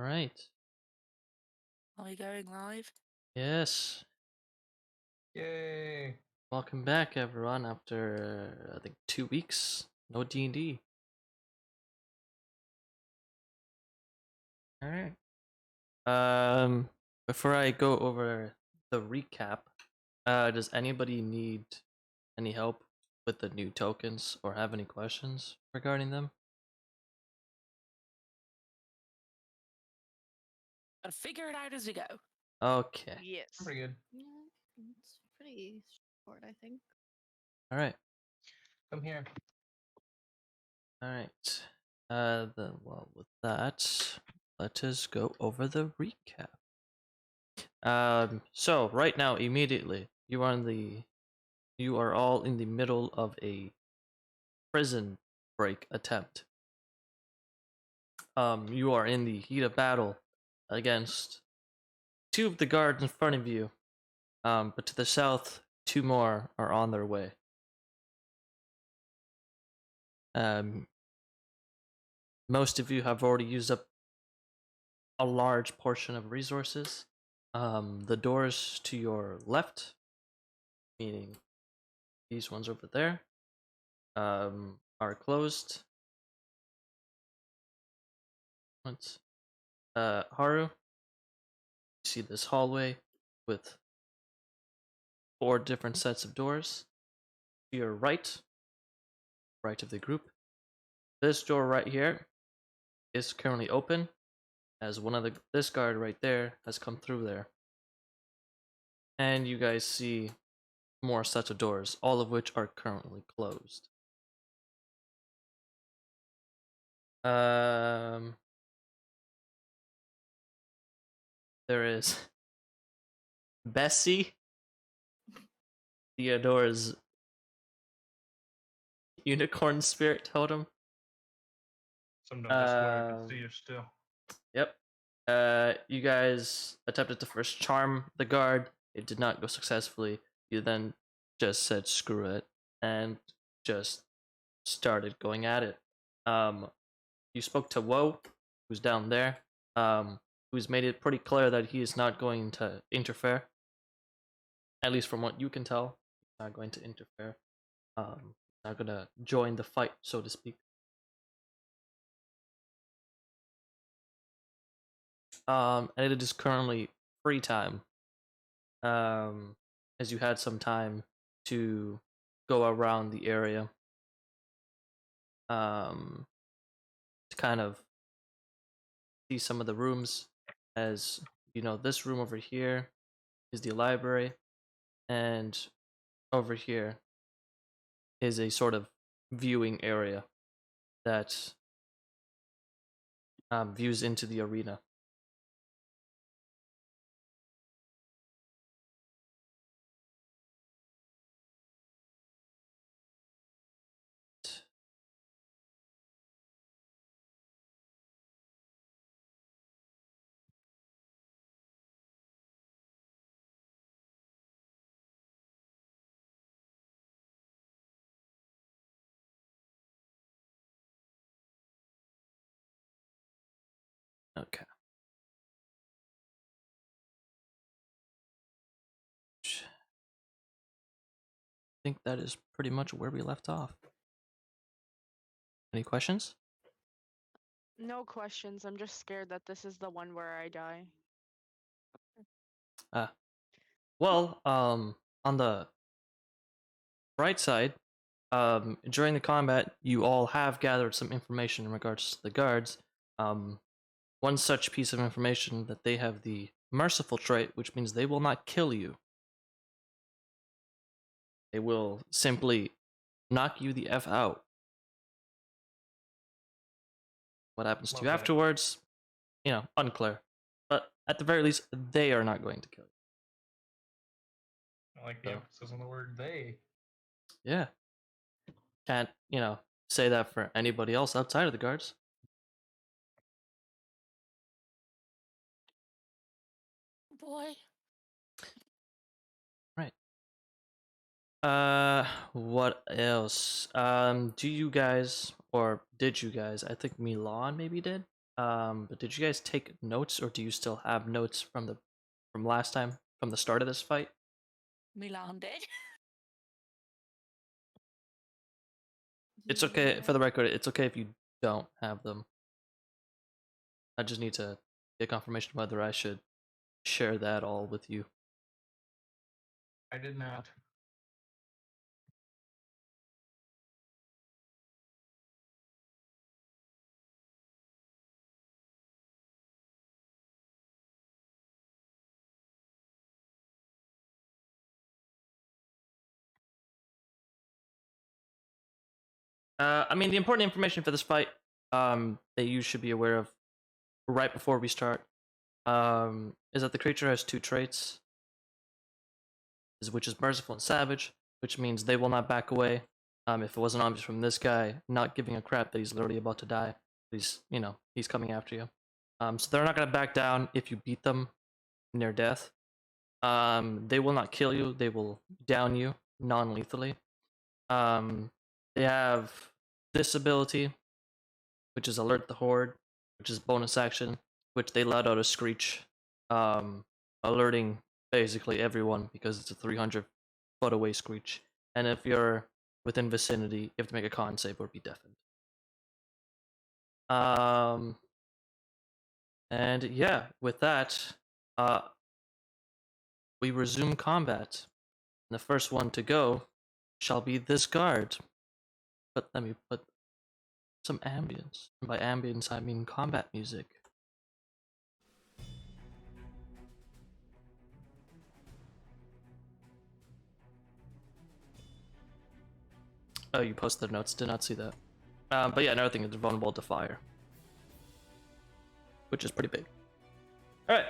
All right. Are we going live? Yes. Yay! Welcome back, everyone. After I think 2 weeks, no D&D. All right. Before I go over the recap, does anybody need any help with the new tokens or have any questions regarding them? Gotta figure it out as we go. Okay. Yes. Pretty good. Yeah, it's pretty short, I think. All right. Come here. All right. Then, well, with that, let us go over the recap. So right now, immediately, you are all in the middle of a prison break attempt. You are in the heat of battle against two of the guards in front of you. But to the south, two more are on their way. Most of you have already used up a large portion of resources. The doors to your left, meaning these ones over there, are closed. Once, Haru, you see this hallway with 4 different sets of doors. To your right of the group, this door right here is currently open, as this guard right there has come through there. And you guys see more sets of doors, all of which are currently closed. There is Bessie, Theodore's unicorn spirit totem. Sometimes I swear I can see you still. Yep. You guys attempted to first charm the guard. It did not go successfully. You then just said screw it and just started going at it. You spoke to Woe, who's down there, who's made it pretty clear that he is not going to interfere. At least from what you can tell, he's not going to interfere. Not gonna join the fight, so to speak. And it is currently free time. As you had some time to go around the area. To kind of see some of the rooms, as you know, this room over here is the library, and over here is a sort of viewing area that views into the arena. Okay. I think that is pretty much where we left off. Any questions? No questions. I'm just scared that this is the one where I die. Well, on the bright side, during the combat, you all have gathered some information in regards to the guards. One such piece of information that they have the merciful trait, which means they will not kill you. They will simply knock you the F out. What happens to you afterwards, unclear. But at the very least, they are not going to kill you. I like the emphasis on the word they. Yeah. Can't, say that for anybody else outside of the guards. Boy. Right. What else? Do you guys, or did you guys, I think Milan maybe did, But did you guys take notes, or do you still have notes from last time, from the start of this fight? Milan did. It's okay, Yeah. for the record, it's okay if you don't have them. I just need to get confirmation whether I should share that all with you. I did not. I mean, the important information for this fight, that you should be aware of right before we start, is that the creature has two traits, which is merciful and savage, which means they will not back away. If it wasn't obvious from this guy not giving a crap that he's literally about to die, he's coming after you. So they're not gonna back down if you beat them near death. They will not kill you. They will down you non-lethally. They have this ability, which is alert the horde, which is bonus action, which they let out a screech, alerting basically everyone because it's a 300-foot away screech. And if you're within vicinity, you have to make a con save or be deafened. And yeah, with that, we resume combat. And the first one to go shall be this guard. But let me put some ambience. And by ambience, I mean combat music. Oh, you posted the notes. Did not see that. But yeah, another thing is vulnerable to fire, which is pretty big. All right.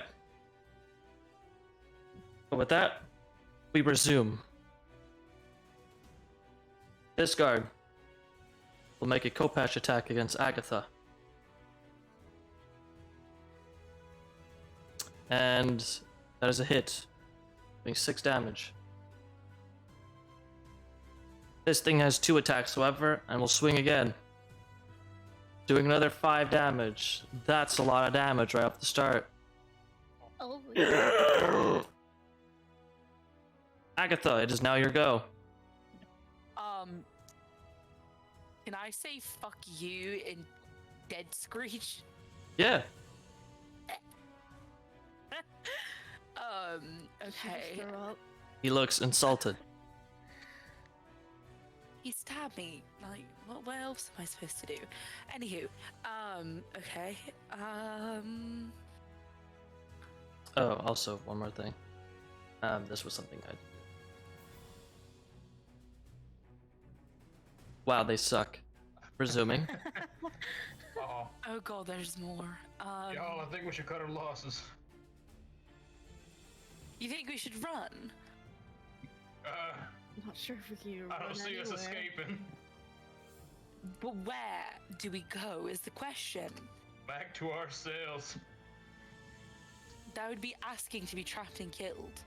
But with that, we resume. This guard will make a Kopash attack against Agatha. And that is a hit, doing 6 damage. This thing has 2 attacks, however, and will swing again, doing another 5 damage. That's a lot of damage right off the start. Oh my god. Agatha, it is now your go. Can I say fuck you in Dead Screech? Yeah. Okay. Throw up. He looks insulted. He stabbed me. Like, what else am I supposed to do? Anywho, okay. Oh, also, one more thing. This was something I... Wow, they suck. Resuming. Oh, Oh god, there's more. y'all, I think we should cut our losses. You think we should run? I'm not sure if we can I run don't see anywhere. us escaping. But where do we go is the question. Back to our cells. That would be asking to be trapped and killed.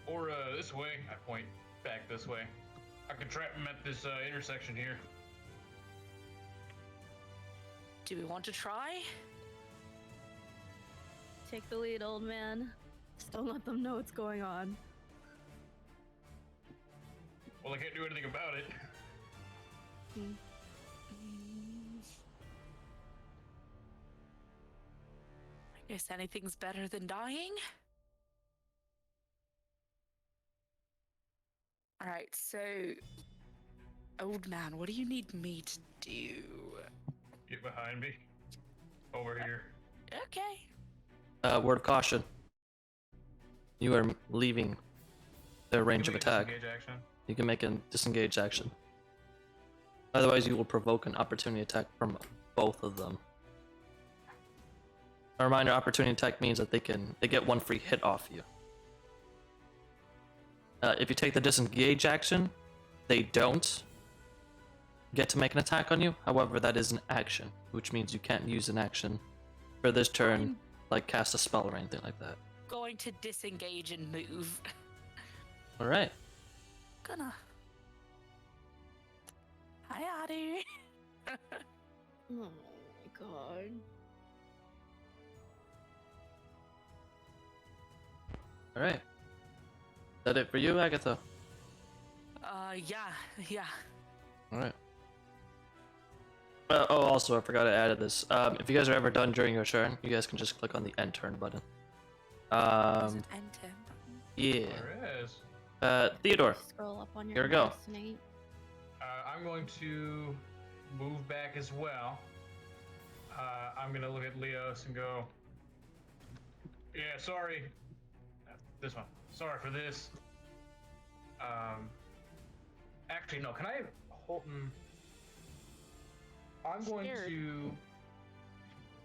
Or, this way. I point back this way. I can trap him at this, intersection here. Do we want to try? Take the lead, old man. Just don't let them know what's going on. Well, I can't do anything about it. Mm. I guess anything's better than dying. Alright, so... Old man, what do you need me to do? Get behind me. Over here. Okay. Word of caution. You are leaving their range of Can we attack. disengage action? You can make a disengage action. Otherwise, you will provoke an opportunity attack from both of them. A reminder: opportunity attack means that they get 1 free hit off you. If you take the disengage action, they don't get to make an attack on you. However, that is an action, which means you can't use an action for this turn, I'm like cast a spell or anything like that. going to disengage and move. All right. Gonna. Hi, Adi. Oh my god. All right. Is that it for you, Agatha? Yeah. All right. Also, I forgot to add this. If you guys are ever done during your turn, you guys can just click on the end turn button. There's an enter button. Yeah. There is. Theodore. Scroll up on your Here we go. mouse, Nate. I'm going to move back as well. I'm gonna look at Leos and go, yeah, sorry. This one. Sorry for this. Actually, no. Can I hold? I'm going Scared. to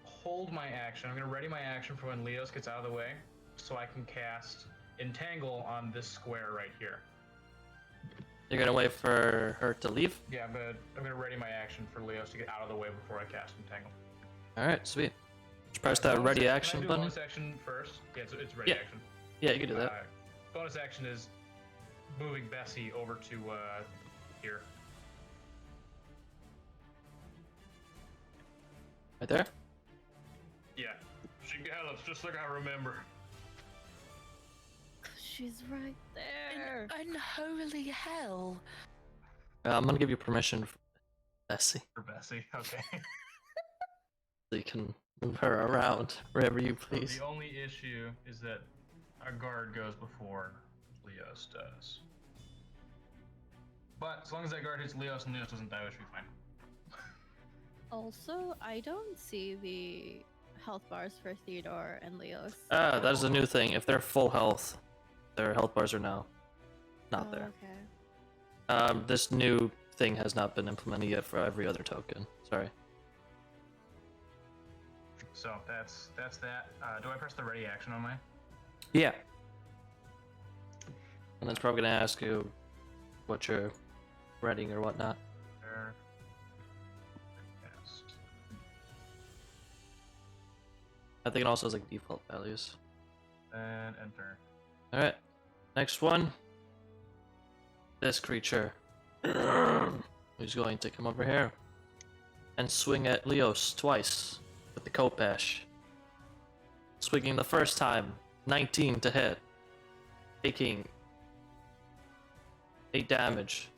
hold my action. I'm gonna ready my action for when Leos gets out of the way, so I can cast Entangle on this square right here. You're gonna wait for her to leave? Yeah, I'm gonna ready my action for Leos to get out of the way before I cast Entangle. Alright, sweet. Just press that ready action Can I do button. bonus action first? Yeah, it's ready Yeah. action. Yeah, you can do that. Bonus action is moving Bessie over to here. Right there? Yeah, she gallops just like I remember. She's right there. Unholy hell. I'm gonna give you permission, Bessie, For Bessie, okay. so you can move her around wherever you So please. the only issue is that a guard goes before Leos does. But as long as that guard hits Leos and Leos doesn't die, we should be fine. Also, I don't see the health bars for Theodore and Leos. That is a new thing. If they're full health, their health bars are now not there. Okay. This new thing has not been implemented yet for every other token. Sorry. So that's that. Do I press the ready action on mine? Yeah. And that's probably gonna ask you what you're reading or whatnot. There. Cast. I think it also has like default values. And enter. Alright. Next one. This creature. Who's going to come over here and swing at Leos twice with the Kopesh. Swinging the first time, 19 to hit, taking 8 damage.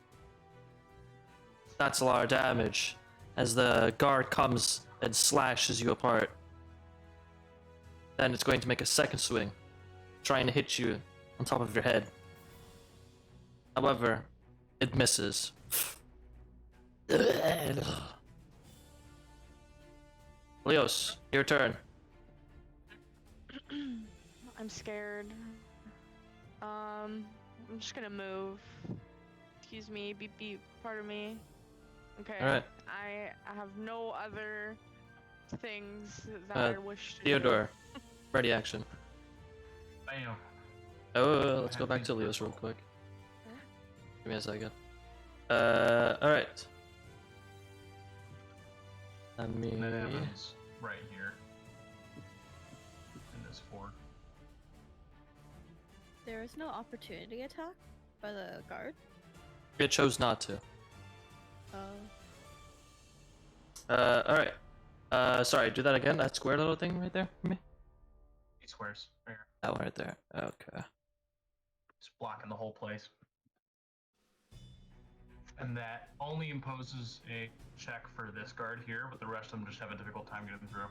That's a lot of damage as the guard comes and slashes you apart. Then it's going to make a second swing, trying to hit you on top of your head. However, it misses. Leos, your turn. I'm scared. I'm just gonna move. Excuse me, beep beep, pardon me. Okay. Alright. I have no other things that I wish to Theodore, ready action. Bam. Oh, let's go back to Leos real quick. Give me a second. Alright. Let me... And that happens right here. In this fort. There is no opportunity attack by the guard. It chose not to. Oh. Alright. Sorry, do that again. That square little thing right there for me? 8 squares. Right here. That one right there. Okay. It's blocking the whole place. And that only imposes a check for this guard here, but the rest of them just have a difficult time getting through.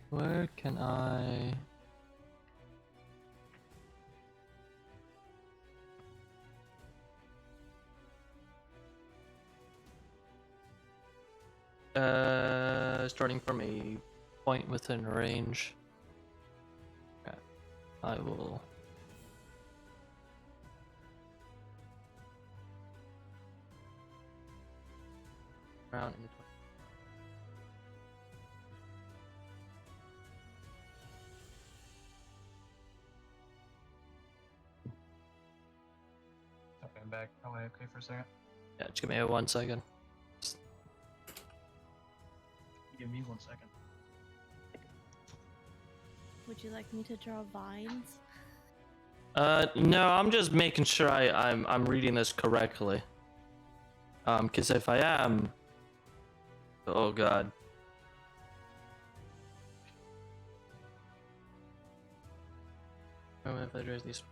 Where can I... starting from a point within range. Okay. I will... Round in the Okay, I'm back. Probably okay for a second. Yeah, just give me 1 second. Give me 1 second. Would you like me to draw vines? No, I'm just making sure I'm reading this correctly. Because if I am, oh god. If I address these,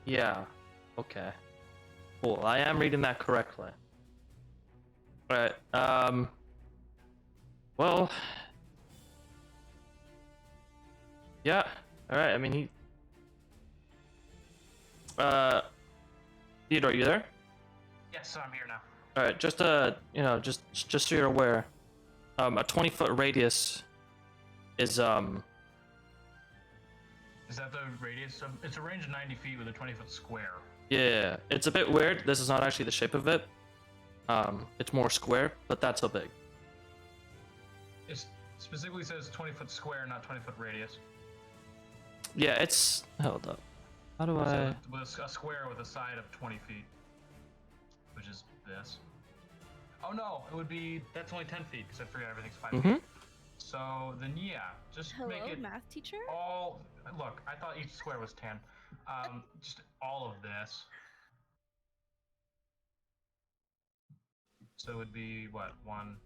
yeah, okay, cool. I am reading that correctly. All right. Well, yeah. All right. I mean, Theodore, you there? Yes, I'm here now. All right. Just just so you're aware, a 20-foot radius is Is that the radius of? It's a range of 90 feet with a 20-foot square. yeah. It's a bit weird. This is not actually the shape of it. It's more square, but that's how big. It specifically says 20-foot square, not 20-foot radius. Yeah, it's hold up. How do I? So with a square with a side of 20 feet, which is this. Oh no, it would be that's only 10 feet because I forget everything's 5 Mm-hmm. feet. So then yeah, just Hello, make it math teacher? all. Look, I thought each square was 10. Just all of this. So it would be what 1,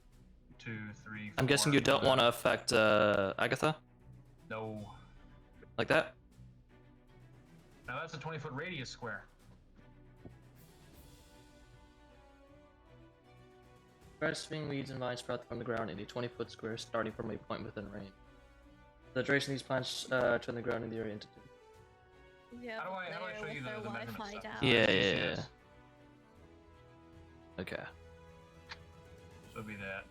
2, 3. I'm guessing 4, you don't 5. want to affect Agatha No. like that. Now that's a 20-foot radius square. Grass-swing weeds and vines sprout from the ground in a 20-foot square starting from a point within range. The duration of these plants turn the ground in the area into Yeah, How do I show you the measurement Wi-Fi stuff? down. Yeah, You yeah, see yeah. this? Okay. So it'd be that.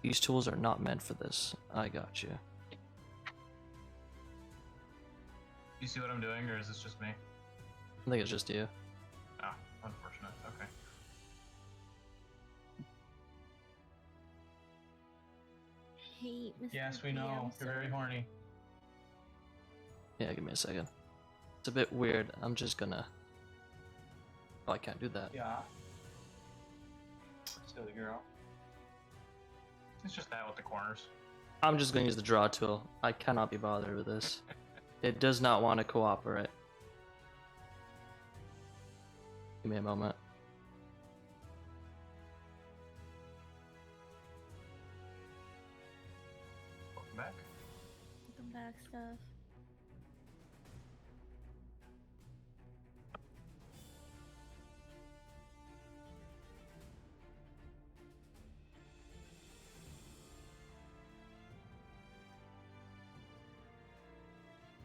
These tools are not meant for this. I got you. You see what I'm doing, or is this just me? I think it's just you. Ah, unfortunate. Okay. Hey, Mr. Yes, we B, know. I'm You're very sorry. horny. Yeah, give me a second. It's a bit weird. I'm just gonna. Oh, I can't do that. Yeah. Silly girl. It's just that with the corners. I'm just gonna use the draw tool. I cannot be bothered with this. It does not want to cooperate. Give me a moment. Welcome back. Welcome back stuff.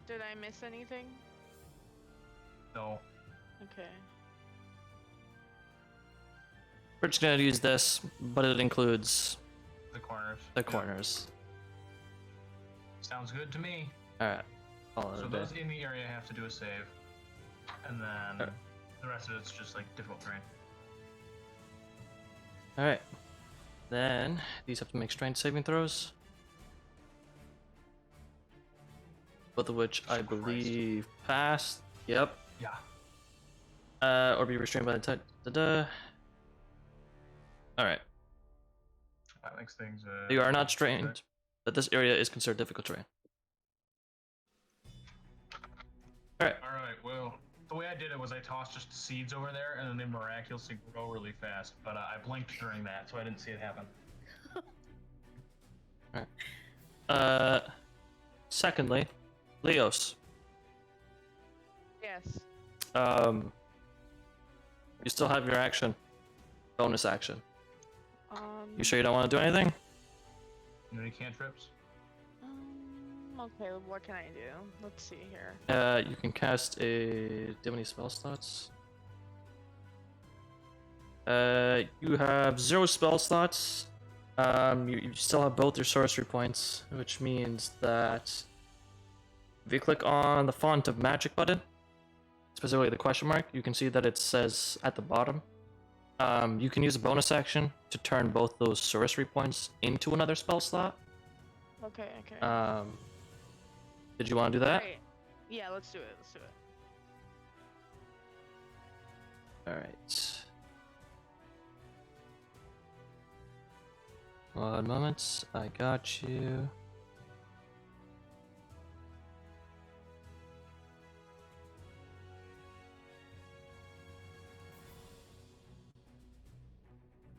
Did I miss anything? No. Okay. We're just gonna use this, but it includes The corners. the Yeah. corners. Sounds good to me. Alright. Call it So a day. those in the area have to do a save. And then Alright. the rest of it's just like difficult terrain. Alright. Then these have to make strength saving throws. Both of which I Christ. believe passed. Yep. Yeah. Or be restrained by the type. Alright. That makes things. You are not strained, but this area is considered difficult terrain. Alright. Alright, well, the way I did it was I tossed just seeds over there and then they miraculously grow really fast. But I blinked during that, so I didn't see it happen. Secondly, Leos. Yes. You still have your action. Bonus action. You sure you don't want to do anything? Any cantrips? Okay, what can I do? Let's see here. You can cast a. Do you have any spell slots? You have 0 spell slots. You still have both your sorcery points, which means that if you click on the font of magic button, specifically the question mark, you can see that it says at the bottom. You can use a bonus action to turn both those sorcery points into another spell slot. Okay, okay. Did you want to do that? Great. Yeah, let's do it. Let's do it. Alright. 1 moment. I got you.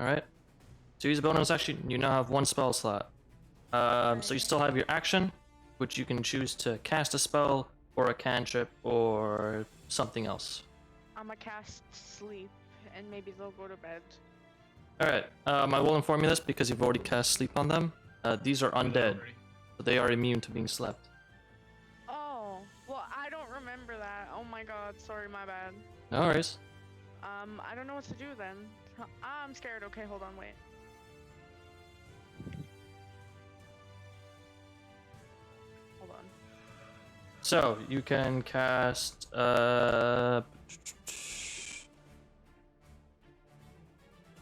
Alright. To use a bonus action, you now have 1 spell slot. So you still have your action, which you can choose to cast a spell, or a cantrip, or something else. I'ma cast sleep, and maybe they'll go to bed. Alright, I will inform you this because you've already cast sleep on them. These are undead, so they are immune to being slept. Oh, well, I don't remember that. Oh my god, sorry, my bad. No worries. I don't know what to do then. I'm scared. Okay, hold on, wait. Hold on. So, you can cast,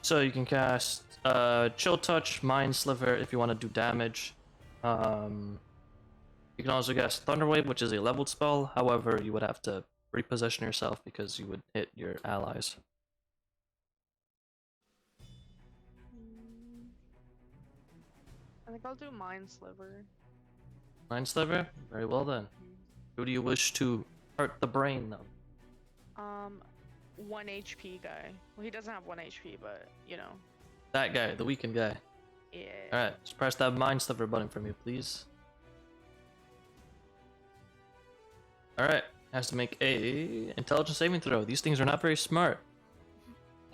So you can cast Chill Touch, Mind Sliver if you want to do damage. You can also cast Thunderwave, which is a leveled spell. However, you would have to reposition yourself because you would hit your allies. I think I'll do Mind Sliver. Mind Sliver? Very well then. Who do you wish to hurt the brain of? 1 HP guy. Well, he doesn't have 1 HP, but you know. That guy, the weakened guy. Yeah. Alright, just press that Mind Sliver button for me, please. Alright, has to make a intelligence saving throw. These things are not very smart.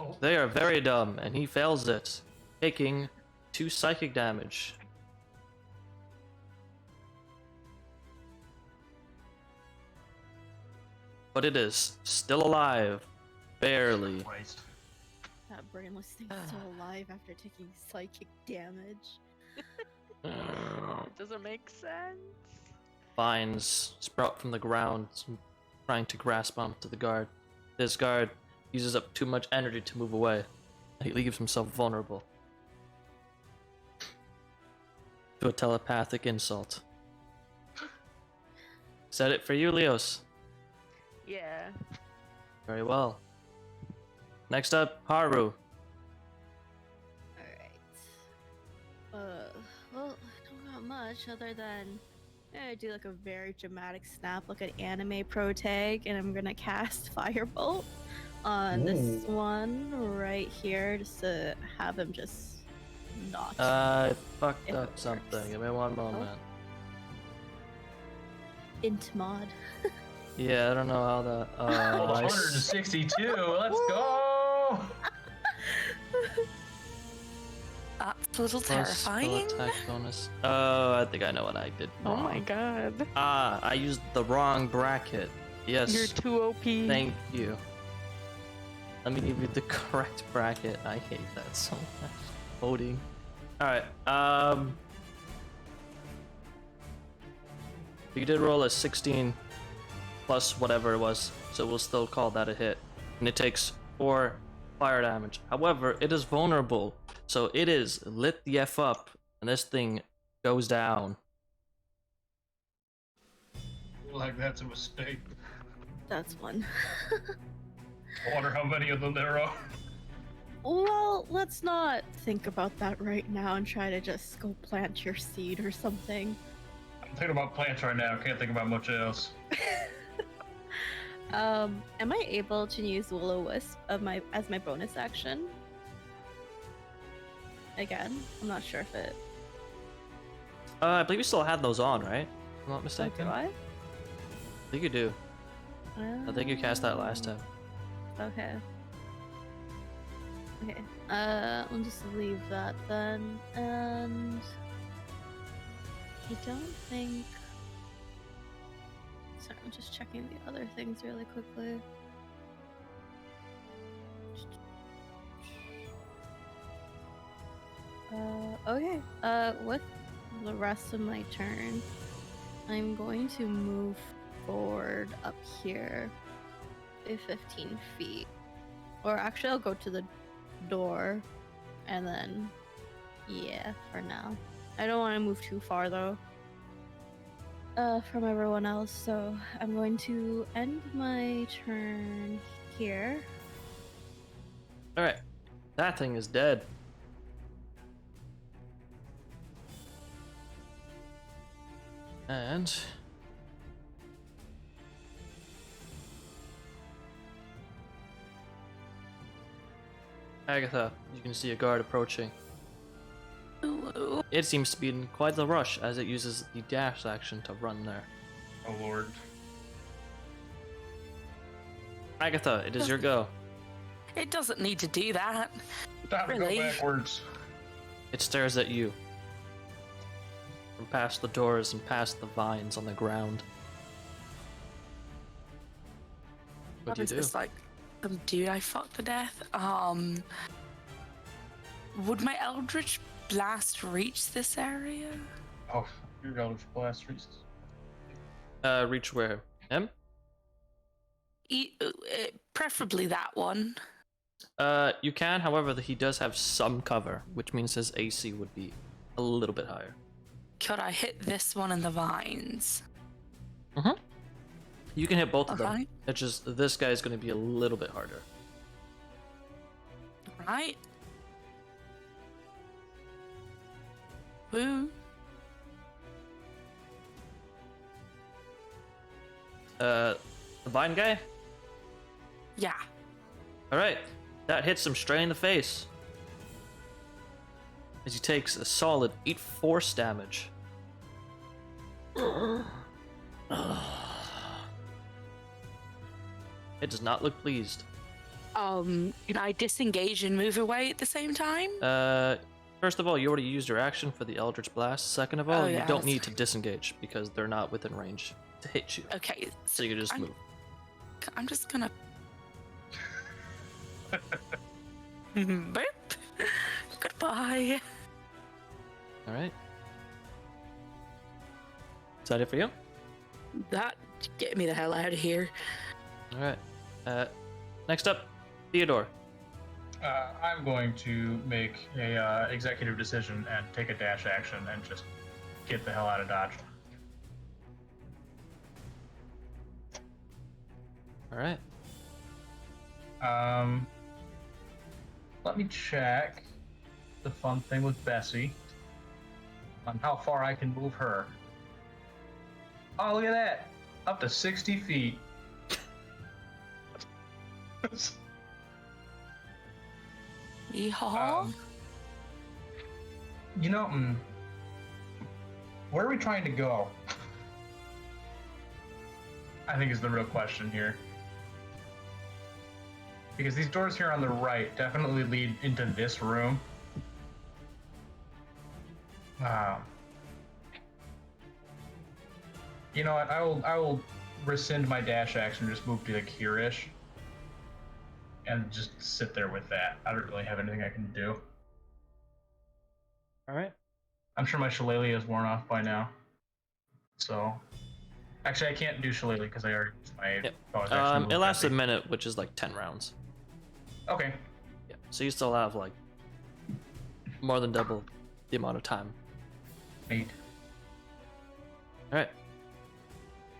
Oh. They are very dumb, and he fails it, taking 2 psychic damage. But it is still alive. Barely. Christ. That brainless thing's still alive after taking psychic damage. It doesn't make sense. Vines sprout from the ground, trying to grasp onto the guard. This guard uses up too much energy to move away. He leaves himself vulnerable to a telepathic insult. Is that it for you, Leos? Yeah. Very well. Next up, Haru. Alright. Well, I don't got much other than do like a very dramatic snap, like an anime pro tag, and I'm gonna cast Firebolt on this one right here just to have him just not. I fucked If up it something. works. Give me one moment. Int mod. Yeah, I don't know how that. Oh, 162. Let's go. That's a little Plus spell terrifying. attack bonus. Oh, I think I know what I did. Oh my wrong. god. Ah, I used the wrong bracket. Yes. You're too OP. Thank you. Let me give you the correct bracket. I hate that so much. Voting. Alright, you did roll a 16 plus whatever it was, so we'll still call that a hit. And it takes 4 fire damage. However, it is vulnerable, so it is lit the F up, and this thing goes down. Like that's a mistake. That's one. I wonder how many of them there are. Well, let's not think about that right now and try to just go plant your seed or something. I'm thinking about plants right now. Can't think about much else. Am I able to use Will-O-Wisp as my bonus action? Again, I'm not sure if it. I believe you still had those on, right? If I'm not Oh, mistaken. do I? I think you do. I think you cast that last time. Okay. Okay. I'll just leave that then, and I don't think. Sorry, I'm just checking the other things really quickly. Okay. With the rest of my turn, I'm going to move forward up here, 15 feet. Or actually, I'll go to the door, and then, yeah, for now. I don't want to move too far though. From everyone else, so I'm going to end my turn here. Alright. That thing is dead. And Agatha, you can see a guard approaching. Ooh. It seems to be in quite the rush as it uses the dash action to run there. Oh lord. Agatha, it is your go. It doesn't need to do that. Time to Really? go backwards. It stares at you. From past the doors and past the vines on the ground. What do you is do? this, like some dude I fucked to death? Would my Eldritch Blast reach this area? Oh, your Eldritch Blast reaches. Reach where? Him? Preferably that one. You can, however, he does have some cover, which means his AC would be a little bit higher. Could I hit this one in the vines? You can hit both of them. Alright. It's just this guy is going to be a little bit harder. Right. Woo. The vine guy? Yeah. Alright, that hits him straight in the face. As he takes a solid 8 force damage. It does not look pleased. Can I disengage and move away at the same time? First of all, you already used your action for the Eldritch Blast. Second of all, Oh, you yeah, don't that's need to disengage because they're not within range to hit you. Okay. So you can just move. I'm just gonna. Boop. Goodbye. Alright. Is that it for you? That get me the hell out of here. Alright. Next up, Theodore. I'm going to make a executive decision and take a dash action and just get the hell out of Dodge. Alright. Let me check the fun thing with Bessie on how far I can move her. Oh, look at that! Up to 60 feet. Yeehaw. You know, where are we trying to go? I think is the real question here. Because these doors here on the right definitely lead into this room. You know what? I will rescind my dash action, just move to like here-ish, and just sit there with that. I don't really have anything I can do. Alright. I'm sure my shillelagh is worn off by now. So, actually, I can't do shillelagh because I already used my. Yep. bonus action to move It lasts a Bessie. minute, which is like 10 rounds. Okay. Yeah. So you still have like more than double the amount of time. Neat. Alright.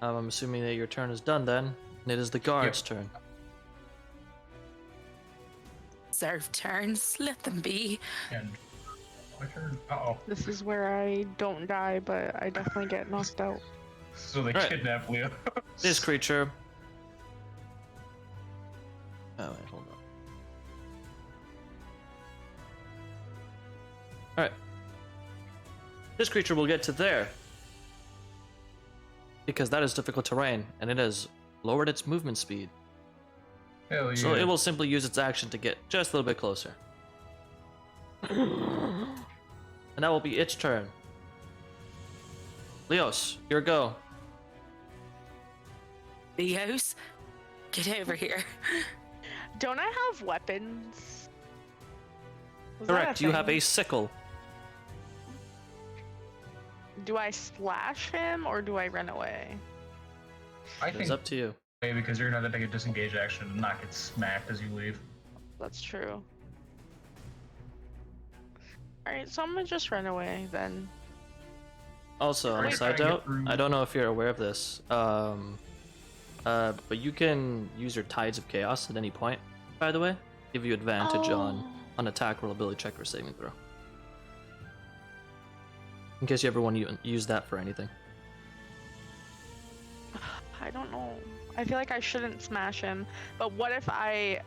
I'm assuming that your turn is done then, and it is the guard's turn. Serve turns. Let them be. And my turn. Uh-oh. This is where I don't die, but I definitely get knocked out. So they Right. kidnap Leo. This creature. Oh, wait, hold on. Alright. This creature will get to there. Because that is difficult terrain, and it has lowered its movement speed. Hell yeah. So it will simply use its action to get just a little bit closer. And that will be its turn. Leos, your go. Leos, get over here. Don't I have weapons? Was that Correct, you have a thing? sickle. Do I slash him or do I run away? I It's think up to you. because you're gonna have to take a disengage action and not get smacked as you leave. That's true. Alright, so I'm gonna just run away then. Also, on a Wait, side trying to note, get through- I don't know if you're aware of this, but you can use your Tides of Chaos at any point, by the way. Give you advantage on attack roll, ability check, or saving throw. In case you ever want to use that for anything. I don't know. I feel like I shouldn't smash him, but what if I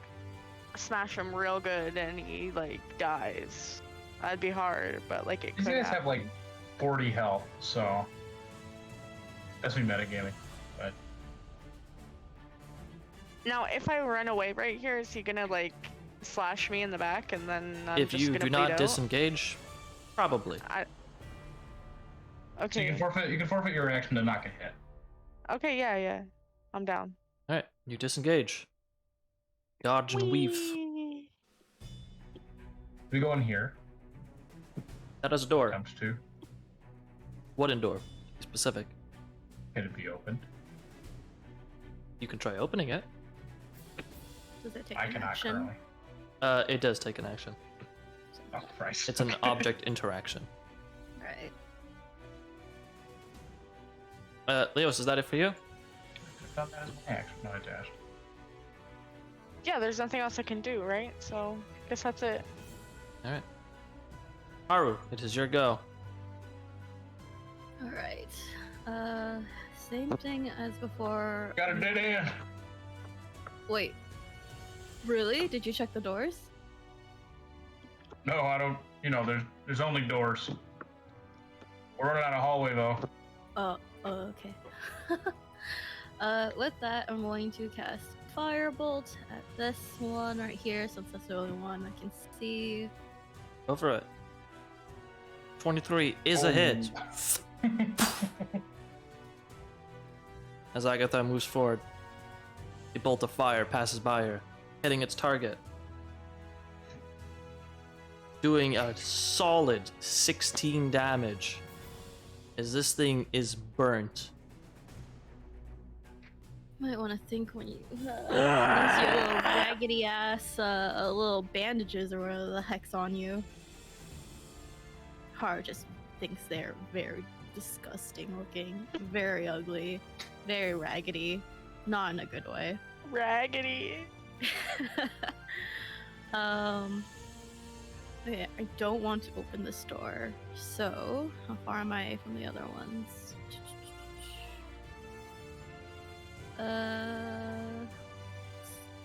smash him real good and he like dies. That'd be hard, but like it These could guys have happen. like 40 health, so that's me metagaming. But Now, if I run away right here, is he gonna like slash me in the back and then I'm If just you gonna do bleed not out? disengage, probably. so you Okay. can forfeit your reaction to not get hit. Okay, yeah. I'm down. All right, you disengage. Dodge and weave. Whee! We go in here. That is a door. Comes to. Wooden door. Be specific. Can it be opened? You can try opening it. Does it take I an cannot action? currently. It does take an action. Oh, Christ. It's an object interaction. Right. Leos, is that it for you? I thought that was my action. No, I dashed. Yeah, there's nothing else I can do, right? So, guess that's it. All right. Haru, it is your go. All right. Same thing as before. Got a dead end. Wait. Really? Did you check the doors? No, I don't. You know, there's only doors. We're running out of hallway though. Oh, okay. With that, I'm going to cast Firebolt at this one right here, since that's the only one I can see. Go for it. 23 is a hit. As Agathok moves forward, a bolt of fire passes by her, hitting its target. Doing a solid 16 damage. As this thing is burnt. Might want to think when you these your little raggedy ass little bandages or whatever the heck's on you. Har just thinks they're very disgusting looking, very ugly, very raggedy, not in a good way. Raggedy. Okay, I don't want to open this door. So, how far am I from the other ones?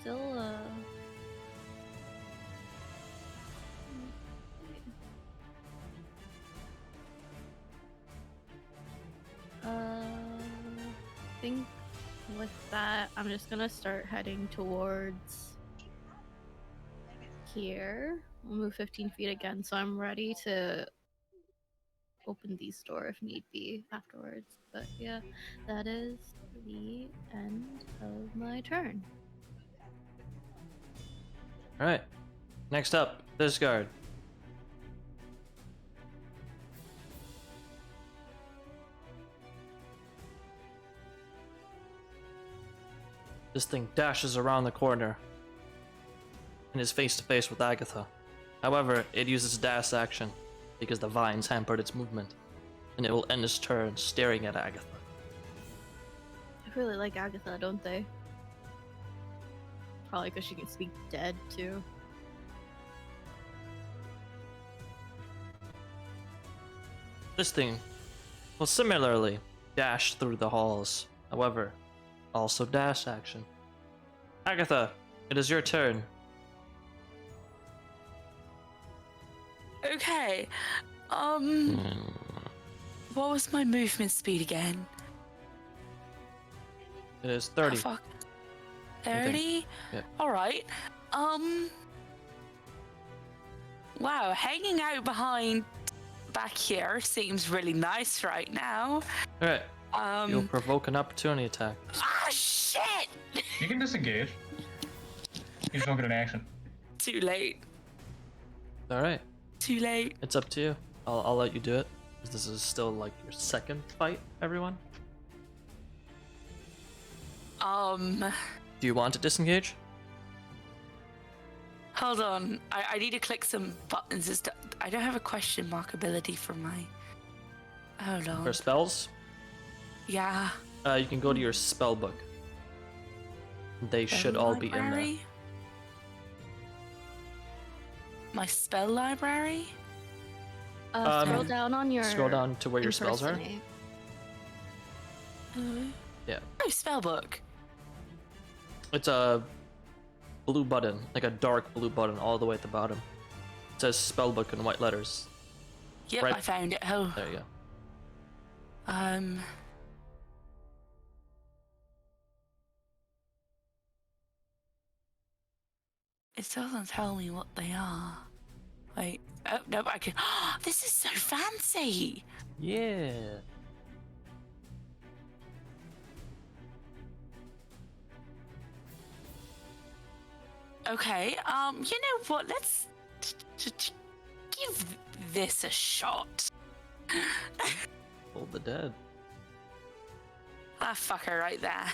Still, I think with that, I'm just gonna start heading towards here. We'll move 15 feet again, so I'm ready to open these door if need be afterwards. But yeah, that is the end of my turn. Alright. Next up, this guard. This thing dashes around the corner and is face to face with Agatha. However, it uses dash action because the vines hampered its movement, and it will end its turn staring at Agatha. I really like Agatha, don't they? Probably because she can speak dead too. This thing will similarly dash through the halls, however, also dash action. Agatha, it is your turn. Okay. What was my movement speed again? It is Oh, 30. fuck. think. 30? Yeah. Alright. Wow, hanging out behind back here seems really nice right now. Alright, you'll provoke an opportunity attack. Ah, shit! You can disengage. You just don't get an action. Too late. Alright, Too late. it's up to you. I'll let you do it. 'Cause this is still like your second fight, everyone. Do you want to disengage? Hold on. I need to click some buttons. I don't have a question mark ability for my... Hold on. For spells, Yeah. you can go to your spell book. They should all be in there. Library? My spell library? Scroll down on your. Scroll down to where your spells are. impersonate. Yeah. Oh, spell book. It's a blue button, like a dark blue button, all the way at the bottom. It says spellbook in white letters. Yep, Right. I found it. Oh. There you go. It doesn't tell me what they are. Wait. Oh, no, I can. This is so fancy. Yeah. Okay, you know what? Let's give this a shot. Hold the dead. Ah, fucker right there.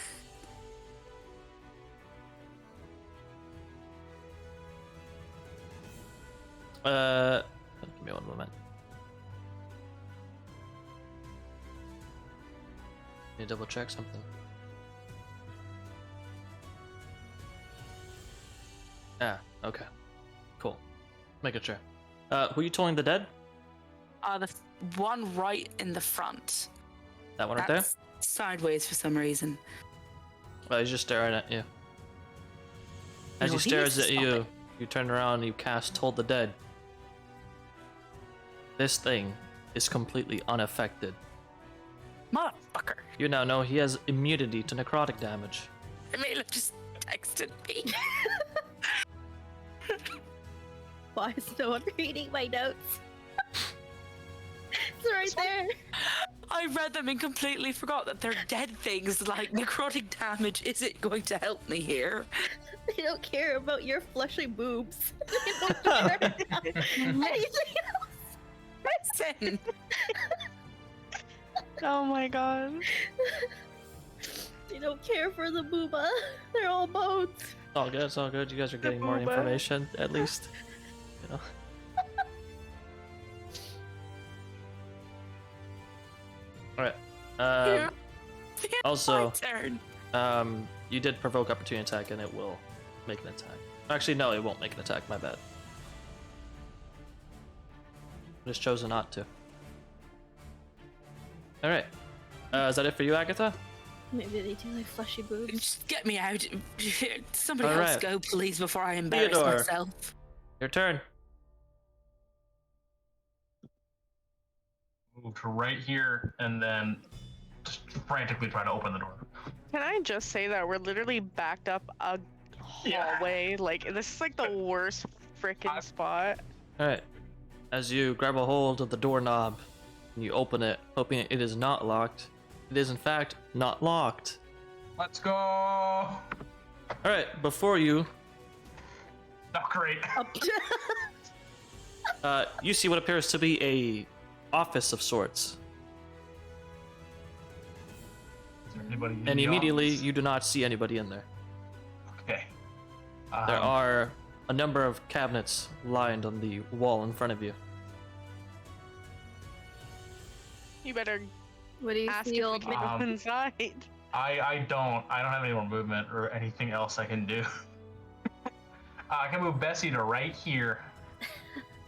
Give me one moment. Need to double check something. Ah, okay. Cool. Making sure. Who are you tolling the dead? The one right in the front. That one right there? That's sideways for some reason. He's just staring at you. As No, he he stares needs at to you, stop you turn around and you cast Toll the Dead. This thing is completely unaffected. Motherfucker. You now know he has immunity to necrotic damage. Mila just texted me. Why is no one reading my notes? It's right there. I read them and completely forgot that they're dead things like necrotic damage isn't going to help me here. They don't care about your fleshy boobs. They don't care about anything else. Listen. Oh my god. They don't care for the booba. They're all bones. It's all good, it's all good. You guys are getting more booba. information, at least. You know. Alright. Also, My turn. You did provoke opportunity attack and it will make an attack. Actually, no, it won't make an attack, my bad. Just chosen not to. Alright. Is that it for you, Agatha? Maybe they do like fleshy boobs. Just get me out. Somebody All else right. go, please, before I embarrass Theodore. myself. Your turn. Move to right here and then just frantically try to open the door. Can I just say that we're literally backed up a hallway? Like, this is like the worst freaking spot. Alright. As you grab a hold of the doorknob and you open it, hoping it is not locked, it is in fact not locked. Let's go. Alright, before you, Not great. you see what appears to be a office of sorts. Is there anybody in And the immediately office? you do not see anybody in there. Okay. There are a number of cabinets lined on the wall in front of you. You better What do you ask if feel? we can go inside. I don't have any more movement or anything else I can do. I can move Bessie to right here.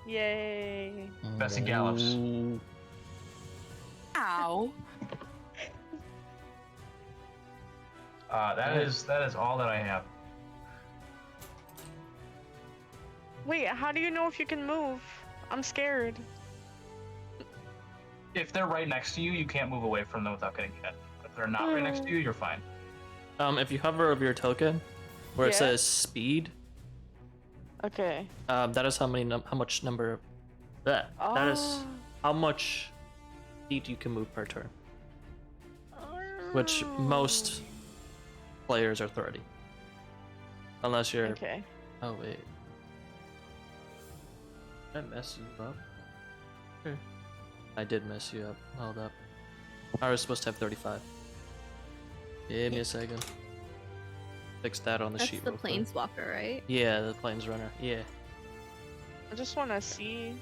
Yay. Bessie gallops. Ooh. Ow. That is all that I have. Wait, how do you know if you can move? I'm scared. If they're right next to you, you can't move away from them without getting hit. If they're not right next to you, you're fine. If you hover over your token, where it Yeah. says speed, Okay. that is how much number. That is how much feet you can move per turn. Which most players are 30. Unless you're. Okay. Oh wait. Did I mess you up? Sure. I did mess you up. Hold up. I was supposed to have 35. Give me a second. Fix that on the That's sheet. the real quick. planeswalker, right? Yeah, the plains runner. Yeah. I just want to see.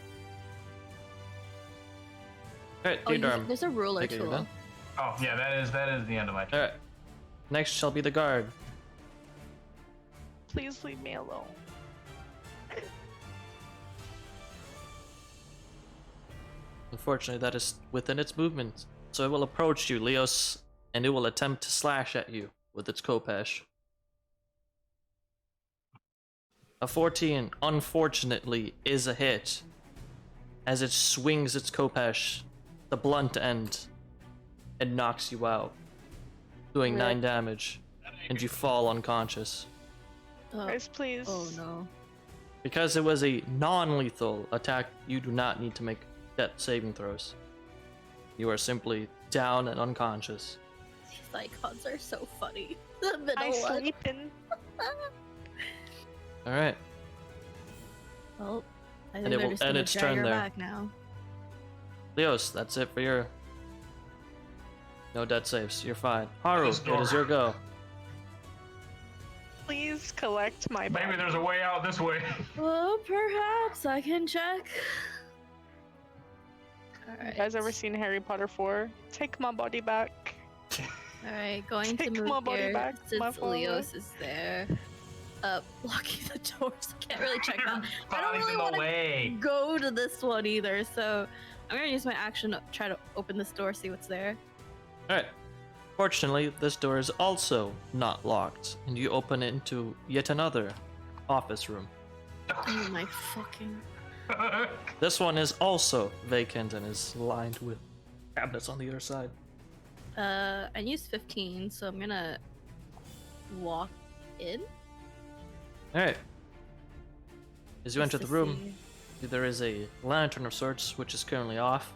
Alright, Oh, Theodorm. there's a ruler Take it, you're tool. done? Oh yeah, that is the end of my turn. Alright. Next shall be the guard. Please leave me alone. Unfortunately, that is within its movement. So it will approach you, Leos, and it will attempt to slash at you with its Kopesh. A 14, unfortunately, is a hit. As it swings its Kopesh, the blunt end, and knocks you out, doing 9 damage, and you fall unconscious. Oh, Guys, please. oh no. Because it was a non-lethal attack, you do not need to make death saving throws. You are simply down and unconscious. These icons are so funny. The middle I one. sleeping. All right. Well, I think And it they're will just end gonna its drag turn her there. back now. Leos, that's it for your... No death saves. You're fine. Haru, This door. it is your go. Please collect my body. Maybe there's a way out this way. Well, perhaps I can check. You Alright. guys ever seen Harry Potter 4? Take my body back. Alright, going to Take move my body here back, my since father. Leos is there. Blocking the doors. I can't really check that. I don't Body's really in the want to way. go to this one either, so I'm gonna use my action to try to open this door, see what's there. Alright. Fortunately, this door is also not locked, and you open it into yet another office room. Oh my fucking... This one is also vacant and is lined with cabinets on the other side. I used 15, so I'm gonna walk in. Alright. As you just enter the to room, see. there is a lantern of sorts, which is currently off.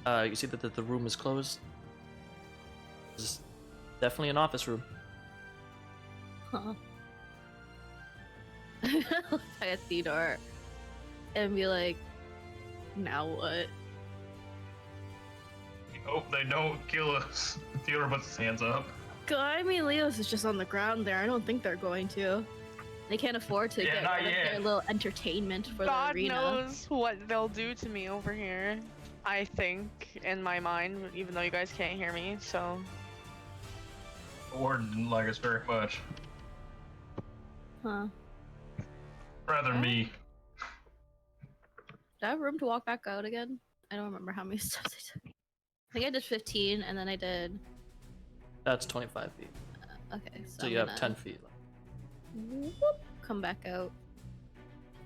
You see that the room is closed. This is definitely an office room. Huh. Look at Theodore and be like, now what? Hope they don't kill us. Theodore puts his hands up. I mean, Leos is just on the ground there. I don't think they're going to. They can't afford to Yeah, get not rid of yet. their little entertainment for God the arena. knows what they'll do to me over here. I think, in my mind, even though you guys can't hear me, so... The warden didn't like us very much. Huh. Rather me. Did I have room to walk back out again? I don't remember how many steps I took. I think I did 15, and then I did... That's 25 feet. Okay, so So I'm you have gonna 10 feet left. whoop, come back out.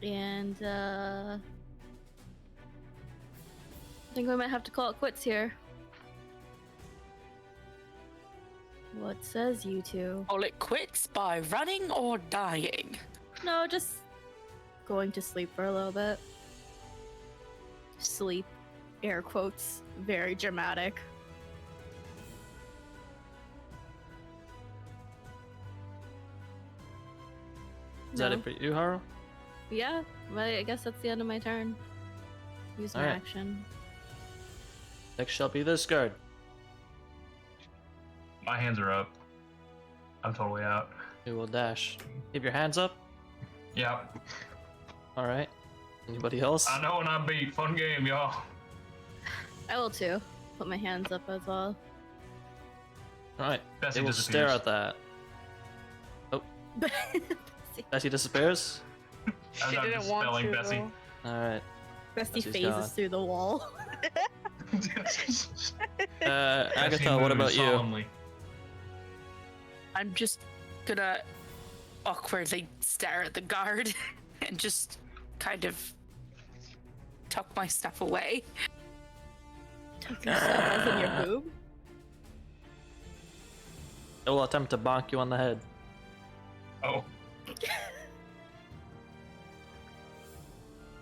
And, I think we might have to call it quits here. What says you two? Call it quits by running or dying. No, just going to sleep for a little bit. Sleep. Air quotes. Very dramatic. Is that No. it for you, Haru? Yeah, but I guess that's the end of my turn. Use my Alright. action. Next shall be this guard. My hands are up. I'm totally out. Who will dash. Keep your hands up. Yep. Alright. Anybody else? I know when I beat. Fun game, y'all. I will too. Put my hands up as well. Alright. Bessie They will stare disappears. at that. Bessie disappears? I'm She not didn't want dispelling to, Bessie. though. Alright. Bestie Bessie's phases gone. through the wall. Bessie Agatha, what moves about you? solemnly. I'm just gonna awkwardly stare at the guard and just kind of tuck my stuff away. Tuck your stuff as in your boob. It will attempt to bonk you on the head. Oh.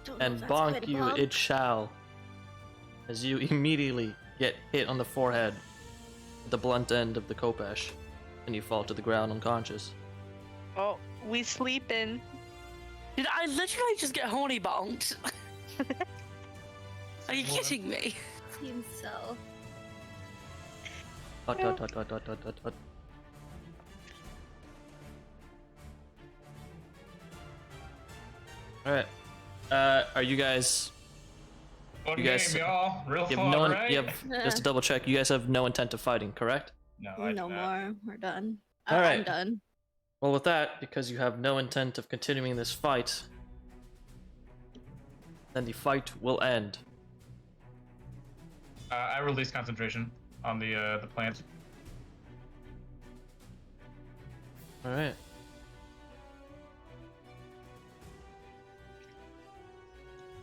Don't know And if that's quite bonk a you bump. it shall. As you immediately get hit on the forehead with the blunt end of the Kopesh. And you fall to the ground unconscious. Oh, we sleeping. Did I literally just get horny bonked? Are you kidding me? Seems so. Hut, hut, hut, hut, hut, hut, hut, hut. Alright. Are you guys... Fun You game, guys- y'all. Real You have fun, no... right? You have, just to double check, you guys have no intent of fighting, correct? No, I No do not. more. We're done. All I'm right. done. Well, with that, because you have no intent of continuing this fight, then the fight will end. I release concentration on the plant. Alright.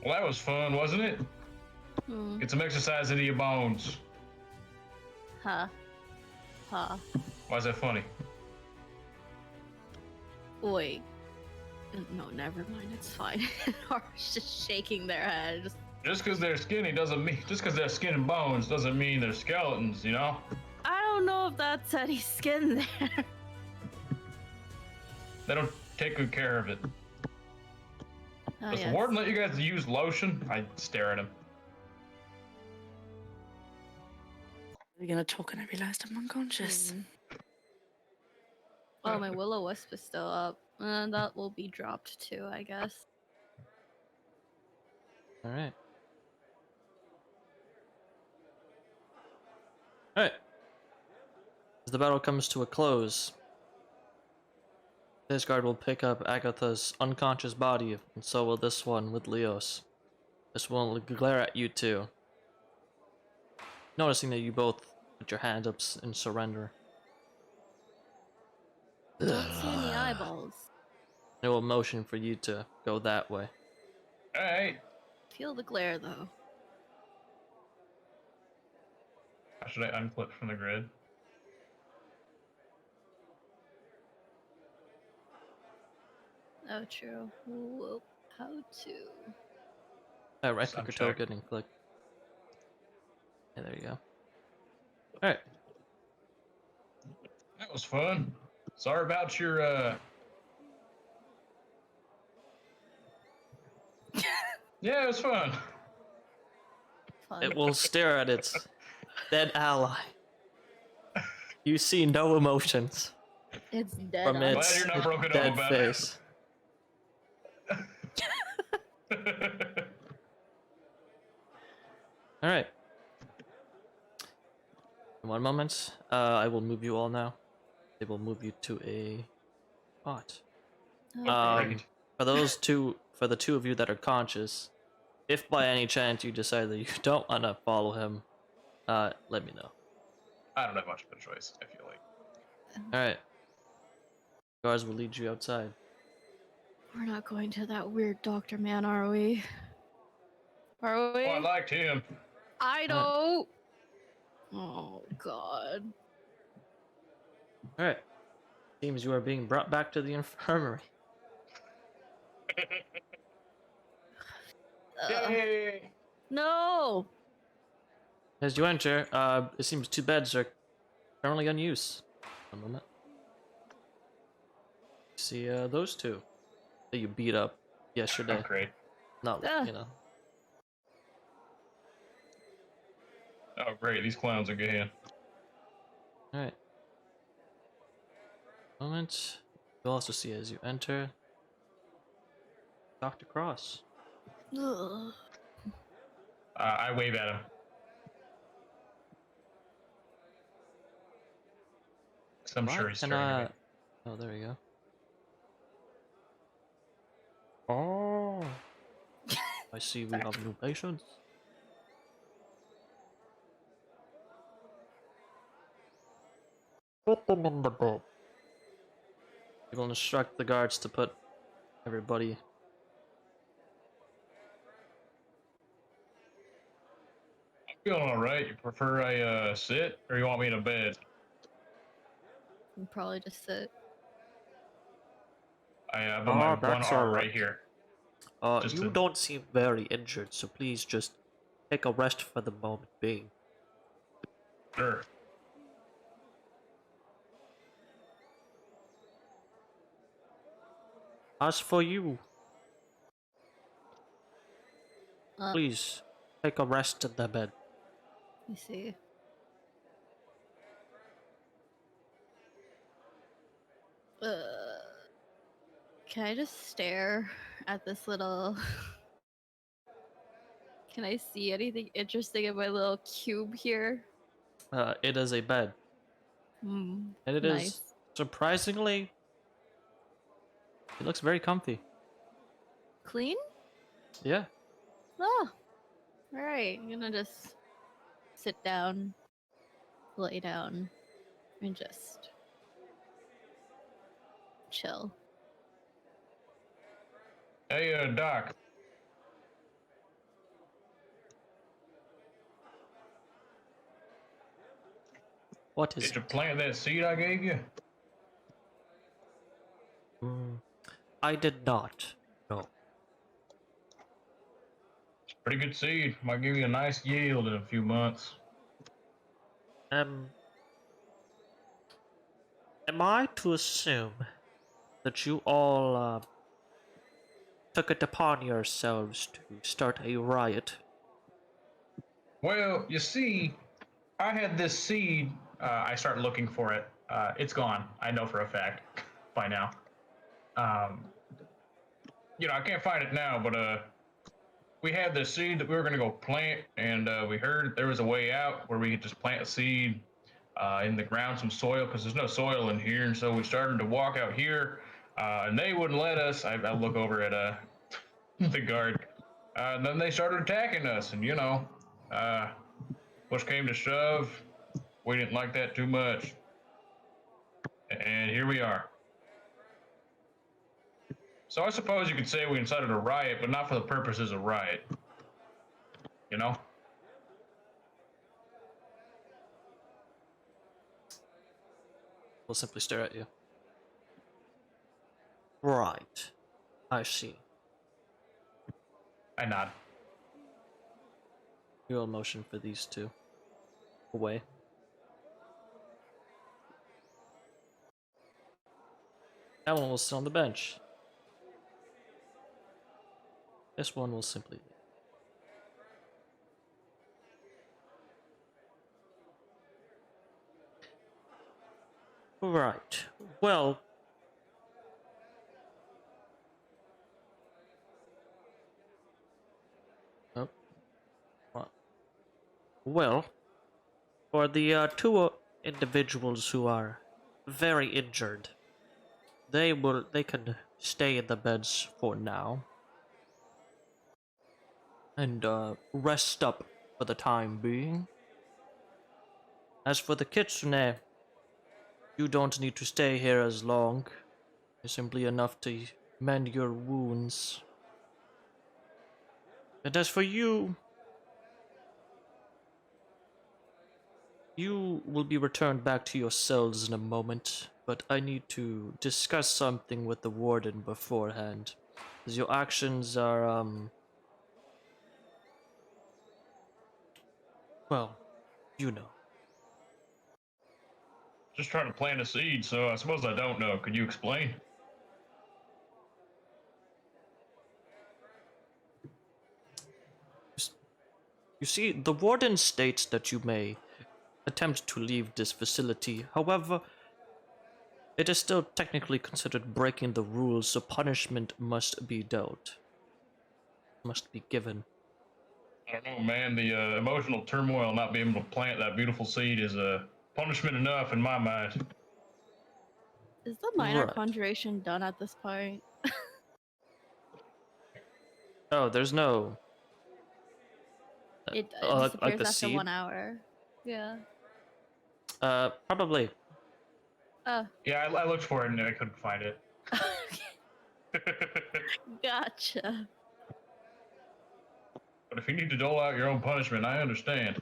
Well, that was fun, wasn't it? Hmm. Get some exercise into your bones. Ha. Ha. Why is that funny? Wait. No, never mind. It's fine. Ar's just shaking their head. Just because they're skinny doesn't mean, just because they're skin and bones doesn't mean they're skeletons, you know? I don't know if that's any skin there. They don't take good care of it. Oh, Does the yes. warden let you guys use lotion? I stare at him. We're gonna talk and I realized I'm unconscious. Hmm. Oh, my will-o-wisp is still up. That will be dropped too, I guess. All right. All right. As the battle comes to a close, this guard will pick up Agatha's unconscious body, and so will this one with Leos. This one will glare at you too, noticing that you both put your hands up in surrender. Don't see any eyeballs. It will motion for you to go that way. Hey, Feel the glare though. how should I unclip from the grid? Oh, true. Whoop. How to? Right click your Subcheck. token and click. Yeah, there you go. All right. That was fun. Sorry about your, Yeah, it was fun. Fun. It will stare at its dead ally. You see no emotions It's dead. from on Glad its you're not broken up dead about face. it. All right. In one moment, I will move you all now. They will move you to a spot. Okay. Great. For the two of you that are conscious, if by any chance you decide that you don't want to follow him, let me know. I don't have much of a choice, I feel like. All right. Guards will lead you outside. We're not going to that weird doctor man, are we? Are we? Oh, I liked him. I don't. Oh God. All right. Seems you are being brought back to the infirmary. Yay! No. As you enter, it seems two beds are currently unused. One moment. See, those two that you beat up yesterday. Oh, great. Not, Ah. you know. Oh, great. These clowns are good. All right. Moment. You'll also see as you enter, Dr. Cross. Ugh. I wave at him. I'm Why sure he's can staring at me. Oh, there we go. Oh. I see we have new patients. Put them in the bed. You will instruct the guards to put everybody. I'm feeling alright. You prefer I sit, or you want me in a bed? I'll probably just sit. I have my one that's arm alright. right here. Just You to- don't seem very injured, so please just take a rest for the moment being. Sure. As for you, Uh, please take a rest in the bed. let me see. Can I just stare at this little? Can I see anything interesting in my little cube here? It is a bed, Hmm. and it Nice. is surprisingly. It looks very comfy. Clean? Yeah. Oh. Alright. I'm gonna just sit down, lay down, and just chill. Hey, Doc. What is Did you it? plant that seed I gave you? I did not. No. Pretty good seed. Might give you a nice yield in a few months. Am I to assume that you all took it upon yourselves to start a riot? Well, you see, I had this seed. I started looking for it. It's gone. I know for a fact by now. Um, I can't find it now, but we had this seed that we were going to go plant, and we heard there was a way out where we could just plant a seed in the ground, some soil, because there's no soil in here. And so we started to walk out here, and they wouldn't let us. I look over at the guard. And then they started attacking us, and push came to shove. We didn't like that too much, and here we are. So I suppose you could say we incited a riot, but not for the purposes of riot. You know? We'll simply stare at you. Right. I see. I nod. You'll motion for these two. Away. That one will sit on the bench. This one will simply leave. Right. Well. Oh. What? Well, for the two individuals who are very injured, they can stay in the beds for now and rest up for the time being. As for the kitsune, you don't need to stay here as long. It's simply enough to mend your wounds. And as for you, you will be returned back to your cells in a moment, but I need to discuss something with the warden beforehand. As your actions are, well, you know. Just trying to plant a seed, so I suppose I don't know. Could you explain? You see, the warden states that you may attempt to leave this facility. However, it is still technically considered breaking the rules, so punishment must be dealt. Must be given. I don't know, man. The emotional turmoil not being able to plant that beautiful seed is punishment enough in my mind. Is the minor Right. conjuration done at this point? Oh, there's no... It like disappears the after seed? 1 hour. Yeah. Probably. Oh. Yeah, I looked for it and I couldn't find it. Gotcha. But if you need to dole out your own punishment, I understand.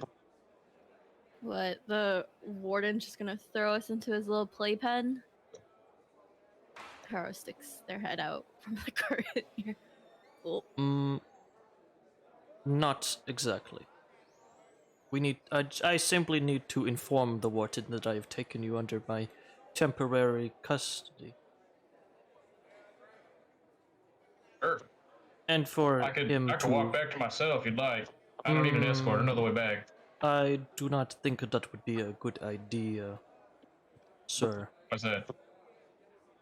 What, the warden's just gonna throw us into his little playpen? Haro sticks their head out from the curtain here. Cool. Not exactly. I simply need to inform the warden that I have taken you under my temporary custody. Sure. And for I could him to... walk back to my cell if you'd like. I don't need an escort. Another way back. I do not think that would be a good idea, sir. What's that?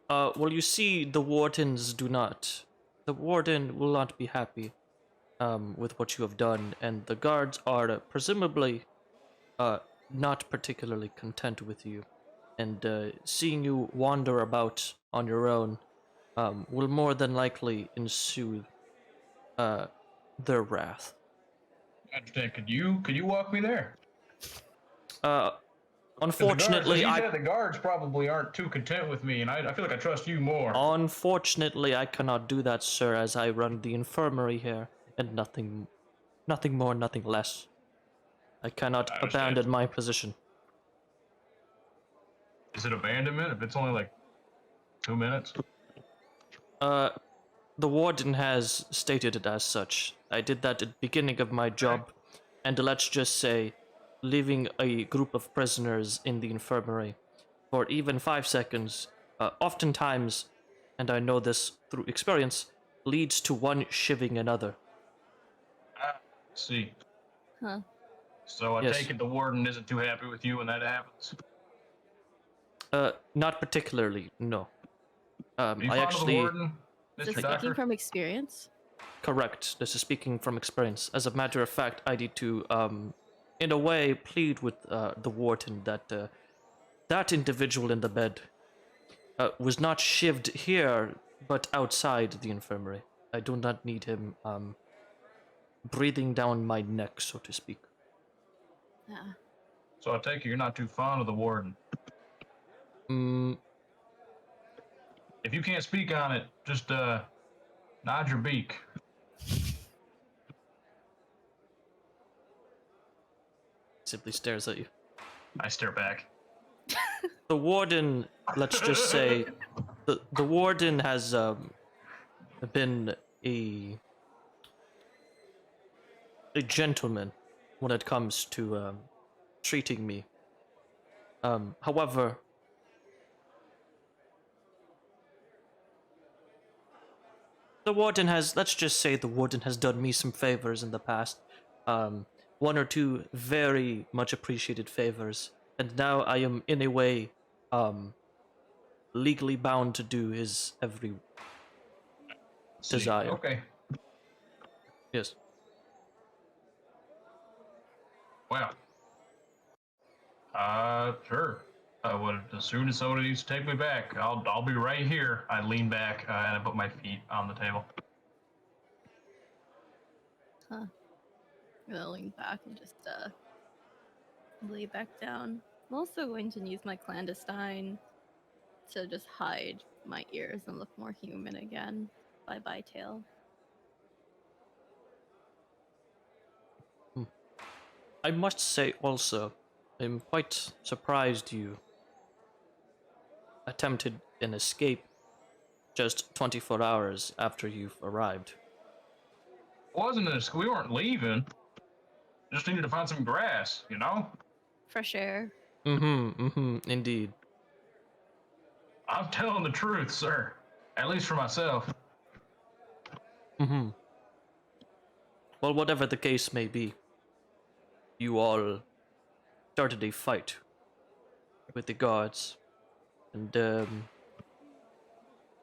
Well, you see, the wardens do not. The warden will not be happy, with what you have done, and the guards are presumably, not particularly content with you, and seeing you wander about on your own, will more than likely ensue, their wrath. I understand. Could you walk me there? Unfortunately, the guards probably aren't too content with me, and I feel like I trust you more. Unfortunately, I cannot do that, sir, as I run the infirmary here, and nothing more, nothing less. I cannot I understand. abandon my position. Is it abandonment if it's only like 2 minutes? The warden has stated it as such. I did that at the beginning of my job, and let's just say, leaving a group of prisoners in the infirmary for even 5 seconds, oftentimes, and I know this through experience, leads to one shivving another. Ah, see. Huh. So I Yes. take it the warden isn't too happy with you when that happens. Not particularly, no. Are you I fond of the actually warden, Is Mr. this Doctor? speaking from experience? correct. This is speaking from experience. As a matter of fact, I need to, in a way, plead with the warden that that individual in the bed was not shivved here, but outside the infirmary. I do not need him breathing down my neck, so to speak. Yeah. So I take it you're not too fond of the warden. Mm, If you can't speak on it, just nod your beak. simply stares at you. I stare back. The warden, let's just say, the warden has been a gentleman when it comes to treating me. However, the warden has, let's just say, the warden has done me some favors in the past. One or two very much appreciated favors, and now I am in a way legally bound to do his every See. desire. Okay. Yes. Well. Sure. As soon as somebody needs to take me back, I'll be right here. I lean back and I put my feet on the table. Huh. I'm gonna lean back and just lay back down. I'm also going to use my clandestine to just hide my ears and look more human again. Bye bye, tail. I must say also, I'm quite surprised you attempted an escape just 24 hours after you've arrived. Wasn't this? We weren't leaving. Just needed to find some grass, you know? Fresh air. Indeed. I'm telling the truth, sir. At least for myself. Well, whatever the case may be, you all started a fight with the guards, and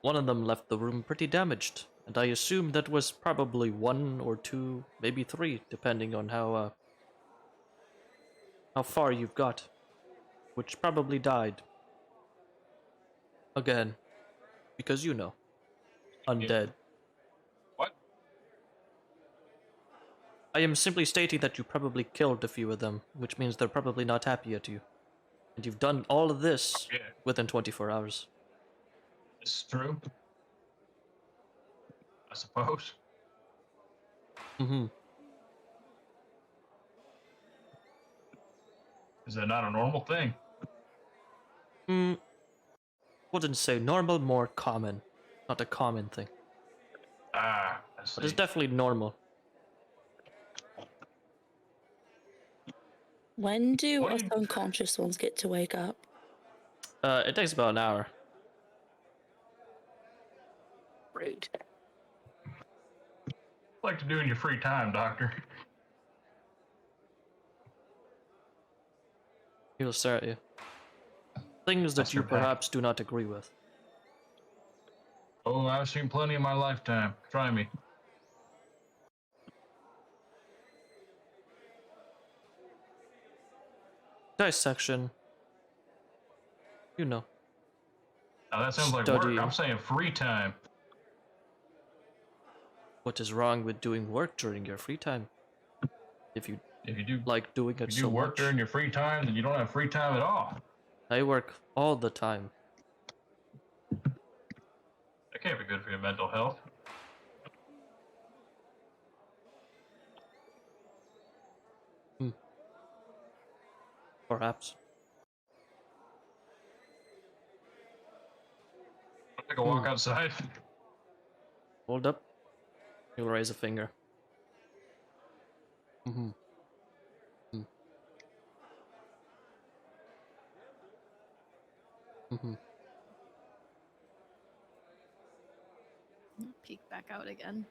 one of them left the room pretty damaged, and I assume that was probably one or two, maybe three, depending on how far you've got, which probably died. Again, because you know, undead. What? I am simply stating that you probably killed a few of them, which means they're probably not happy at you. And you've done all of this Yeah, within 24 hours. this is true. I suppose. Is that not a normal thing? Wouldn't say normal, more common. Not a common thing. I But it's see. definitely normal. When do What us do you- unconscious ones get to wake up? It takes about an hour. Rude. like to do in your free time, Doctor? He'll stare at you. Things that That's you your pack. perhaps do not agree with. Oh, I've seen plenty in my lifetime. Try me. Dissection. You know. Now that sounds like Study. work. I'm saying free time. What is wrong with doing work during your free time? If you If you do like doing it if you so do work much. during your free time, then you don't have free time at all. I work all the time. That can't be good for your mental health. Perhaps. Take a walk outside. Hold up. He'll raise a finger. Mm-hmm. Mm-hmm. Peek back out again.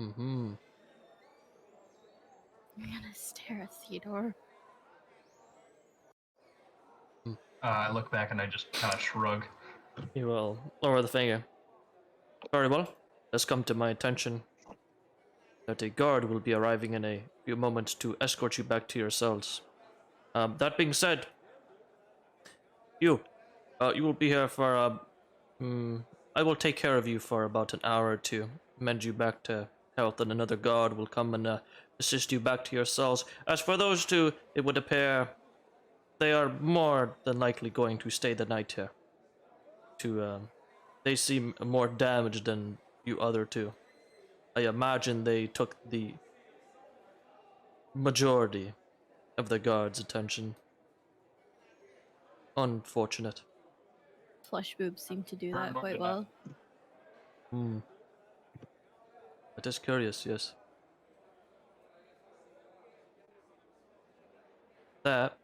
Mm-hmm. You're gonna stare at Theodore. I look back and I just kind of shrug. He will lower the finger. Very well. It's come to my attention that a guard will be arriving in a few moments to escort you back to your cells. That being said, you will be here for I will take care of you for about an hour or two, mend you back to health, and another guard will come and assist you back to your cells. As for those two, it would appear they are more than likely going to stay the night here. They seem more damaged than you other two. I imagine they took the majority of the guards' attention. Unfortunate. Flesh boobs seem to do that Burn quite book well. It is curious, yes. That.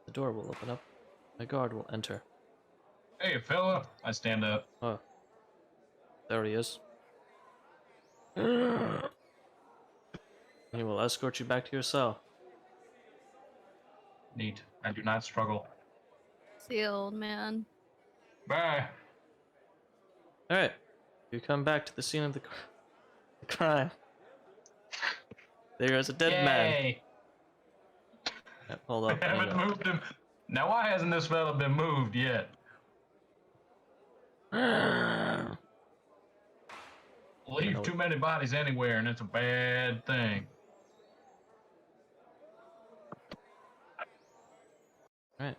The door will open up. A guard will enter. Hey, fella. I stand up. Oh. There he is. He will escort you back to your cell. Neat. I do not struggle. See you, old man. Bye. Alright. You come back to the scene of the crime. There is a dead man. Yay. Hold They up. haven't moved him. Now, why hasn't this fella been moved yet? Leave too many bodies anywhere, and it's a bad thing. Alright.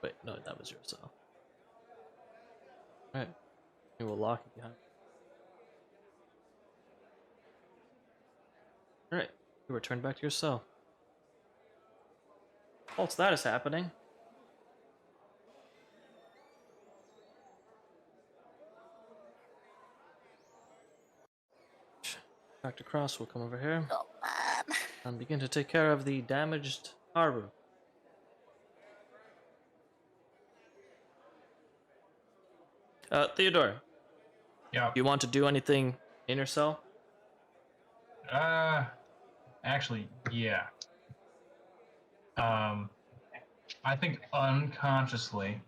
Wait, no, that was your cell. Alright. We will lock it behind. Alright. You return back to your cell. Whilst that is happening, Dr. Cross will come over here and begin to take care of the damaged harbor. Theodore, Yeah. you want to do anything in your cell? Actually, yeah. I think unconsciously,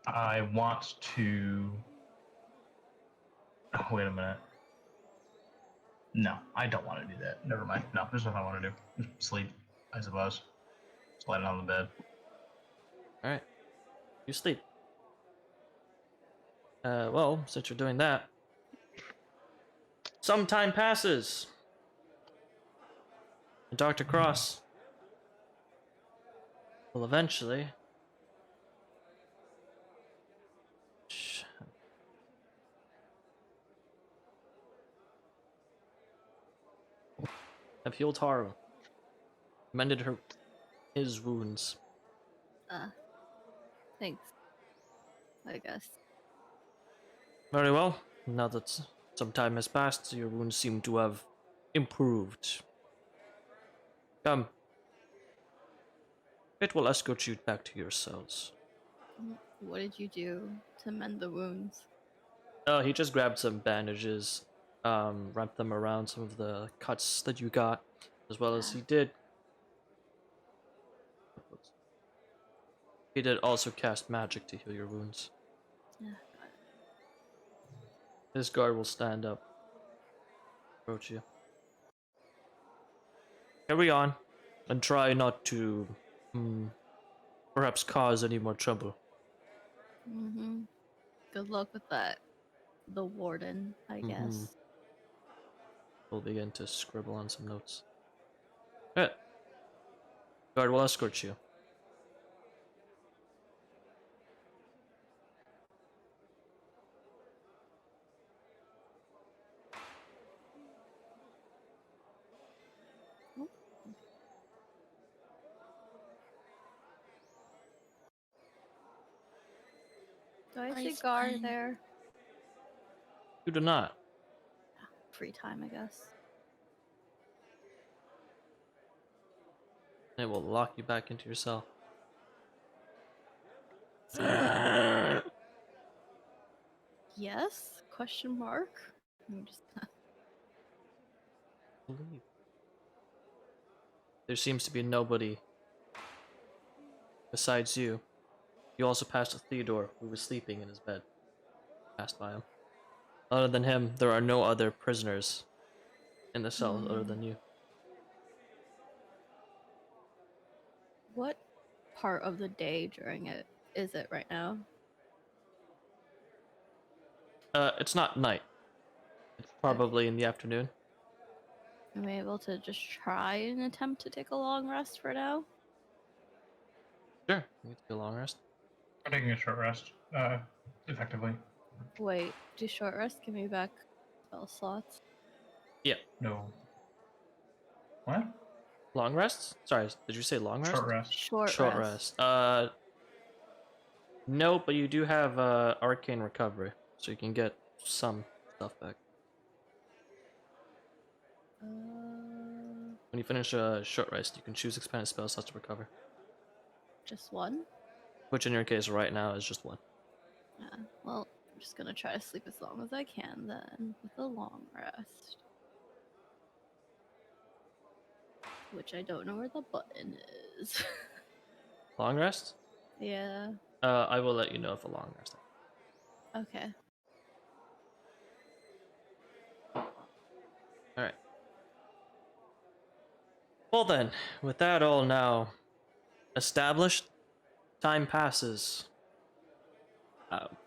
I want to. Oh, wait a minute. No, I don't want to do that. Never mind. No, there's nothing I want to do. Just sleep, I suppose. Just laying on the bed. Alright. You sleep. Well, since you're doing that, some time passes. And Dr. Cross will eventually have healed Haru, mended his wounds. Thanks. I guess. Very well. Now that some time has passed, your wounds seem to have improved. Come. It will escort you back to your cells. What did you do to mend the wounds? Oh, he just grabbed some bandages, wrapped them around some of the cuts that you got, as well as he did also cast magic to heal your wounds. Yeah. This guard will stand up, approach you. Carry on, and try not to, perhaps cause any more trouble. Mm-hmm. Good luck with that. The warden, I guess. will begin to scribble on some notes. Alright. Guard will escort you. Do I see Nice guard one. there? You do not. Free time, I guess. It will lock you back into your cell. Yes? Question mark? I'm just Believe. There seems to be nobody besides you. You also passed Theodore, who was sleeping in his bed. Passed by him. Other than him, there are no other prisoners in the cell other than you. What part of the day during it is it right now? It's not night. It's probably in the afternoon. Am I able to just try and attempt to take a long rest for now? Sure, you can take a long rest. I'm taking a short rest, effectively. Wait, do short rest give me back spell slots? No. What? Long rest? Sorry, did you say long rest? Short rest. Short rest. No, but you do have arcane recovery, so you can get some stuff back. When you finish a short rest, you can choose expanded spell slots to recover. Just one? Which in your case right now is just one. Yeah. Well, I'm just gonna try to sleep as long as I can then, with a long rest. Which I don't know where the button is. Long rest? Yeah. I will let you know if a long rest. Okay. Alright. Well then, with that all now established, time passes.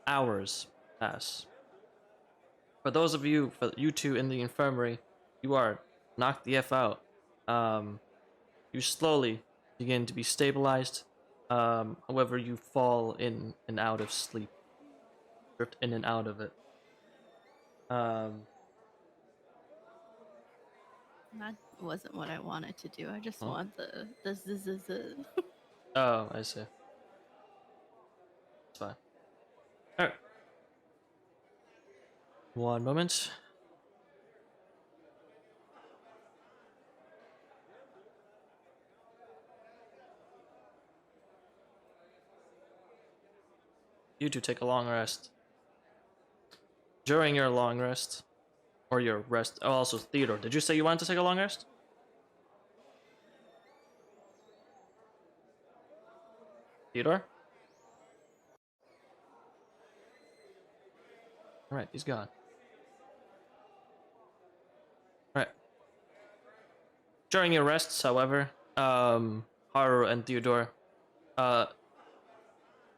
Hours pass. For those of you, for you two in the infirmary, you are knocked the F out. You slowly begin to be stabilized. However, you fall in and out of sleep. Drift in and out of it. That wasn't what I wanted to do. I just Huh? want the zzz. Oh, I see. It's fine. Alright. One moment. You two take a long rest. During your long rest, or your rest. Oh, also Theodore. Did you say you wanted to take a long rest? Theodore? Alright, he's gone. Alright. During your rests, however, Haru and Theodore,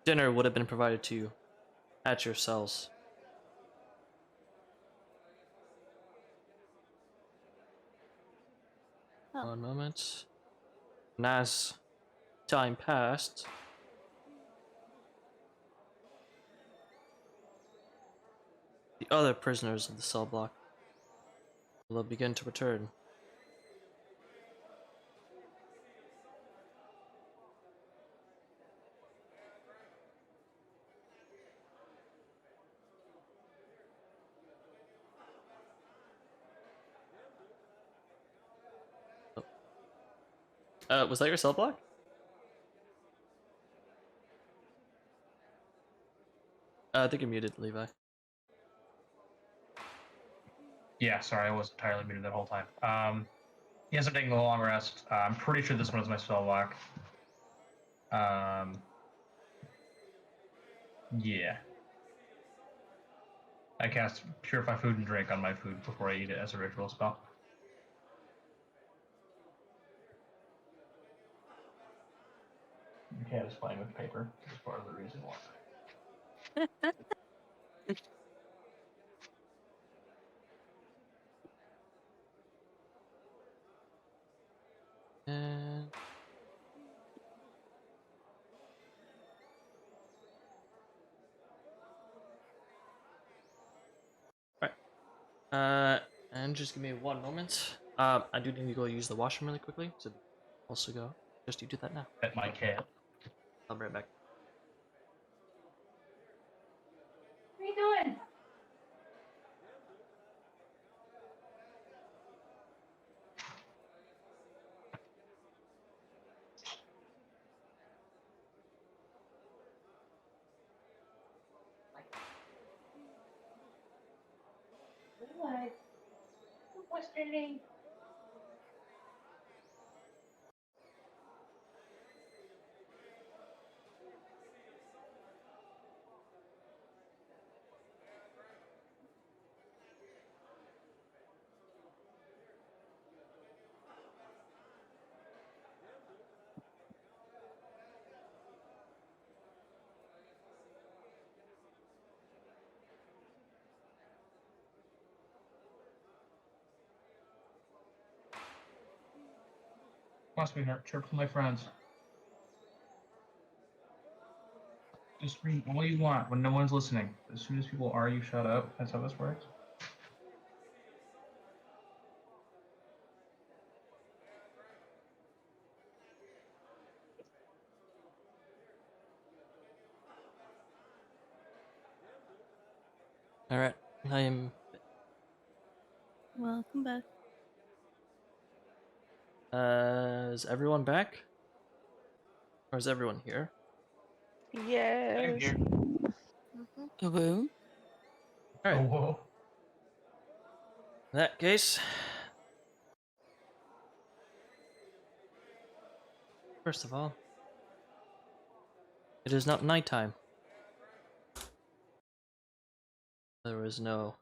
dinner would have been provided to you at your cells. Oh. One moment. And as time passed, the other prisoners of the cell block will begin to return. Was that your cell block? I think you're muted, Levi. Yeah, sorry, I was entirely muted that whole time. Yes, I'm taking a long rest. I'm pretty sure this one is my spell block. Yeah. I cast Purify Food and Drink on my food before I eat it as a ritual spell. The cat is playing with paper. That's part of the reason why. And right. And just give me one moment. I do need to go use the washroom really quickly. So also go. Just you do that now. Pet my cat. I'll be right back. What are you doing? What? What's your name? Come on, sweetheart. Chirp to my friends. Just read all you want when no one's listening. As soon as people are, you shut up. That's how this works. All right. I am. Welcome back. Is everyone back? Or is everyone here? I'm Yes. here. Hello? All Oh, right. whoa. In that case, first of all, it is not nighttime. There is no.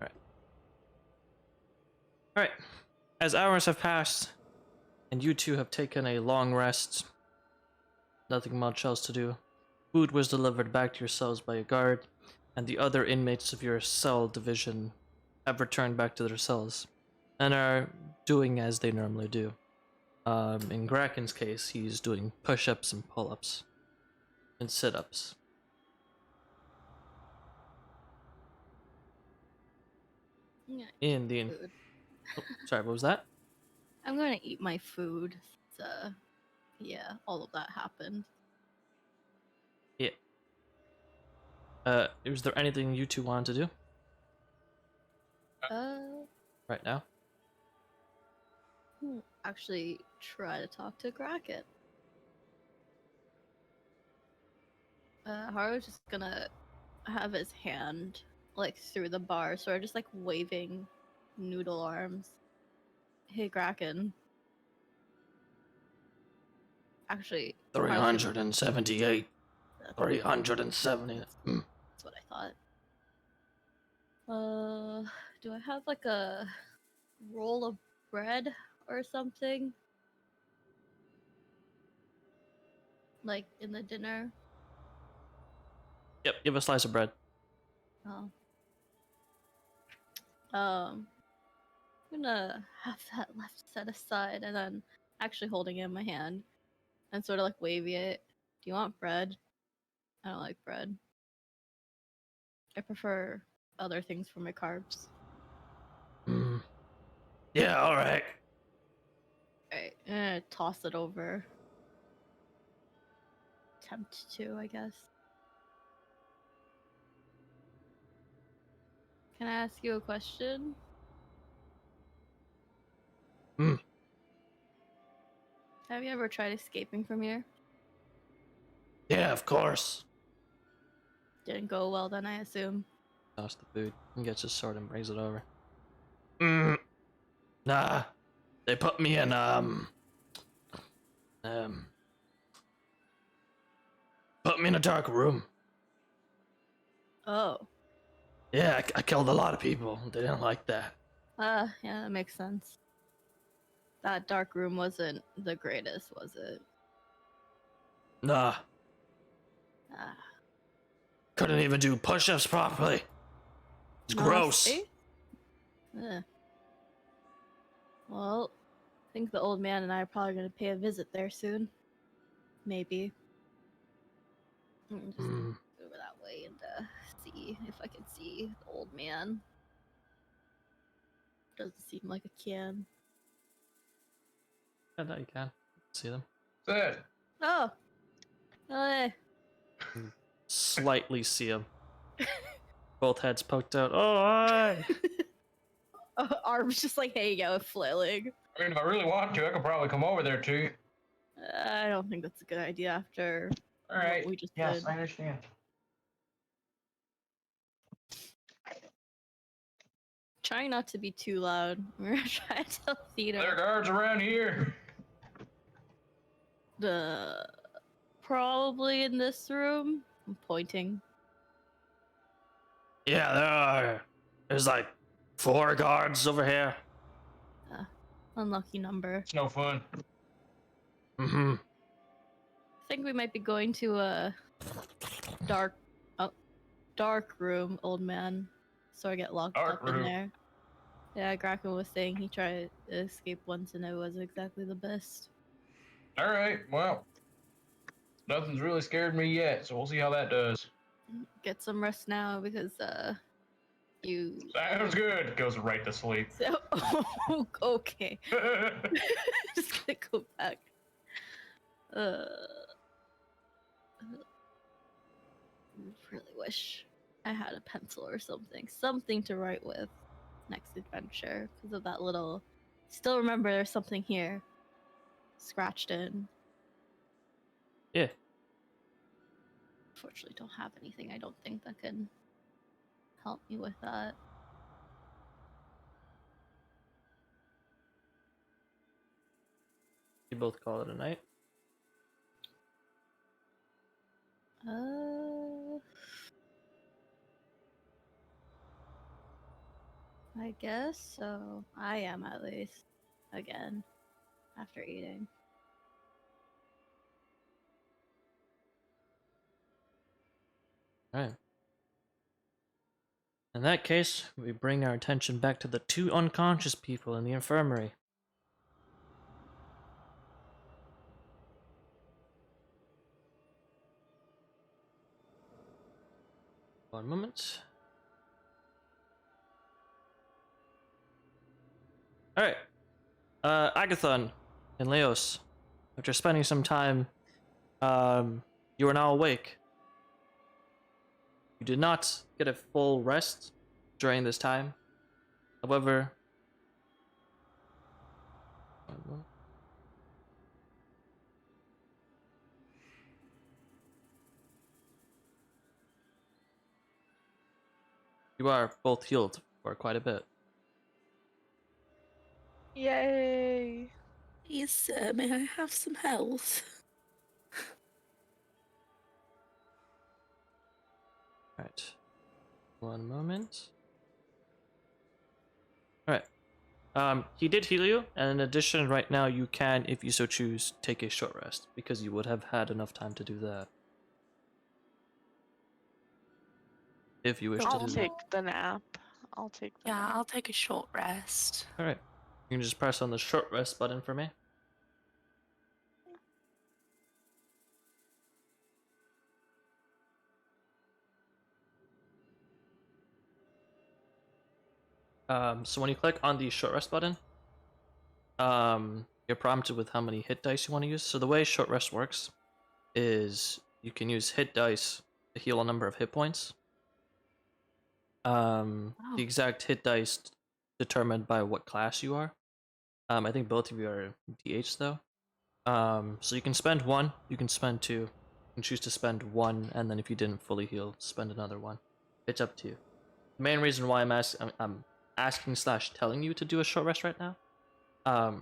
Alright. Alright. As hours have passed, and you two have taken a long rest, nothing much else to do, food was delivered back to your cells by a guard, and the other inmates of your cell division have returned back to their cells, and are doing as they normally do. In Kraken's case, he's doing push-ups and pull-ups, and sit-ups. Yeah, In the... food. Oh, sorry, what was that? I'm gonna eat my food. Yeah, all of that happened. Yeah. Was there anything you two wanted to do Uh, right now? actually try to talk to Kraken. Haru's just gonna have his hand like through the bar, so we're just like waving noodle arms. Hey Kraken. Actually, Haru's gonna- 378. that's- 370. That's what I thought. Do I have like a roll of bread or something? Like in the dinner? Yep, give a slice of bread. Oh. I'm gonna have that left set aside and then actually holding it in my hand and sort of like waving it. Do you want bread? I don't like bread. I prefer other things for my carbs. Mm. Yeah, alright. Alright, I'm gonna toss it over. Attempt to, I guess. Can I ask you a question? Hmm. Have you ever tried escaping from here? Yeah, of course. Didn't go well then, I assume. Toss the food and gets his sword and brings it over. Nah. They put me in, put me in a dark room. Oh. Yeah, I killed a lot of people. They didn't like that. Yeah, that makes sense. That dark room wasn't the greatest, was it? Nah. Ah, Couldn't even do push-ups properly. It's gross. namaste? Well, I think the old man and I are probably gonna pay a visit there soon. Maybe. Just Hmm. go over that way and see if I can see the old man. Doesn't seem like I can. Yeah, no, you can see them. That's it. Oh! Hey! Slightly see them. Both heads poked out. Oh, hi! Arms just like hanging out, flailing. I mean, if I really want to, I could probably come over there too. I don't think that's a good idea after All right. what we just Yes, did. I understand. Trying not to be too loud. We're trying to tell There are theater. guards around here. Probably in this room. I'm pointing. Yeah, there are. There's like 4 guards over here. Unlucky number. It's no fun. Mm-hmm. I think we might be going to a dark room, old man. So I get locked Dark up in room. there. Yeah, Graken was saying he tried to escape once and it wasn't exactly the best. All right. Well, nothing's really scared me yet, so we'll see how that does. Get some rest now because you Sounds good. Goes right to sleep. oh, okay. Just gonna go back. Really wish I had a pencil or something to write with next adventure because of that little. Still remember there's something here, scratched in. Yeah. Unfortunately, don't have anything. I don't think that can help me with that. You both call it a night. I guess so. I am at least. Again, after eating. Alright. In that case, we bring our attention back to the 2 unconscious people in the infirmary. One moment. Alright. Agathon and Leos, after spending some time, you are now awake. You did not get a full rest during this time. However, you are both healed for quite a bit. Yay! Please, sir, may I have some health? Alright. One moment. Alright. He did heal you, and in addition, right now you can, if you so choose, take a short rest, because you would have had enough time to do that. If you wish to I'll do take the nap. I'll take the Yeah, nap. I'll take a short rest. that. Alright. You can just press on the short rest button for me. So when you click on the short rest button, you're prompted with how many hit dice you want to use. So the way short rest works is you can use hit dice to heal a number of hit points. The exact hit dice determined by what class you are. I think both of you are DH though. So you can spend 1, you can spend 2, you can choose to spend 1, and then if you didn't fully heal, spend another 1. It's up to you. The main reason why I'm asking / telling you to do a short rest right now,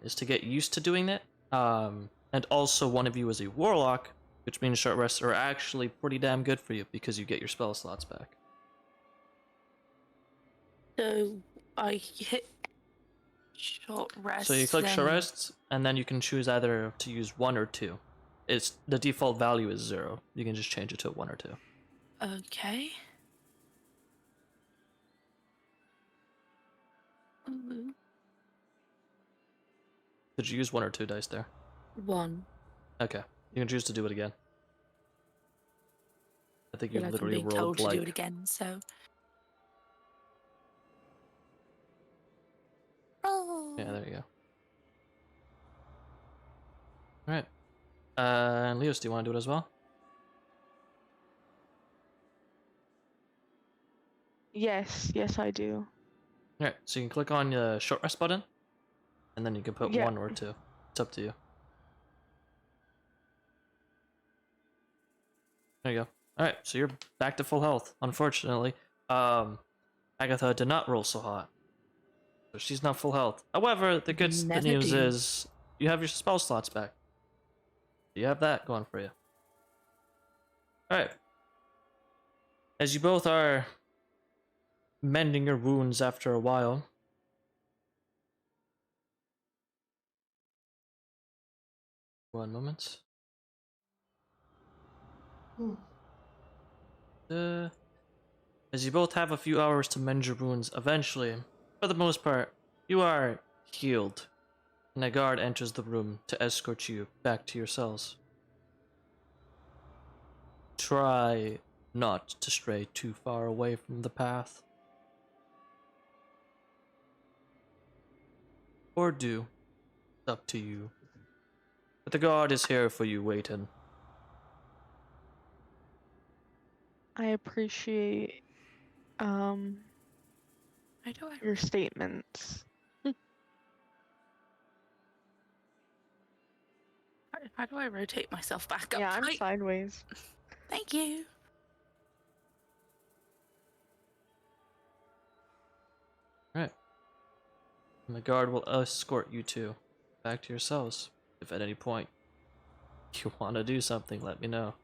is to get used to doing it. And also one of you is a warlock, which means short rests are actually pretty damn good for you because you get your spell slots back. So I hit short rest. So you click short then- rests, and then you can choose either to use 1 or 2. it's the default value is 0. You can just change it to 1 or 2. Okay. Ooh, Did you use 1 or 2 dice there? 1. Okay. You can choose to do it again. I think you But I'm literally being rolled told to like do it again, so. Oh. yeah, there you go. All right. And Leos, do you want to do it as well? Yes, yes, I do. All right. So you can click on the short rest button, and then you can put Yeah. 1 or 2. It's up to you. There you go. All right. So you're back to full health. Unfortunately, Agatha did not roll so hot, so she's not full health. However, the Never news do. is you have your spell slots back. You have that going for you. All right. As you both are mending your wounds after a while. One moment. As you both have a few hours to mend your wounds, eventually, for the most part, you are healed, and a guard enters the room to escort you back to your cells. Try not to stray too far away from the path. Or do. It's up to you. But the guard is here for you, waiting. I appreciate How do I? your statements. How do I rotate myself back up? Yeah, I'm Right. sideways. Thank you. Alright. And the guard will escort you two back to your cells. If at any point you want to do something, let me know.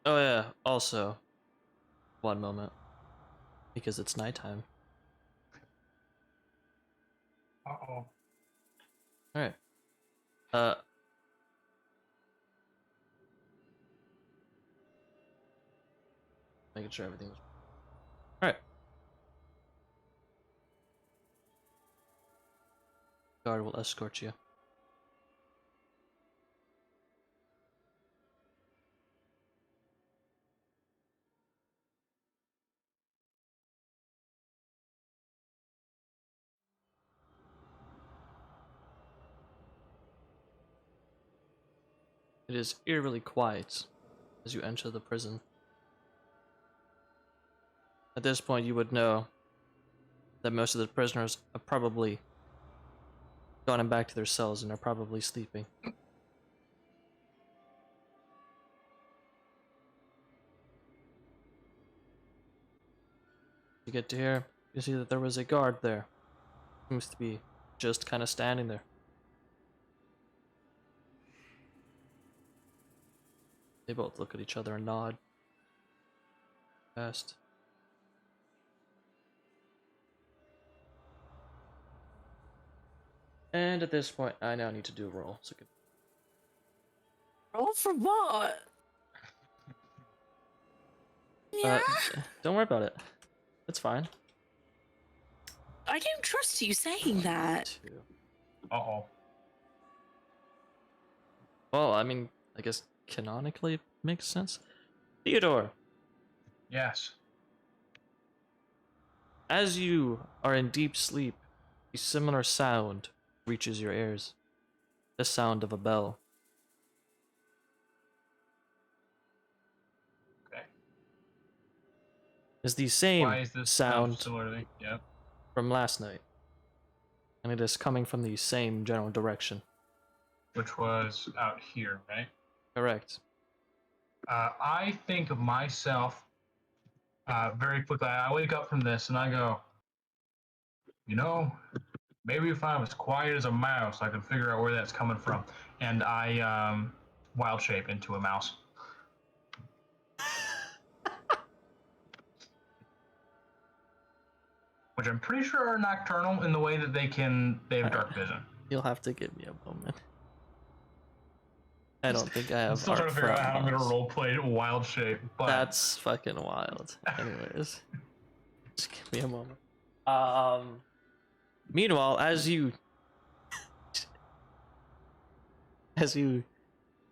Oh yeah, also, one moment. Because it's nighttime. Uh-oh. Alright. Making sure everything's... Alright. Guard will escort you. It is eerily quiet as you enter the prison. At this point, you would know that most of the prisoners have probably gone back to their cells and are probably sleeping. You get to here, you see that there was a guard there. Seems to be just kind of standing there. They both look at each other and nod. Fast. And at this point, I now need to do a roll. So good. Roll for what? Yeah. Don't worry about it. It's fine. I don't trust you saying that. 2. Uh-oh. Well, I mean, I guess canonically it makes sense. Theodore, Yes. as you are in deep sleep, a similar sound reaches your ears. The sound of a bell. Okay. Is the same Why is this sound similar to me? Yep. from last night. And it is coming from the same general direction. Which was out here, right? Correct. I think of myself very quickly. I wake up from this and I go, maybe if I was quiet as a mouse, I could figure out where that's coming from. And I wild shape into a mouse. which I'm pretty sure are nocturnal in the way that they have dark vision. You'll have to give me a moment. I don't think I I'm have still art trying to figure out from how I'm gonna Mars. roleplay wild shape, but That's fucking wild. Anyways, just give me a moment. Meanwhile, as you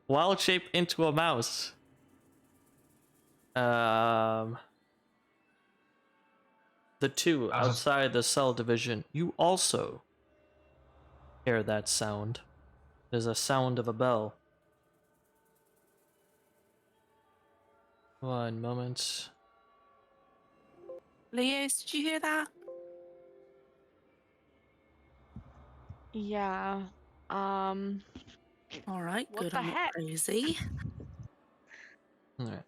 wild shape into a mouse, the two I was just- outside the cell division, you also hear that sound. There's a sound of a bell. One moment. Leos, did you hear that? Yeah. All right, What good. the I'm not heck? crazy. All right.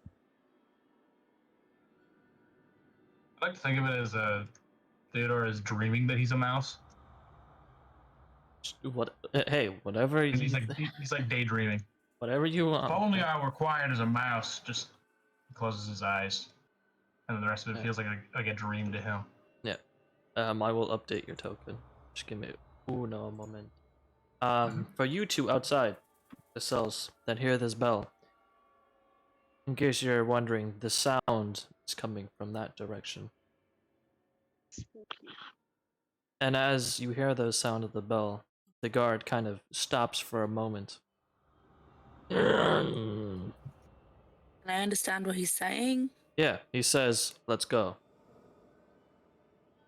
I like to think of it as Theodore is dreaming that he's a mouse. What? Hey, whatever you He's like daydreaming. whatever you If want. only I were quiet as a mouse. Just closes his eyes, and then the rest of it Yeah. feels like a dream to him. Yeah. I will update your token. Just give me a moment. For you two outside the cells that hear this bell, in case you're wondering, the sound is coming from that direction. And as you hear the sound of the bell, the guard kind of stops for a moment. Can I understand what he's saying? Yeah, he says, "Let's go."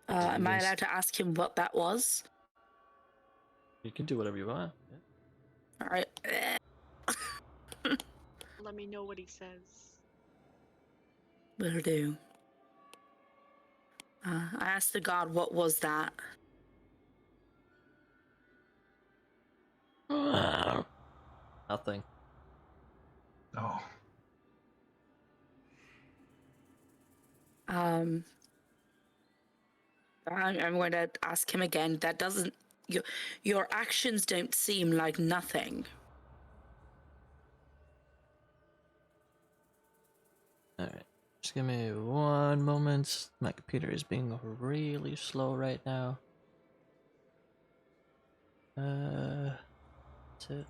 Am I Yes. allowed to ask him what that was? You can do whatever you want. Yeah. All right. Let me know what he says. Will do. I asked the guard, what was that? Nothing. Oh, I'm going to ask him again. That doesn't. Your actions don't seem like nothing. Alright. Just give me one moment. My computer is being really slow right now. That's it.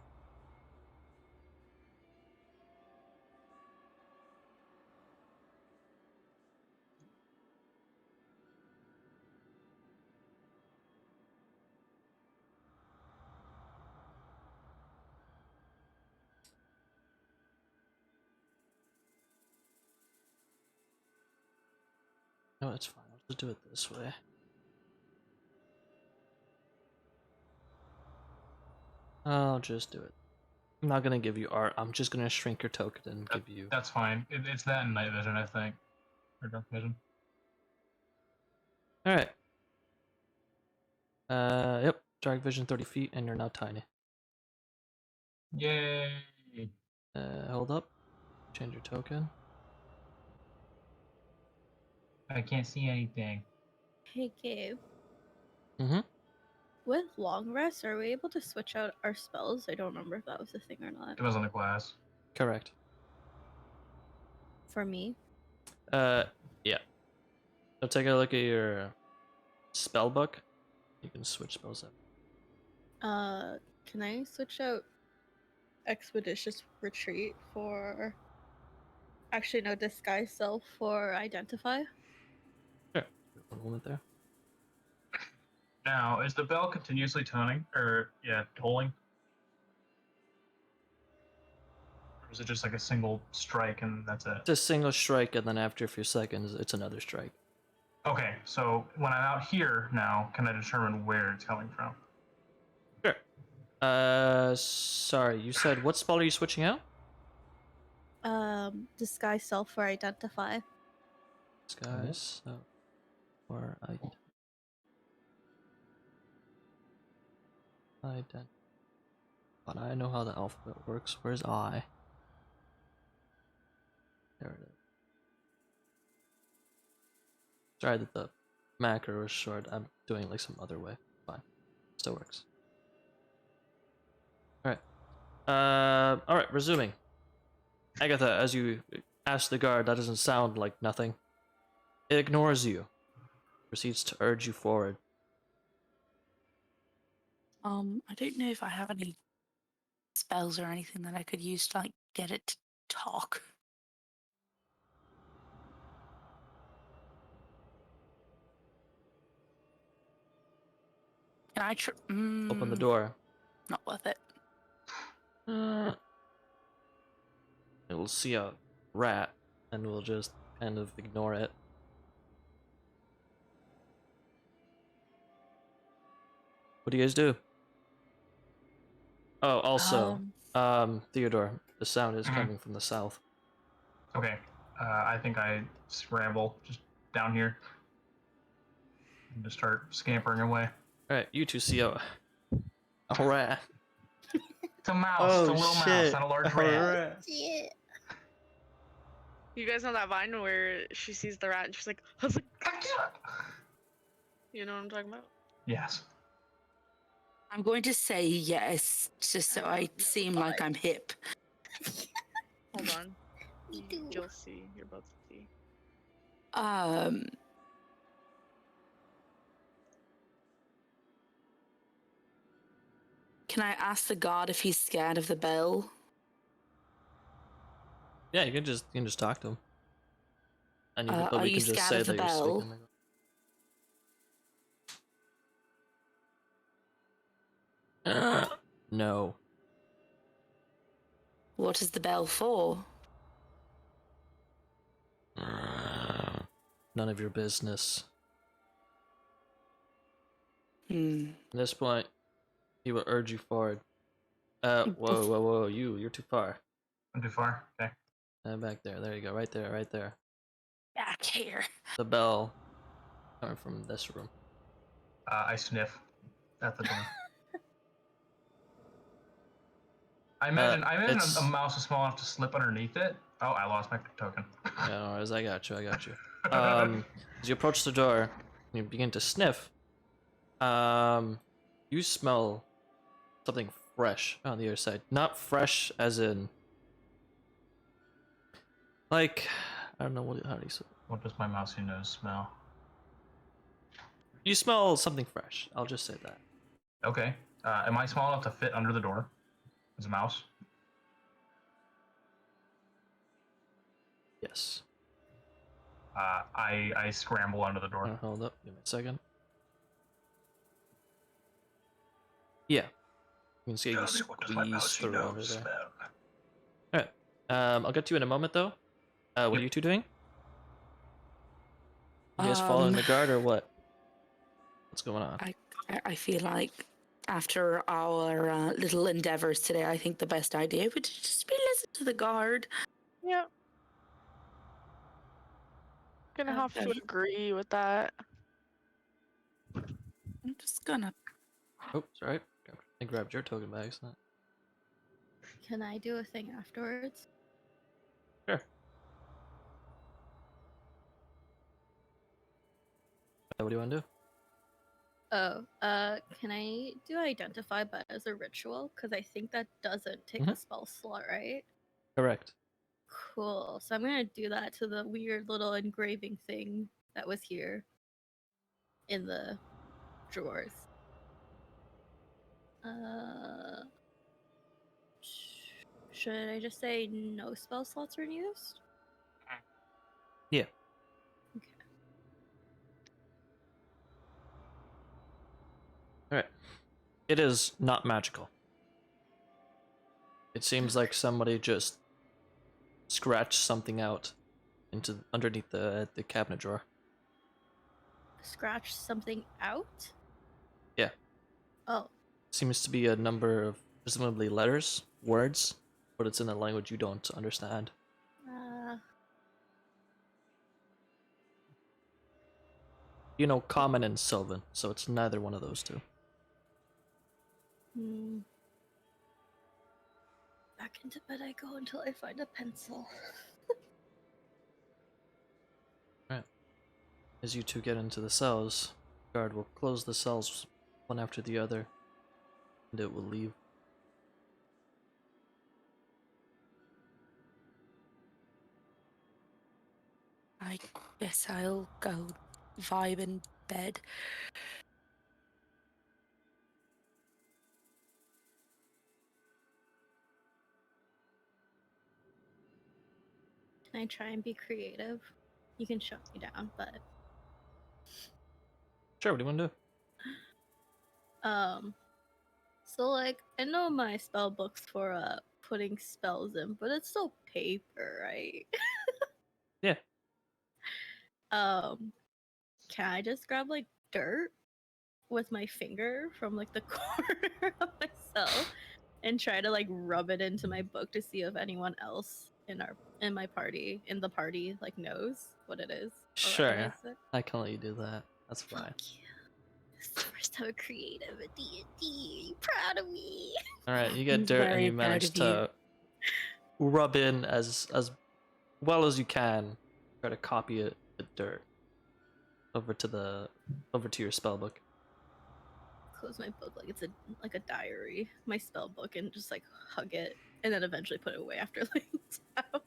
No, it's fine. I'll just do it this way. I'll just do it. I'm not gonna give you art. I'm just gonna shrink your token and give you. that's fine. It's that and night vision, I think, or dark vision. All right. Yep. Dark vision 30 feet, and you're now tiny. Yay! Hold up. Change your token. I can't see anything. Hey, Gabe. Mm-hmm. With long rest, are we able to switch out our spells? I don't remember if that was a thing or not. Depends on the class. Correct. For me? Yeah. So take a look at your spell book. You can switch spells up. Can I switch out Expeditious Retreat for... Actually, no, Disguise Self for Identify? Sure. One moment there. Now, is the bell continuously tolling? Or is it just like a single strike and that's it? It's a single strike, and then after a few seconds, it's another strike. Okay, so when I'm out here now, can I determine where it's coming from? Sure. Sorry, you said what spell are you switching out? Disguise Self for Identify. Disguise. So, or ident. But I know how the alphabet works. Where's I? There it is. Sorry that the macro is short. I'm doing it like some other way. Fine. Still works. Alright. Alright, resuming. Agatha, as you ask the guard, that doesn't sound like nothing. It ignores you. proceeds to urge you forward. I don't know if I have any spells or anything that I could use to like get it to talk. Can I Open the door. Not worth it. We'll see a rat, and we'll just kind of ignore it. What do you guys do? Oh, also, Theodore, the sound is coming from the south. Okay. I think I scramble just down here and just start scampering away. Alright, you two see a rat. It's a mouse. It's a little mouse, not a large rat. Yeah. You guys know that vine where she sees the rat and she's like, "Huzzah." You know what I'm talking about? Yes. I'm going to say yes, just so I seem like I'm hip. Hold on. Me too. You'll see. You're about to see. Can I ask the god if he's scared of the bell? Yeah, you can just talk to him. And you Are we you can just scared say of the that you're bell? speaking. No. What is the bell for? None of your business. Hmm. At this point, he will urge you forward. Whoa, you're too far. I'm too far. Okay. Back there, there you go, right there. Back here. The bell coming from this room. I sniff at the door. I imagine a mouse is small enough to slip underneath it. Oh, I lost my token. Yeah, no worries, I got you. As you approach the door, you begin to sniff. You smell something fresh on the other side. Not fresh as in, like, I don't know how do you say. What does my mousy nose smell? You smell something fresh. I'll just say that. Okay. Am I small enough to fit under the door as a mouse? Yes. I scramble under the door. Hold up. Give me a second. Yeah. You can see you squeeze through under there. Alright. I'll get to you in a moment, though. What are you two doing? You guys following the guard or what? What's going on? I feel like after our little endeavors today, I think the best idea would just be listen to the guard. Yeah. Gonna have to agree with that. I'm just gonna. Oh, sorry. I grabbed your token by accident. Can I do a thing afterwards? Sure. What do you want to do? Oh, can I do identify but as a ritual? Because I think that doesn't take a spell slot, right? Correct. Cool. So I'm gonna do that to the weird little engraving thing that was here in the drawers. Should I just say no spell slots are used? Yeah. Okay. Alright. It is not magical. It seems like somebody just scratched something out into underneath the cabinet drawer. Scratch something out? Yeah. Oh. Seems to be a number of presumably letters, words, but it's in a language you don't understand. You know Common and Sylvan, so it's neither one of those two. Back into bed I go until I find a pencil. Right. As you two get into the cells, the guard will close the cells one after the other, and it will leave. I guess I'll go vibe and bed. Can I try and be creative? You can shut me down, but Sure, what do you want to do? so like I know my spell books for putting spells in, but it's still paper, right? Yeah. Can I just grab like dirt with my finger from like the corner of myself and try to like rub it into my book to see if anyone else in my party in the party like knows what it is? Or Sure. recognizes it? I can let you do that. That's fine. Fuck yeah. This is the first time creative at D&D. You proud of me? Alright, you I'm get dirt and very you proud manage of you. to rub in as well as you can. Try to copy it with dirt over to your spell book. Close my book like it's a diary, my spell book, and just like hug it, and then eventually put it away after laying down.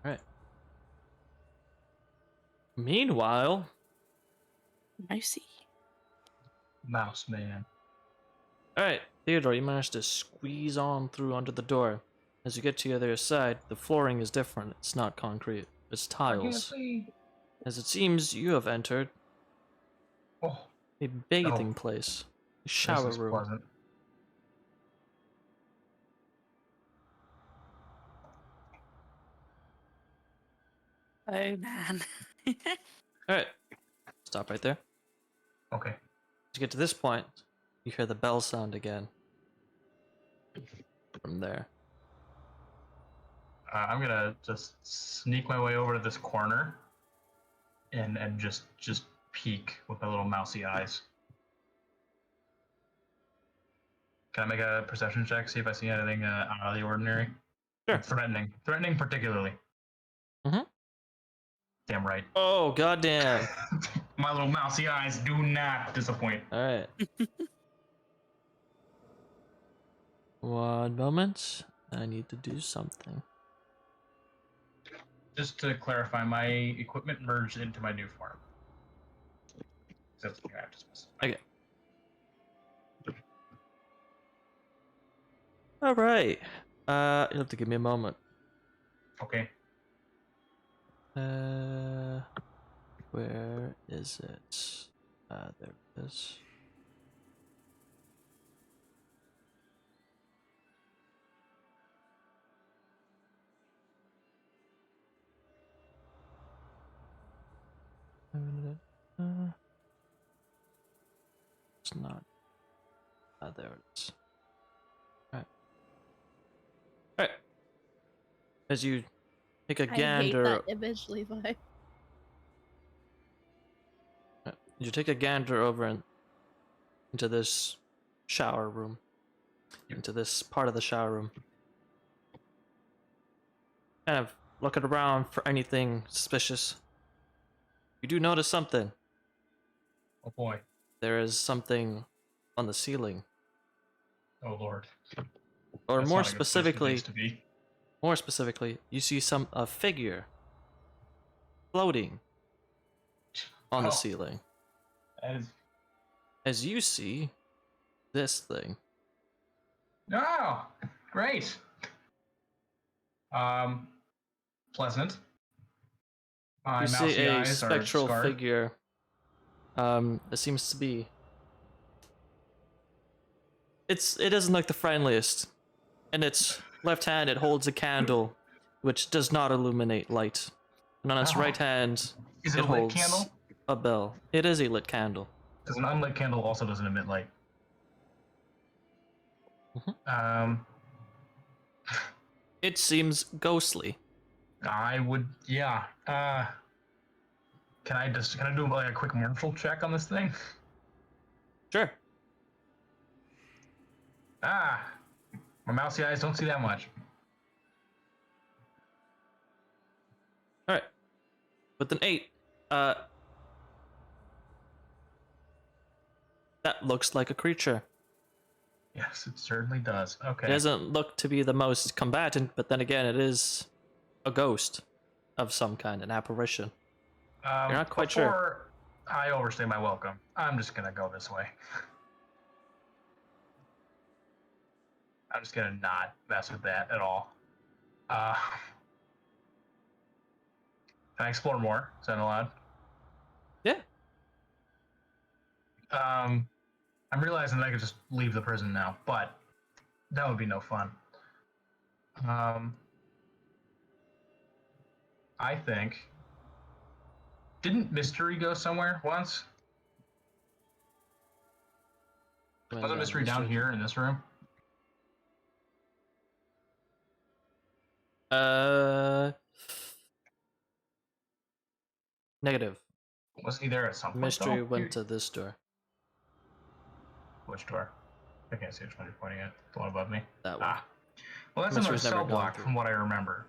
Alright. Meanwhile, I see. Mouse man. alright, Theodore, you managed to squeeze on through under the door. As you get to the other side, the flooring is different. It's not concrete, it's I can't tiles. see. As it seems, you have entered Oh, a bathing place, a this shower is room. pleasant. Oh man. Alright, stop right there. Okay. To get to this point, you hear the bell sound again. From there. I'm gonna just sneak my way over to this corner, and just peek with my little mousy eyes. Can I make a perception check? See if I see anything out of the ordinary. Sure. Threatening particularly. Mhm. Damn right. Oh, goddamn. My little mousy eyes do not disappoint. Alright. One moment. I need to do something. Just to clarify, my equipment merged into my new form. That's the thing I have to specify. Okay. Alright. You'll have to give me a moment. Okay. Where is it? There it is. It's not. There it is. Alright. Alright. As you take a I hate gander. that image, Levi. You take a gander over into this shower room. Into this part of the shower room. Kind of looking around for anything suspicious. You do notice something. Oh boy. There is something on the ceiling. Oh lord. Or That's more not a good place for specifically, things to be. you see a figure floating on the Oh. ceiling. That is. As you see this thing. Oh, great. Pleasant. My You see mousy a eyes are spectral scarred. figure. That seems to be. It doesn't look the friendliest. In its left hand, it holds a candle, which does not illuminate light. And on its Oh. right hand, Is it it a lit holds candle? a bell. It is a lit candle. Because an unlit candle also doesn't emit light. Mhm. It seems ghostly. I would, yeah. Can I do like a quick martial check on this thing? Sure. Ah, my mousy eyes don't see that much. All right. With an 8, that looks like a creature. Yes, it certainly does. It Okay. doesn't look to be the most combatant, but then again, it is a ghost of some kind, an apparition. You're not quite sure. Before I overstay my welcome, I'm just gonna go this way. I'm just gonna not mess with that at all. Can I explore more? Is that allowed? Yeah. I'm realizing that I could just leave the prison now, but that would be no fun. I think. Didn't Mystery go somewhere once? Wasn't Mystery down here in this room? Negative. Was he there at some point? Mystery though? went to this door. Which door? I can't see which one you're pointing at. The one above me? That one. Ah. Well, that's Mystery's another never cell gone block through. from what I remember.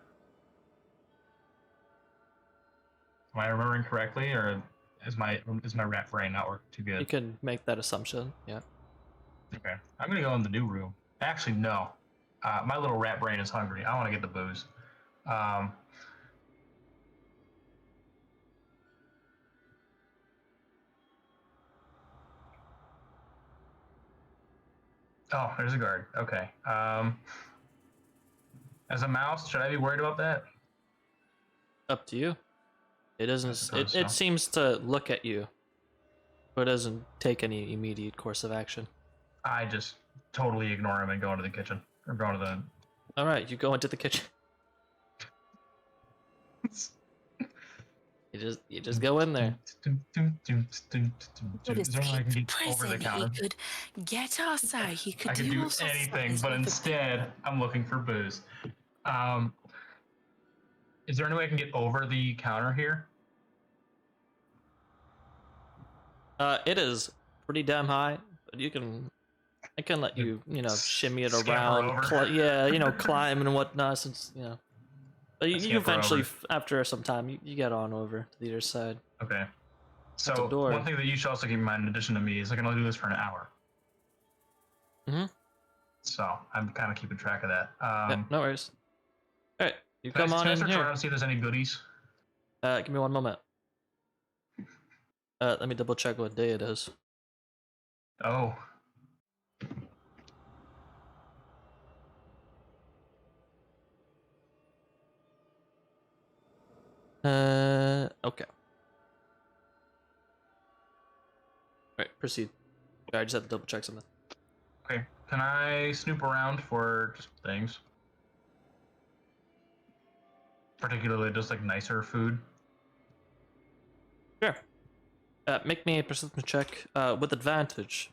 Am I remembering correctly, or is my rat brain not working too You good? can make that assumption, yeah. Okay. I'm gonna go in the new room. Actually, no. My little rat brain is hungry. I want to get the booze. Oh, there's a guard. Okay. As a mouse, should I be worried about that? Up to you. It doesn't. suppose It so. seems to look at you, but doesn't take any immediate course of action. I just totally ignore him and go into the kitchen. Or go into the... All right, you go into the kitchen. You just go in there. What Is is there any way I can Pete's get over the prison? He counter? could get outside. He could I can do do all sorts of anything, stuff. but instead, I'm looking for booze. Is there any way I can get over the counter here? It is pretty damn high, but you can. I can let you, shimmy it Scamper around. over. Yeah, climb and whatnot. Since but you scamper eventually, over. After some time, you get on over to the other side. Okay. That's a So door. one thing that you should also keep in mind, in addition to me, is I can only do this for an hour. Mhm. So I'm kind of keeping track of that. Yeah, no worries. All right, you Can come on I in search around here. and see if there's any goodies? Give me one moment. Let me double check what day it is. Oh. Okay. Alright, proceed. I just have to double check something. Okay. Can I snoop around for just things? Particularly just like nicer food? Sure. Make me a perception check with advantage.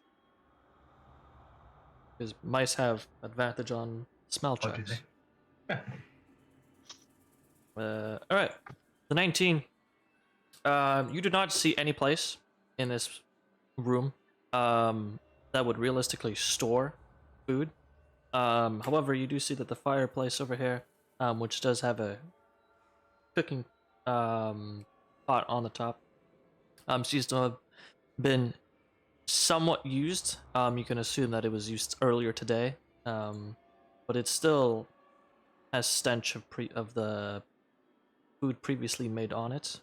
Because mice have advantage on smell Oh, do checks. they? Alright. The 19. You do not see any place in this room that would realistically store food. However, you do see that the fireplace over here, which does have a cooking pot on the top, seems to have been somewhat used. You can assume that it was used earlier today, but it still has stench of the food previously made on it.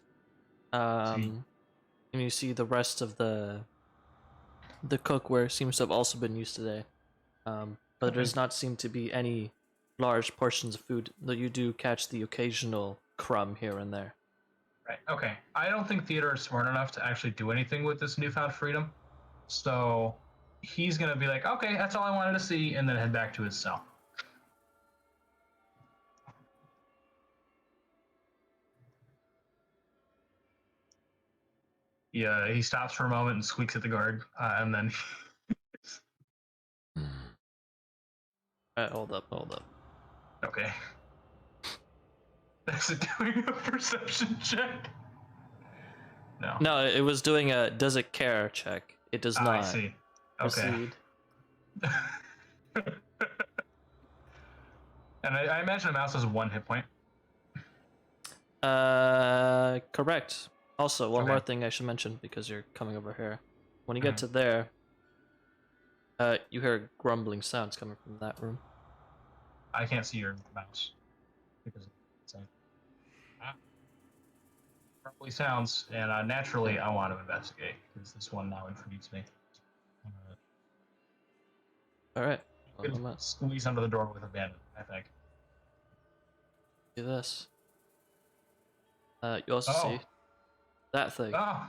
And you see the rest of the cookware seems to have also been used today, but there does not seem to be any large portions of food, though you do catch the occasional crumb here and there. Right. Okay. I don't think Theodore is smart enough to actually do anything with this newfound freedom. So he's going to be like, okay, that's all I wanted to see, and then head back to his cell. Yeah, he stops for a moment and squeaks at the guard, and then... Alright, hold up. Okay. Is it doing a perception check? No. No, it was doing a does it care check. It does not. I see. Okay. Proceed. And I imagine a mouse has 1 hit point. Correct. Also, one Okay. more thing I should mention because you're coming over here. When you get to there, You hear grumbling sounds coming from that room. I can't see your mouse because it's like probably sounds, and naturally I want to investigate because this one now intrigues me. All right. Well, Gonna I'm gonna squeeze under the door with abandon, I think. do this. You also Oh. see that thing, Oh,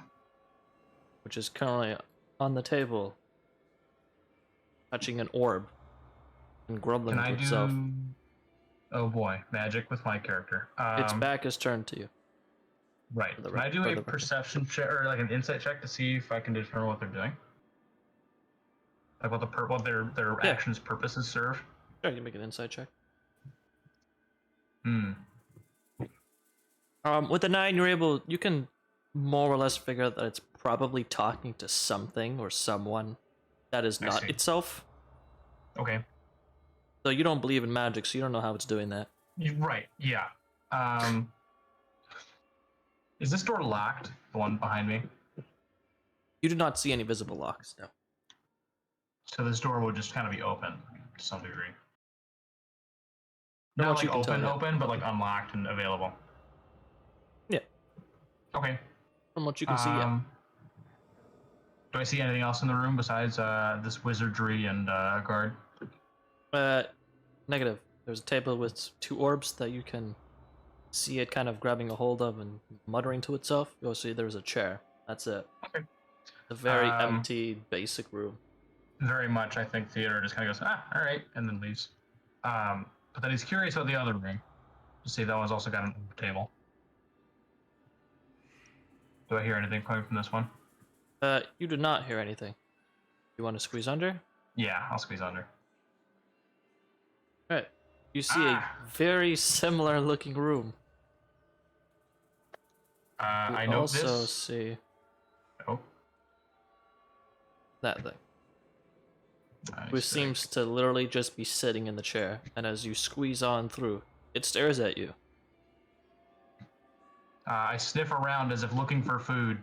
which is currently on the table, touching an orb and grumbling can to I itself. do? Oh boy, magic with my character. Its back is turned to you. Right. For the Can I rec- do for a the record. perception check or like an insight check to see if I can determine what they're doing? Like what their Yeah. actions purposes serve? Sure, you can make an insight check. Hmm. With the 9, you can more or less figure out that it's probably talking to something or someone that is I not see. itself. Okay. So you don't believe in magic, so you don't know how it's doing that. Right. Yeah. Um. Is this door locked? The one behind me. You do not see any visible locks, no. So this door would just kind of be open to some degree. From Not what you like can tell, open, yeah. open, but like unlocked and available. Yeah. Okay. From what you can see, yeah. Do I see anything else in the room besides this wizardry and guard? Negative. There's a table with 2 orbs that you can see it kind of grabbing a hold of and muttering to itself. You also see there's a chair. That's it. Okay. A very empty, basic room. Very much, I think Theodore just kind of goes, all right, and then leaves. But then he's curious about the other room. To see that one's also got an table. Do I hear anything coming from this one? You do not hear anything. You want to squeeze under? Yeah, I'll squeeze under. Right. You see a very similar looking room. You I note also this. see Oh, that thing, I which see. seems to literally just be sitting in the chair, and as you squeeze on through, it stares at you. I sniff around as if looking for food,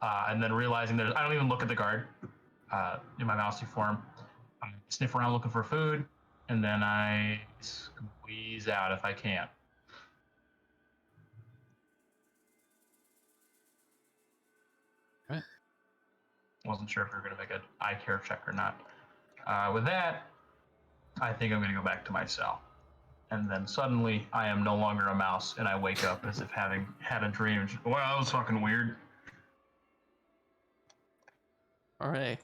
and then realizing that I don't even look at the guard in my mousy form. I sniff around looking for food, and then I squeeze out if I can. Right. Wasn't sure if we were going to make an eye care check or not. With that, I think I'm going to go back to my cell. And then suddenly, I am no longer a mouse, and I wake up as if having had a dream. Wow, that was fucking weird. All right.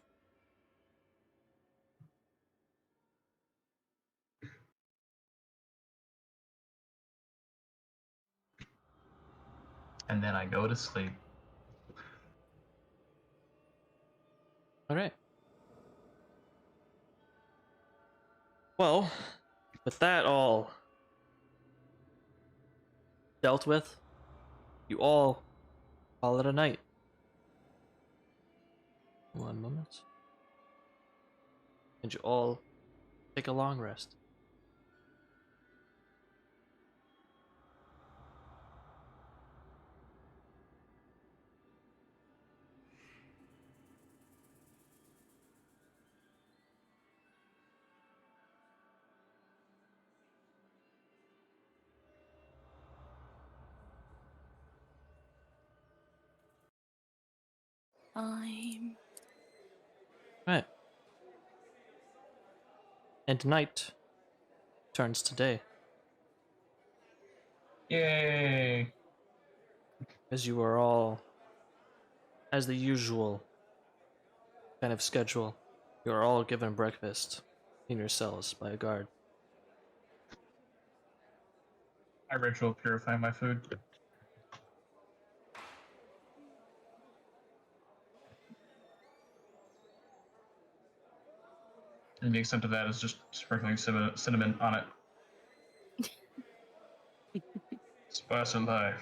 And then I go to sleep. All right. Well, with that all dealt with, you all call it a night. 1 moment. And you all take a long rest. I'm Right. And night turns to day, Yay! as you are all, as the usual kind of schedule, you are all given breakfast in your cells by a guard. I ritual purify my food. And the extent of that is just sprinkling cinnamon on it. Spice of life.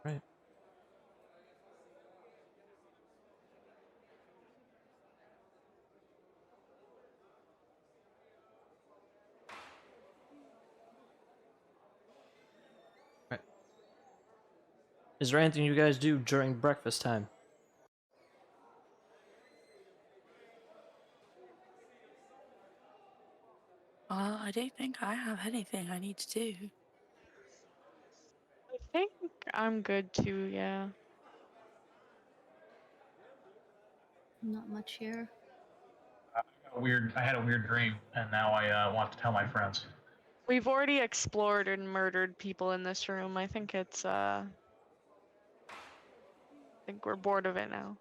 Right. Is there anything you guys do during breakfast time? I don't think I have anything I need to do. I think I'm good too, yeah. Not much here. I had a weird dream, and now I want to tell my friends. We've already explored and murdered people in this room. I think I think we're bored of it now.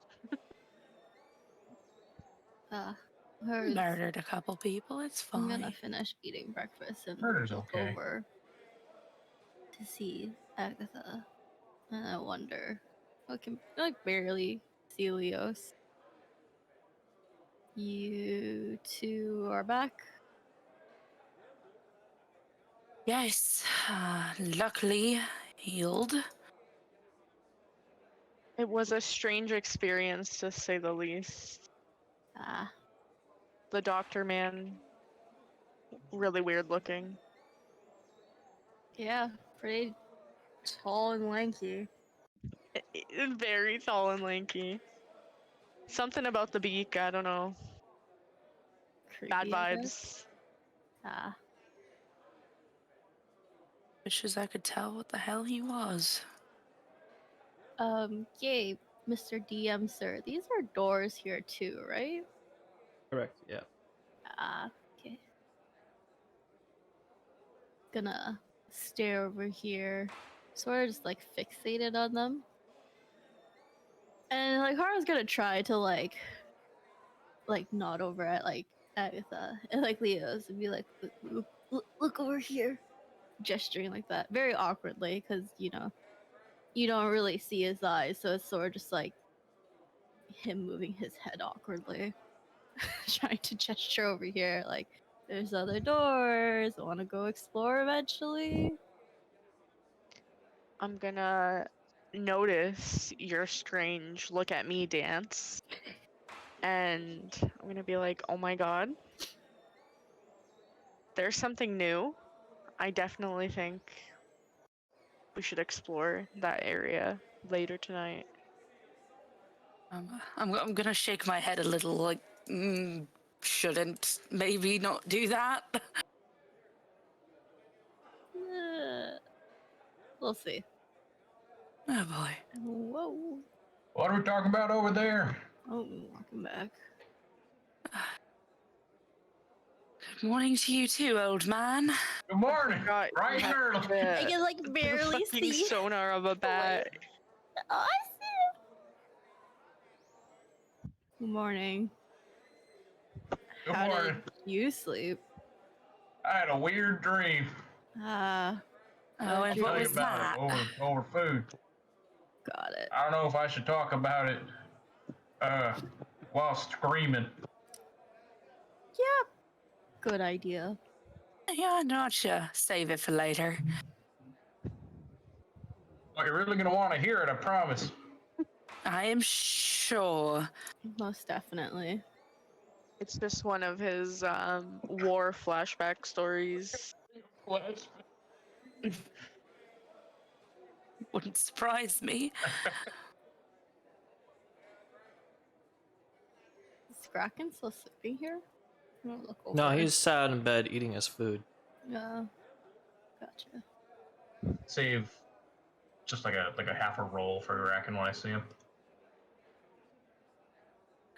Hers. Murdered a couple people, it's I'm fine. gonna finish eating breakfast and Murder's look okay. over to see Agatha. And I wonder. I can like barely see Leos. You two are back. Yes, luckily healed. It was a strange experience, to say the least. Ah, The doctor man, really weird looking. yeah, pretty tall and lanky. Very tall and lanky. Something about the beak, I don't know. Bad Creepy, I guess. vibes. Ah, Wish as I could tell what the hell he was. yay, Mr. DM, sir. These are doors here too, right? Correct, yeah. Ah, okay. Gonna stare over here, sort of just like fixated on them. And like Hara's gonna try to like nod over at like Agatha and like Leo's and be like, look over here, gesturing like that, very awkwardly, because you don't really see his eyes, so it's sort of just like him moving his head awkwardly, trying to gesture over here, like there's other doors. I want to go explore eventually. I'm gonna notice your strange look at me dance. And I'm gonna be like, oh my god. There's something new. I definitely think we should explore that area later tonight. I'm gonna shake my head a little, like, shouldn't maybe not do that. We'll see. Oh boy. Whoa. What are we talking about over there? Oh, welcome back. Good morning to you too, old man. Good morning. forgot you Bright and had early. I can like the barely fucking see. sonar of a bat. Oh, I see him. Good morning. Good How morning. did you sleep? I had a weird dream. Ah, Oh, and Dream what Tell you was about that? it over food. got it. I don't know if I should talk about it while screaming. Yeah, good idea. Yeah, not sure. Save it for later. Well, you're really gonna want to hear it, I promise. I am sure. Most definitely. It's just one of his war flashback stories. Wouldn't surprise me. Is Kraken still sleeping here? I'm gonna look over. No, he's sat out in bed eating his food. Yeah. Gotcha. Save just like a half a roll for Kraken when I see him.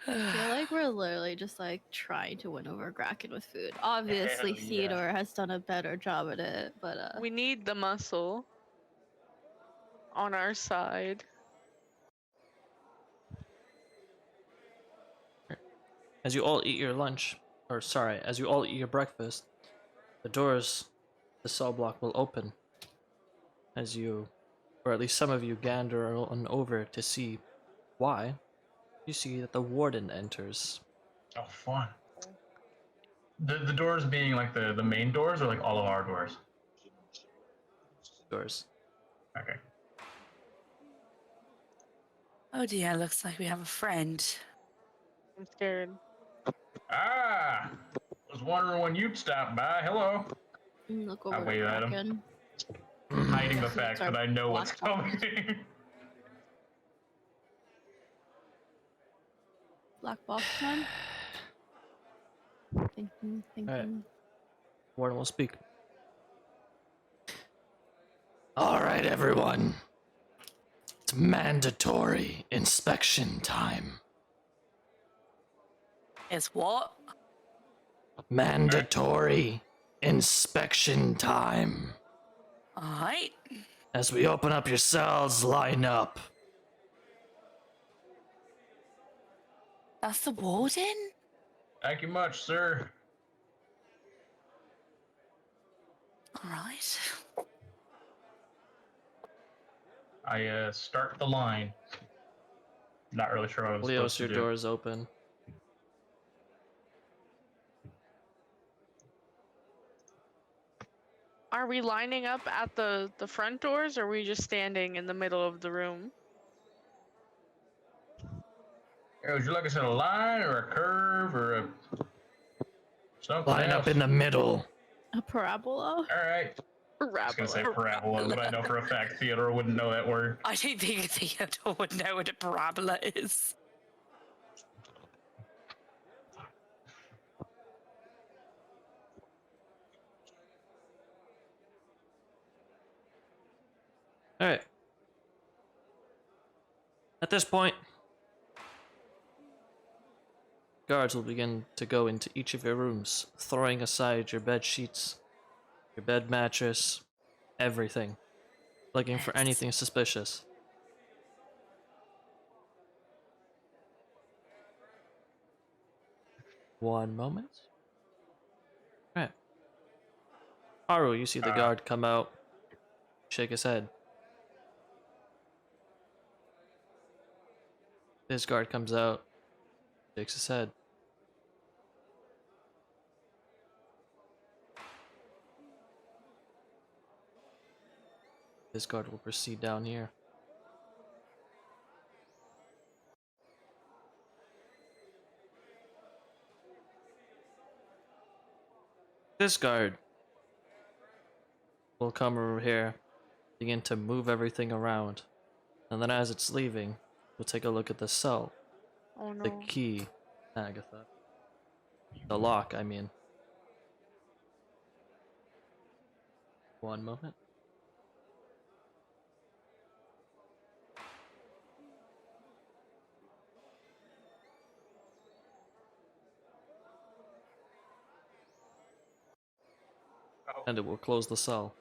I feel like we're literally just like trying to win over Kraken with food. Obviously, Hell yeah. Theodore has done a better job at it, but We need the muscle on our side. As you all eat your lunch, or sorry, as you all eat your breakfast, the doors, the cell block will open. As you, or at least some of you, gander on over to see why. You see that the warden enters. Oh, fun. The doors being like the main doors or like all of our doors? Doors. Okay. Oh dear, looks like we have a friend. I'm scared. Ah! Was wondering when you'd stop by. Hello. look I over wave to at him. Kraken. Hiding the Guess fact it's our that I know what's black box. coming. black box man. Thinking. Alright. Warden will speak. Alright, everyone. It's mandatory inspection time. Is what? Mandatory inspection time. Alright. As we open up your cells, line up. That's the warden? Thank you much, sir. Alright. I start the line. Not really sure what I was Leos, supposed your to do. door is open. Are we lining up at the front doors, or are we just standing in the middle of the room? Hey, would you like us in a line or a curve or a something Line else? up in the middle. A parabola? All right. I was gonna say parabola, but I know for a fact Theodore wouldn't know that word. I don't think Theodore would know what a parabola is. Alright. At this point, guards will begin to go into each of your rooms, throwing aside your bed sheets, your bed mattress, everything, looking for Yes. anything suspicious. One moment. Alright. Haru, you see the guard come out, shake his head. This guard comes out, shakes his head. This guard will proceed down here. This guard will come over here, begin to move everything around, and then as it's leaving, we'll take a look at the cell, Oh no. the key, Agatha. The lock, I mean. One moment. And it will close the cell.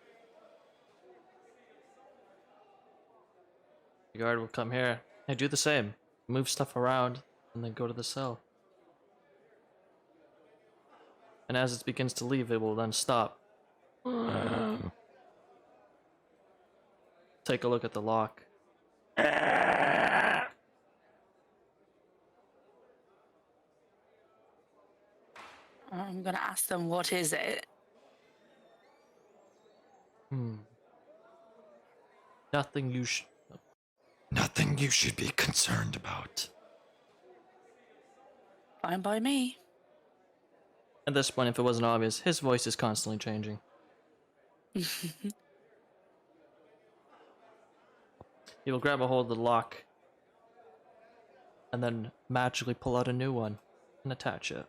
The guard will come here and do the same. Move stuff around and then go to the cell. And as it begins to leave, it will then stop. Take a look at the lock. I'm gonna ask them, what is it? Nothing you should be concerned about. Fine by me. At this point, if it wasn't obvious, his voice is constantly changing. He will grab a hold of the lock and then magically pull out a new one and attach it.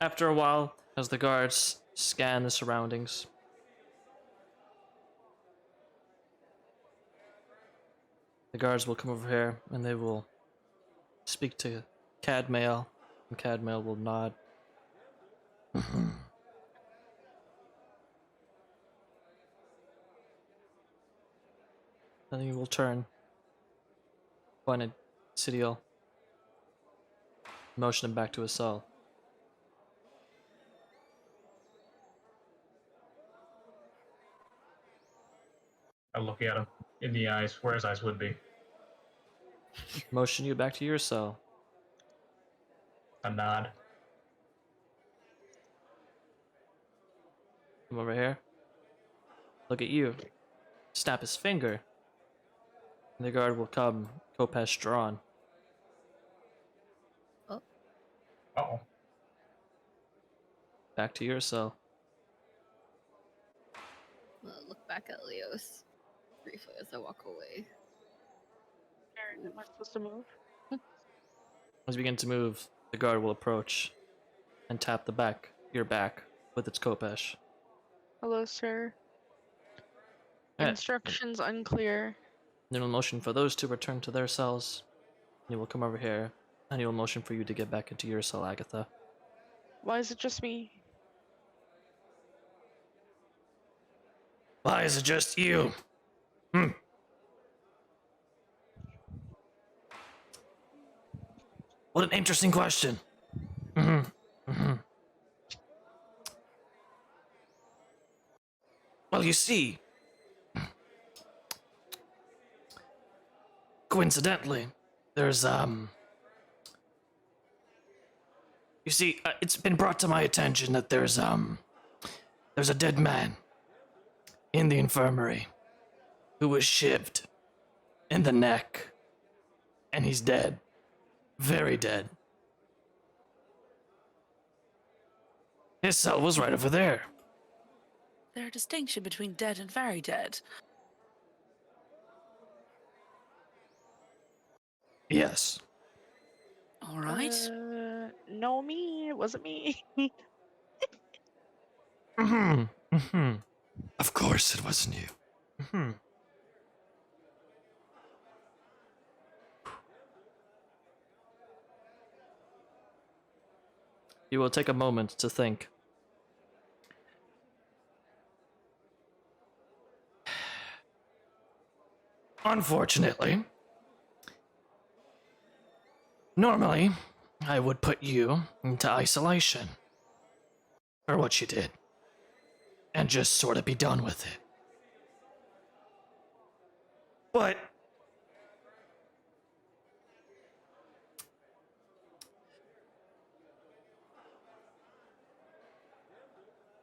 After a while, as the guards scan the surroundings, the guards will come over here and they will speak to Cadmail, and Cadmail will nod. Then he will turn, point at Sidiel, motion him back to his cell. I look at him in the eyes, where his eyes would be. Motion you back to your cell. A nod. Come over here. Look at you. Snap his finger. And the guard will come, Kopesh drawn. Oh. Oh. Back to your cell. Look back at Leos briefly as I walk away. Am I supposed to move? As you begin to move, the guard will approach and tap your back with its kopesh. Hello, sir. Yeah. Instructions unclear. Then we'll motion for those to return to their cells. He will come over here, and he will motion for you to get back into your cell, Agatha. Why is it just me? Why is it just you? What an interesting question. Well, you see, coincidentally, there's, you see, it's been brought to my attention that there's a dead man in the infirmary who was shivved in the neck, and he's dead. Very dead. His cell was right over there. There a distinction between dead and very dead? Yes. All right. No, me. It wasn't me. Of course it wasn't you. You will take a moment to think. Unfortunately, normally, I would put you into isolation for what you did and just sort of be done with it. But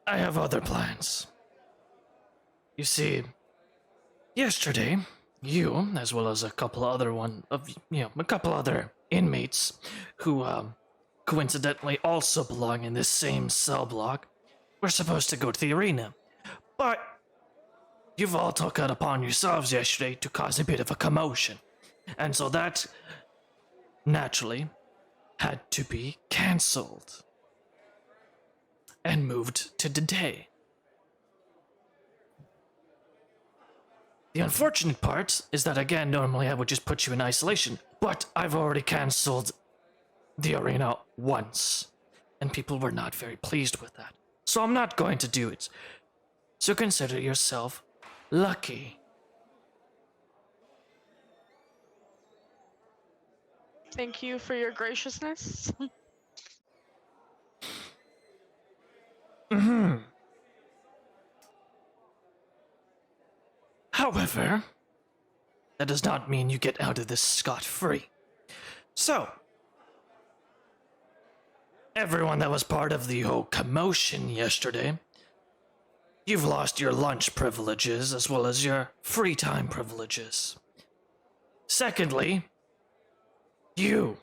I have other plans. You see, yesterday, you, as well as a couple other inmates who, coincidentally also belong in this same cell block, were supposed to go to the arena. But you've all took it upon yourselves yesterday to cause a bit of a commotion. And so that, naturally, had to be cancelled and moved to today. The unfortunate part is that, again, normally I would just put you in isolation, but I've already cancelled the arena once, and people were not very pleased with that. So I'm not going to do it. So consider yourself lucky. Thank you for your graciousness. However, that does not mean you get out of this scot-free. So, everyone that was part of the whole commotion yesterday, you've lost your lunch privileges as well as your free time privileges. Secondly, you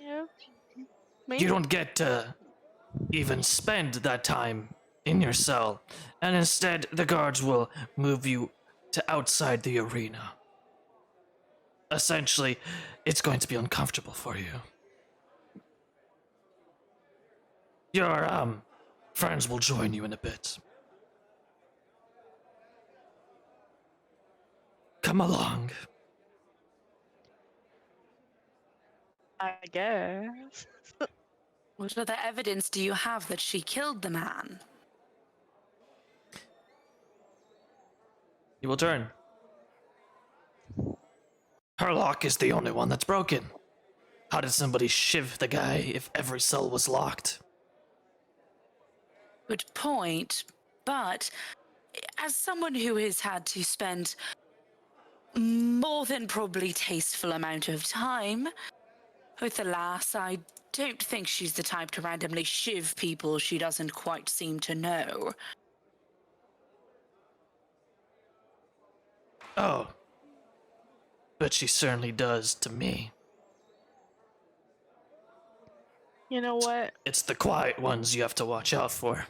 Yeah. You don't get to even spend that time in your cell, and instead the guards will move you to outside the arena. Essentially, it's going to be uncomfortable for you. Your, friends will join you in a bit. Come along. I guess. What other evidence do you have that she killed the man? You will turn. Her lock is the only one that's broken. How did somebody shiv the guy if every cell was locked? Good point, but as someone who has had to spend more than probably tasteful amount of time with the lass, I don't think she's the type to randomly shiv people she doesn't quite seem to know. Oh. But she certainly does to me. You know what? It's the quiet ones you have to watch out for.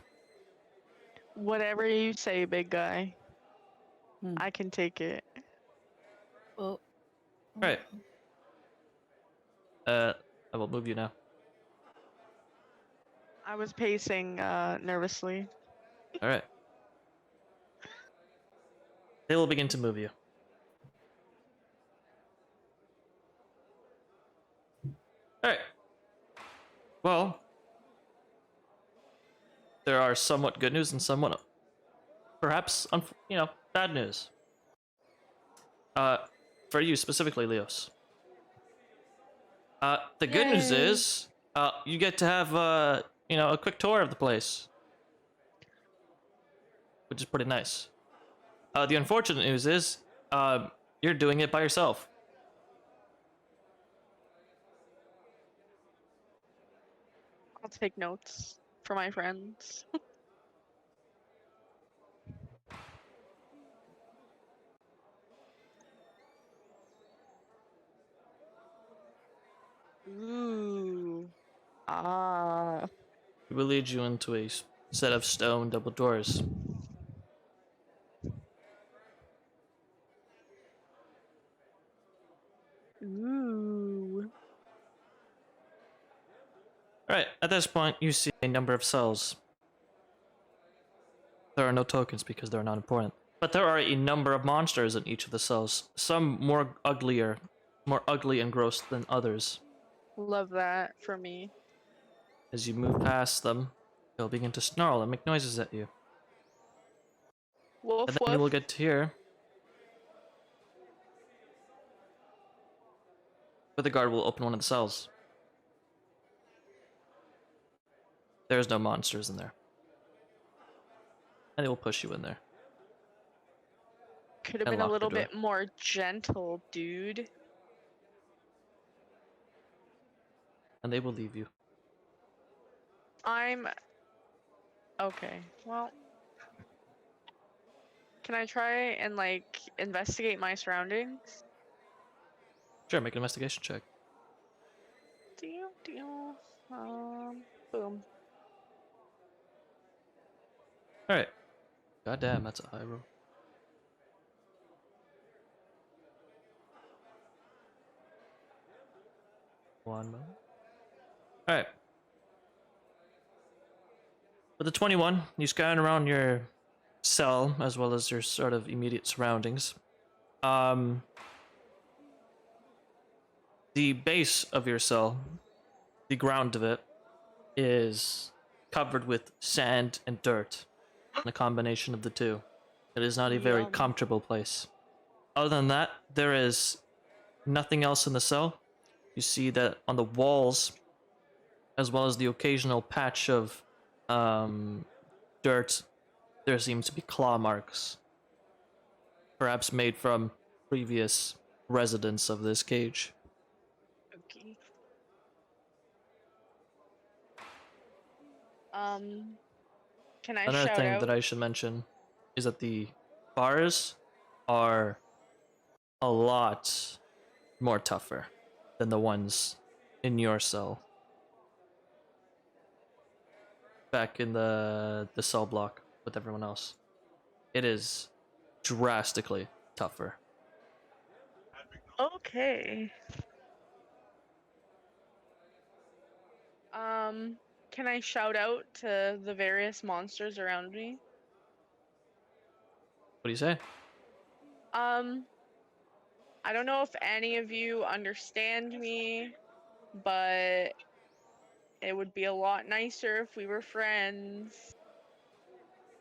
Whatever you say, big guy. Hmm. I can take it. Well, Right. I will move you now. I was pacing nervously. All right. They will begin to move you. All right. Well, there are somewhat good news and somewhat, perhaps, bad news. For you specifically, Leos. The good news Yay. is, you get to have, a quick tour of the place, which is pretty nice. The unfortunate news is, you're doing it by yourself. I'll take notes for my friends. Ooh. Ah. We will lead you into a set of stone double doors. Ooh. Alright, at this point, you see a number of cells. There are no tokens because they're not important. But there are a number of monsters in each of the cells, some more ugly and gross than others. Love that for me. As you move past them, they'll begin to snarl and make noises at you. Woof And then you will woof. get to here, where the guard will open one of the cells. There's no monsters in there. And they will push you in there. Could have And been a lock the little door. bit more gentle, dude. And they will leave you. I'm okay. Well, can I try and like investigate my surroundings? Sure, make an investigation check. Deal. Boom. Alright. Goddamn, that's a high roll. One moment. Alright. With the 21, you scan around your cell as well as your sort of immediate surroundings. The base of your cell, the ground of it, is covered with sand and dirt, and a combination of the two. It is not a very Yum. comfortable place. Other than that, there is nothing else in the cell. You see that on the walls, as well as the occasional patch of dirt, there seems to be claw marks, perhaps made from previous residents of this cage. Okay. Can I Another shout thing out? that I should mention is that the bars are a lot more tougher than the ones in your cell. Back in the cell block with everyone else. It is drastically tougher. Okay. Can I shout out to the various monsters around me? What do you say? I don't know if any of you understand me, but it would be a lot nicer if we were friends.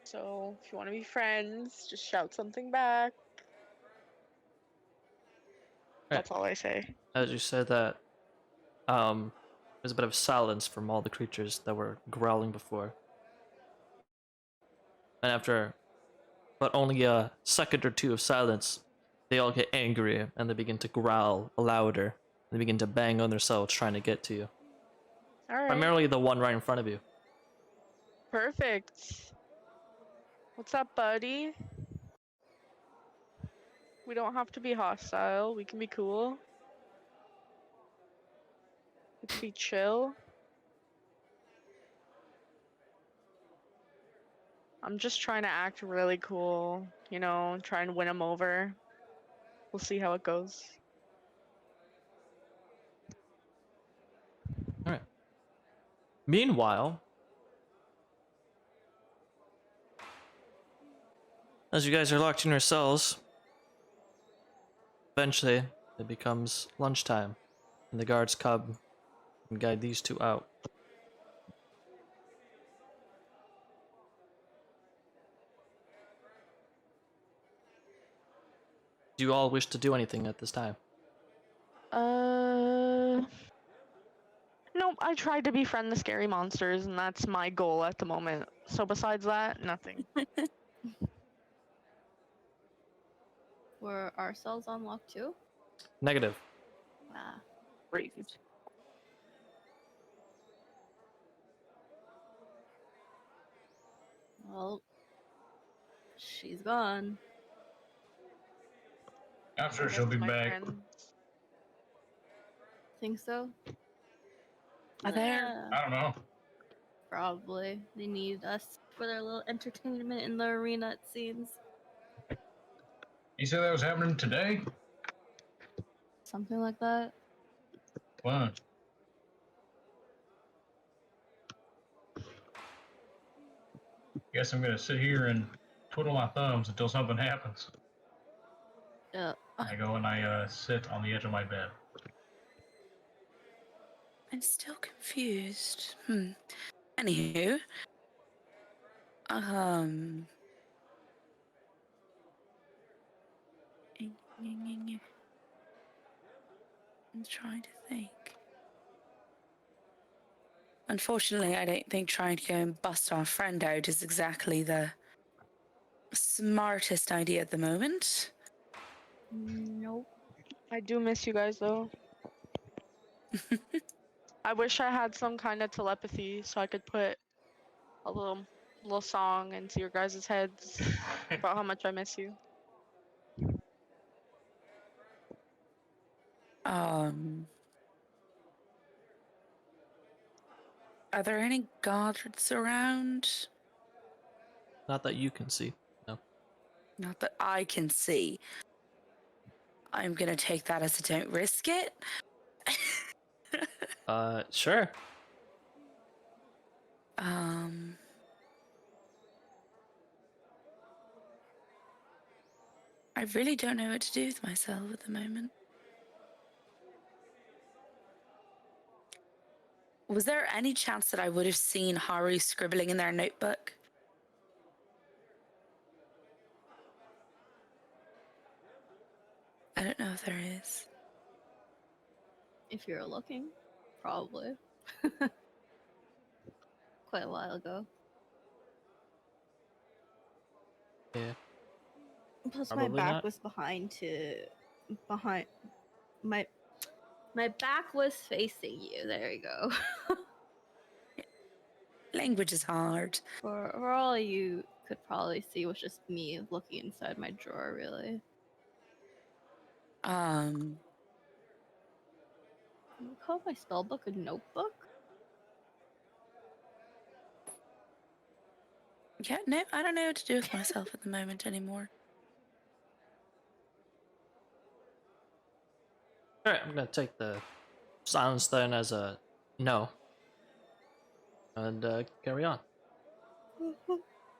So, if you want to be friends, just shout something back. That's all I say. As you said that, there's a bit of silence from all the creatures that were growling before. And after but only a second or two of silence, they all get angry and they begin to growl louder. They begin to bang on their cells trying to get to you. Alright. Primarily the one right in front of you. Perfect. What's up, buddy? We don't have to be hostile. We can be cool. We can be chill. I'm just trying to act really cool, you know, try and win him over. We'll see how it goes. All right. Meanwhile, as you guys are locked in your cells, eventually it becomes lunchtime, and the guards come and guide these two out. Do you all wish to do anything at this time? Nope, I tried to befriend the scary monsters, and that's my goal at the moment. So besides that, nothing. Were our cells unlocked too? Negative. Ah, Rude. well, she's gone. I'm sure I she'll guess be my back. friends. Think so? Are there? I don't know. Probably. They need us for their little entertainment in the arena, it seems. You said that was happening today? Something like that. Fun. Guess I'm gonna sit here and twiddle my thumbs until something happens. Yeah. I go and I sit on the edge of my bed. I'm still confused. Anywho, I'm trying to think. Unfortunately, I don't think trying to go and bust our friend out is exactly the smartest idea at the moment. Nope. I do miss you guys though. I wish I had some kind of telepathy so I could put a little song into your guys' heads about how much I miss you. Are there any guards around? Not that you can see. No. Not that I can see. I'm gonna take that as a don't risk it. Sure. I really don't know what to do with myself at the moment. Was there any chance that I would have seen Haru scribbling in their notebook? I don't know if there is. If you're looking, probably. Quite a while ago. Yeah. Plus, my Probably back not. was behind my my back was facing you. There you go. Language is hard. For all you could probably see was just me looking inside my drawer, really. Um, Can you call my spellbook a notebook? yeah, no, I don't know what to do with myself at the moment anymore. Alright, I'm gonna take the silence then as a no. And carry on.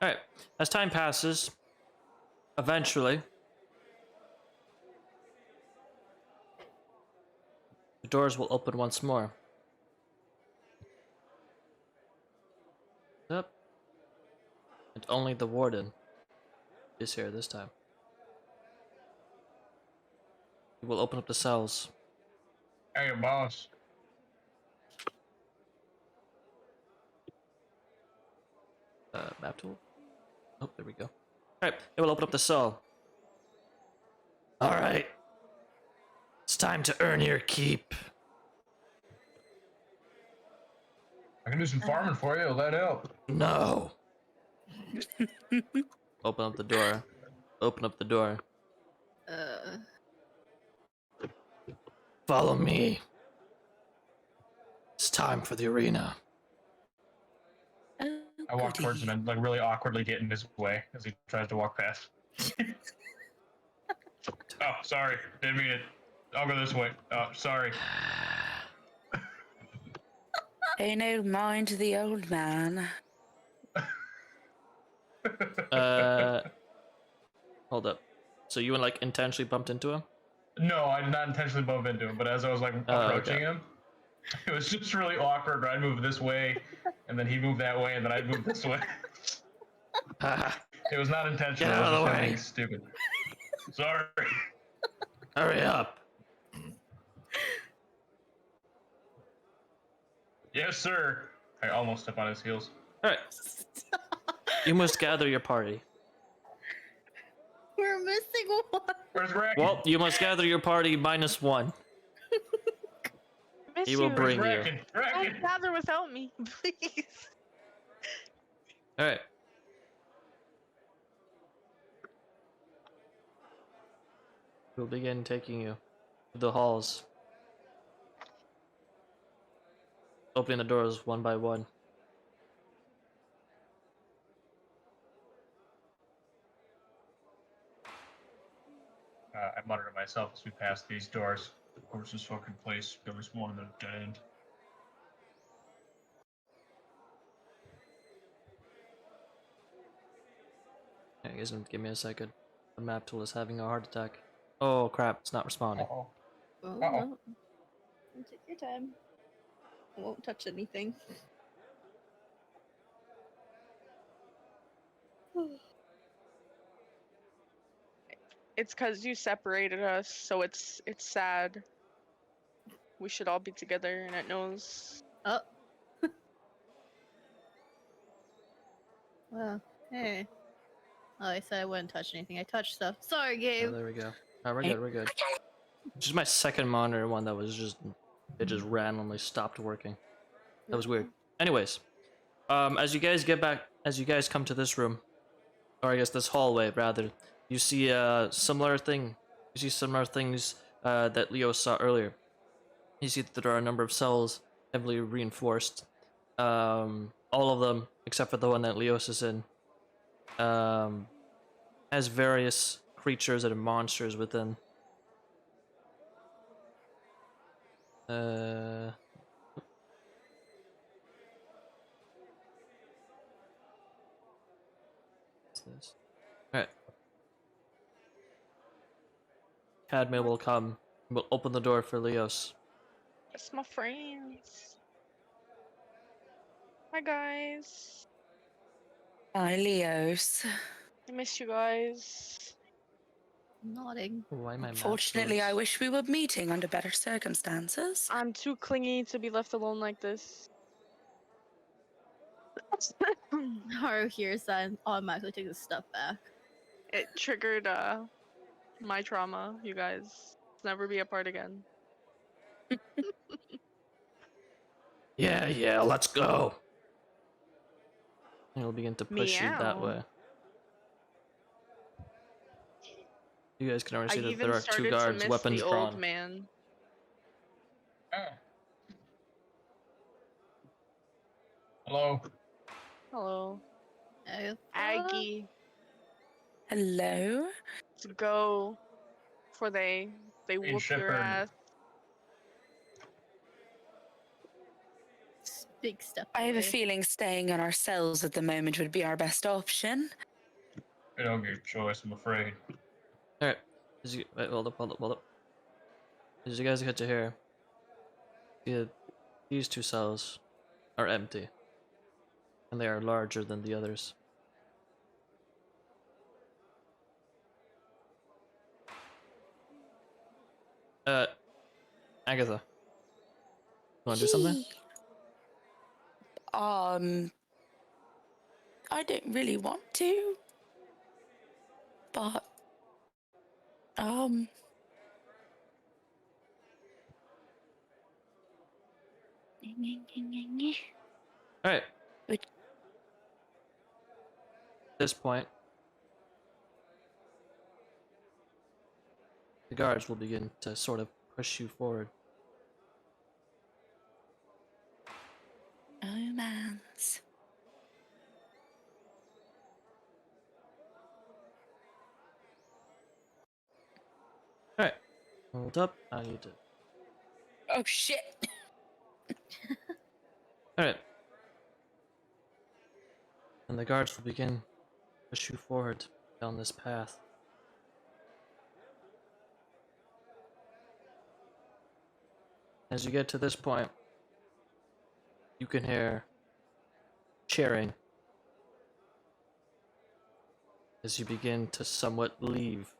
Alright, as time passes, eventually, the doors will open once more. Yep. And only the warden is here this time. He will open up the cells. Hey, boss. Map tool? Oh, there we go. Alright, it will open up the cell. Alright. It's time to earn your keep. I can do some farming for you. Will that help? No. Open up the door. Open up the door. Follow me. It's time for the arena. I walk towards him Goody. and like really awkwardly get in his way as he tries to walk past. Oh, sorry, didn't mean it. I'll go this way. Oh, sorry. Pay no mind to the old man. Hold up. So you like intentionally bumped into him? No, I did not intentionally bump into him, but as I was like Oh, approaching okay. him, it was just really awkward. Where I'd move this way, and then he'd move that way, and then I'd move this way. It was not intentional. Get It was out of just the him way. being stupid. Sorry. Hurry up. Yes, sir. I almost step on his heels. Alright. You must gather your party. We're missing one. Where's Greg? Well, you must gather your party -1. Miss He will you. bring you. Bracken. Don't gather without me, please. Alright. We'll begin taking you to the halls. Opening the doors one by one. I mutter to myself as we pass these doors. Of course, this fucking place goes more than a dead end. Yeah, guys, give me a second. The map tool is having a heart attack. Oh crap, it's not responding. Uh-oh. Oh, Uh-oh. no. Take your time. I won't touch anything. It's because you separated us, so it's sad. We should all be together, and it knows. Oh. Well, hey. Oh, I said I wouldn't touch anything. I touched stuff. Sorry, Oh, Gabe. there we go. Alright, we're good, we're good. Just my second monitor one that was just... It just randomly stopped working. That was weird. Anyways. As you guys come to this room, or I guess this hallway rather, you see a similar thing. You see similar things that Leo saw earlier. You see that there are a number of cells heavily reinforced. All of them, except for the one that Leos is in, has various creatures and monsters within. What's this? Alright. Cadme will come. Will open the door for Leos. It's my friends. Hi, guys. Hi, Leos. I miss you guys. Nodding. Why my map Fortunately, I froze? wish we were meeting under better circumstances. I'm too clingy to be left alone like this. Haru hears that and automatically takes a step back. It triggered my trauma, you guys. Let's never be apart again. Yeah, let's go. He'll begin to push you that Meow. way. You guys can already I see that even there are two started to guards, miss weapons the drawn. old man. Ah. Hello. Hello. Agathok? Aggie. Hello? To go before they whoop your Shepherd. ass. Big step I have a away. feeling staying in our cells at the moment would be our best option. I don't get a choice, I'm afraid. Alright. Wait, hold up. As you guys get to here, these two cells are empty. And they are larger than the others. Agatha. You wanna do something? I don't really want to. But, Alright. Would- At this point, the guards will begin to sort of push you forward. romance. Hold up. I need to. Oh shit! Alright. And the guards will begin to push you forward down this path. As you get to this point, you can hear cheering as you begin to somewhat leave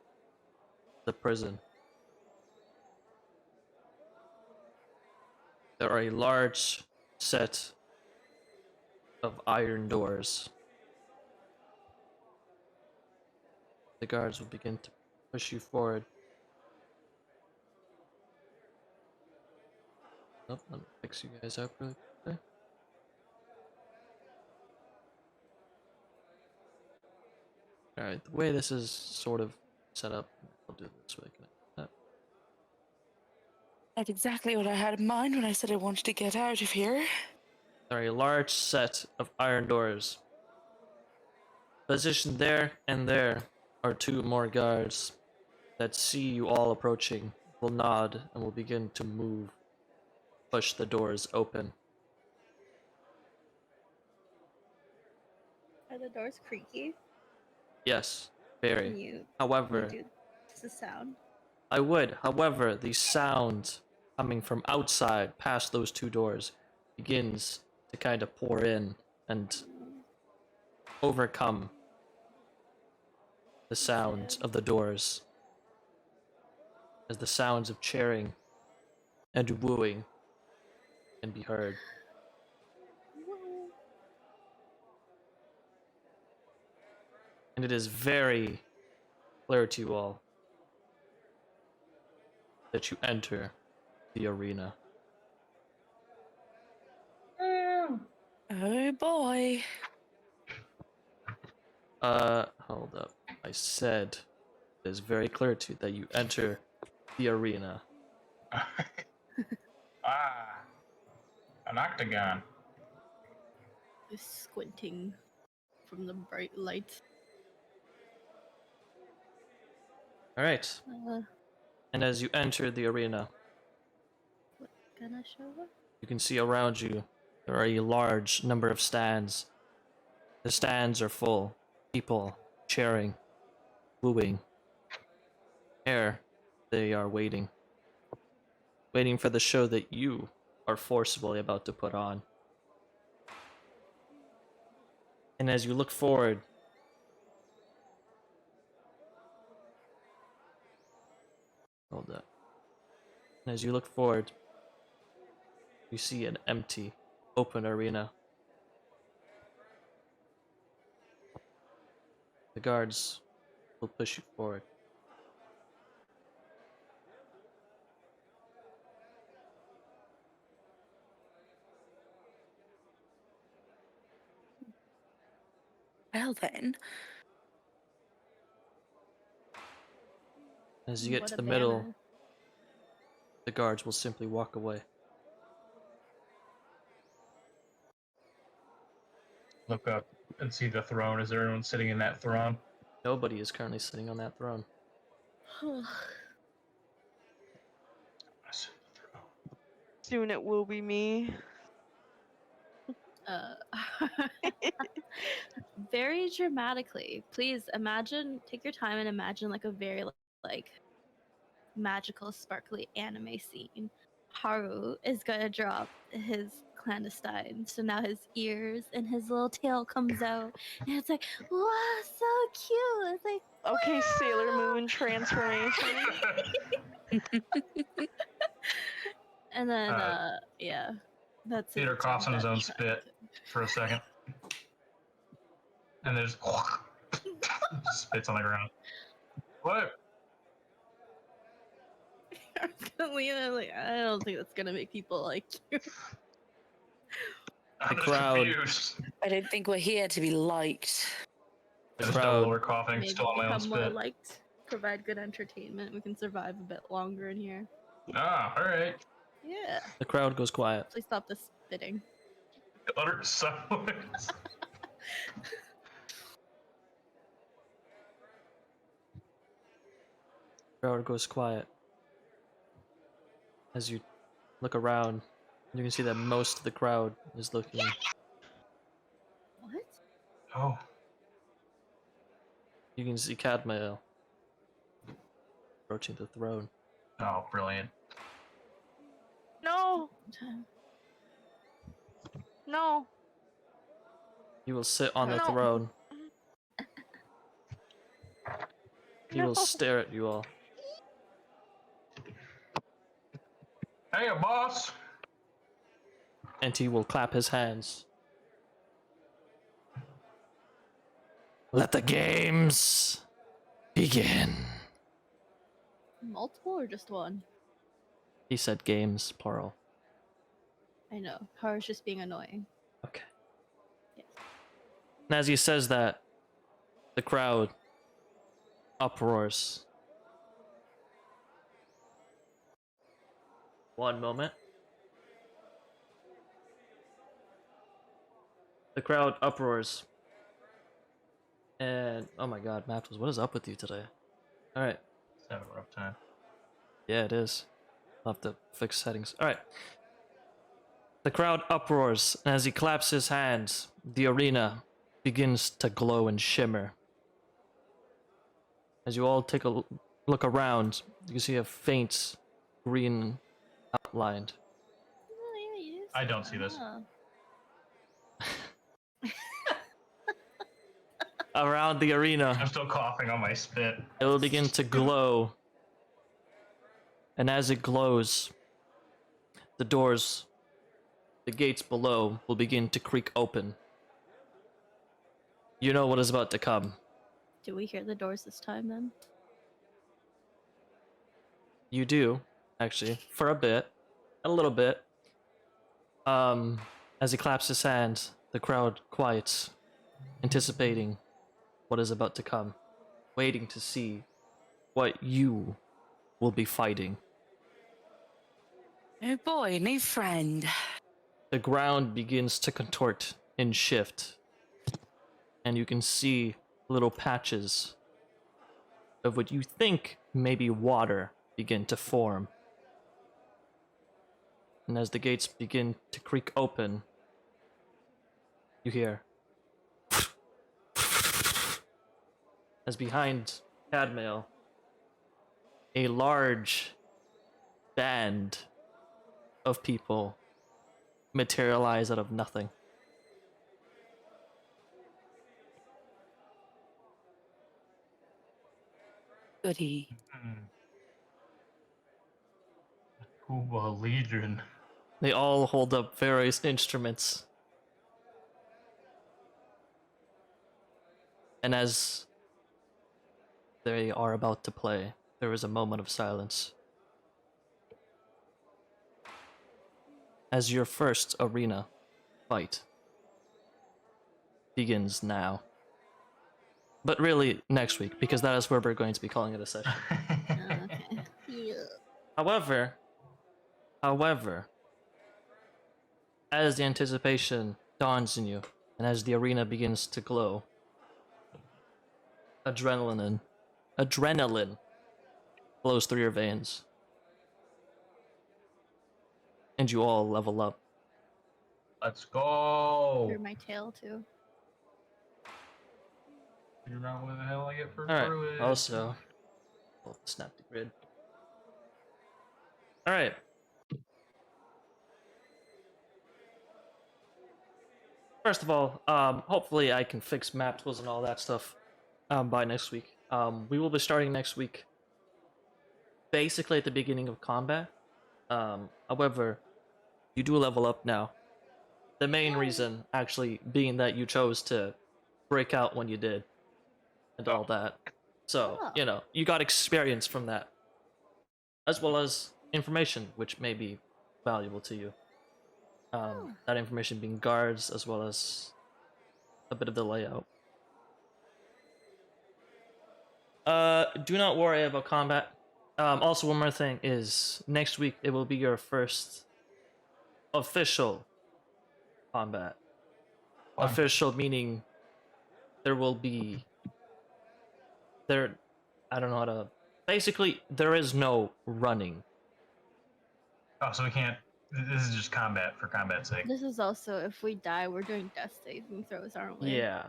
the prison. There are a large set of iron doors. The guards will begin to push you forward. Oh, let me fix you guys up really quickly. Alright, the way this is sort of set up, I'll do it this way. Can I do that? That's exactly what I had in mind when I said I wanted to get out of here. There are a large set of iron doors. Positioned there and there are two more guards that see you all approaching, will nod and will begin to move, push the doors open. Are the doors creaky? Yes, Can very. you However, do the sound? I would. However, the sound coming from outside past those two doors begins to kind of pour in and overcome the sounds of the doors, as the sounds of cheering and wooing can be heard. And it is very clear to you all that you enter the arena. Oh boy. Hold up. I said it is very clear to you that you enter the arena. Ah, an octagon. Just squinting from the bright light. Alright. And as you enter the arena, Gonna show up? you can see around you there are a large number of stands. The stands are full. People cheering, wooing. There, they are waiting. Waiting for the show that you are forcibly about to put on. And as you look forward, hold up. And as you look forward, you see an empty, open arena. The guards will push you forward. Well then. As you get What to a the middle, banner. the guards will simply walk away. Look up and see the throne. Is there anyone sitting in that throne? Nobody is currently sitting on that throne. I sit in the throne. Soon it will be me. Uh, very dramatically. Please imagine, take your time and imagine like a very like magical, sparkly anime scene. Haru is gonna drop his clandestine, so now his ears and his little tail comes out, and it's like, wow, so cute. It's like, Okay, Sailor wow. Moon transformation. And then, Uh, yeah, that's Peter it. coughs in his That own track. spit for a second, and there's spits on the ground. What? I was gonna lean in, like, I don't think that's gonna make people like you. I'm just crowd- confused. I don't think we're here to be liked. The There's double over coughing, Maybe still on my own become more spit. liked, provide good entertainment. We can survive a bit longer in here. Ah, alright. Yeah. The crowd goes quiet. Please stop the spitting. Utter silence. The crowd goes quiet. as you look around, you can see that most of the crowd is looking. What? Oh, You can see Cadmail approaching the throne. oh, brilliant. No, no, He will sit on the No. throne. He no. will stare at you all. Hey, boss. And he will clap his hands. Let the games begin. Multiple or just one? He said games, plural. I know. Kara's just being annoying. Okay. Yes. And as he says that, the crowd uproars. One moment. The crowd uproars. And oh my god, Matos, what is up with you today? Alright. It's having a rough time. Yeah, it is. I'll have to fix settings. Alright. The crowd uproars, and as he claps his hands, the arena begins to glow and shimmer. As you all take a look around, you can see a faint green outline. Oh, yeah, yes. I don't see this. Ah. Around the arena, I'm still coughing on my spit. it will begin to glow. And as it glows, the doors, the gates below, will begin to creak open. You know what is about to come. Do we hear the doors this time then? You do, actually, for a bit. A little bit. As he claps his hand, the crowd quiets, anticipating what is about to come, waiting to see what you will be fighting. Oh boy, new friend. The ground begins to contort and shift, and you can see little patches of what you think may be water begin to form. And as the gates begin to creak open, you hear as behind Cadmail, a large band of people materialize out of nothing. Goody. Kuba Legion. They all hold up various instruments. And as they are about to play, there is a moment of silence. As your first arena fight begins now. But really, next week, because that is where we're going to be calling it a session. Oh, okay. Yeah. However, as the anticipation dawns in you, and as the arena begins to glow, adrenaline flows through your veins. And you all level up. Let's go. Through my tail too. Figure out what the hell I get for Alright, druid. also, we'll snap the grid. Alright. First of all, hopefully I can fix map tools and all that stuff by next week. We will be starting next week basically at the beginning of combat. However, you do level up now. The main reason actually being that you chose to break out when you did and all that. So, Oh. you know, you got experience from that. As well as information, which may be valuable to you. That information being guards, as well as a bit of the layout. Do not worry about combat. Also, one more thing is, next week it will be your first official combat. Fun. Official meaning there will be... I don't know how to... Basically, there is no running. Oh, so we can't. This is just combat for combat's sake. This is also if we die, we're doing death saving throws, aren't we? Yeah.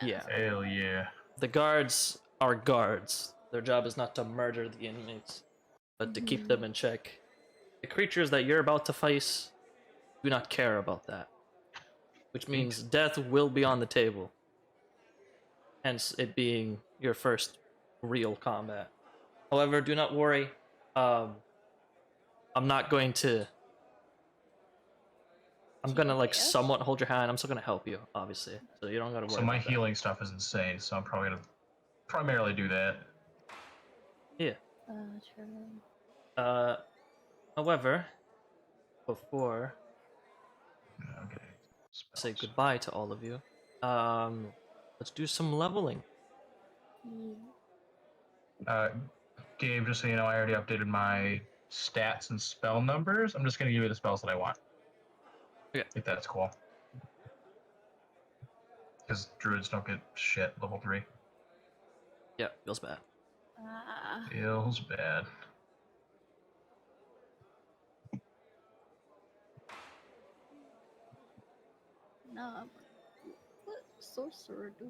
Yeah. that's right. Hell yeah. The guards are guards. Their job is not to murder the inmates, but to keep them in check. The creatures that you're about to face do not care about that, which means death will be on the table. Hence, it being your first real combat. However, do not worry. I'm not going to. I'm gonna like TOS? somewhat hold your hand. I'm still gonna help you, obviously, so you don't gotta worry. So my about healing stuff is insane, so I'm probably gonna primarily do that. that. True. Yeah. However, before Okay. I say Spells. goodbye to all of you, let's do some leveling. Gabe, just so you know, I already updated my stats and spell numbers. I'm just gonna give you the spells that I want. Okay. If that's cool. Because druids don't get shit level 3. Yeah, feels bad. Feels bad. No, what sorcerer do?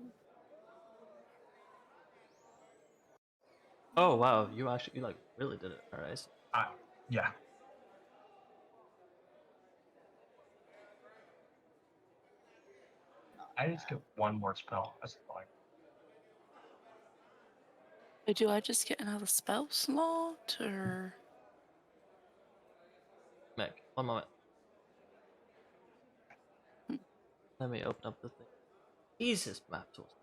Oh wow, you like really did it. All right. Yeah. I just get one more spell. That's fine. Do I just get another spell slot, or Meg, one moment. Hmm. Let me open up the thing. Jesus, map tools.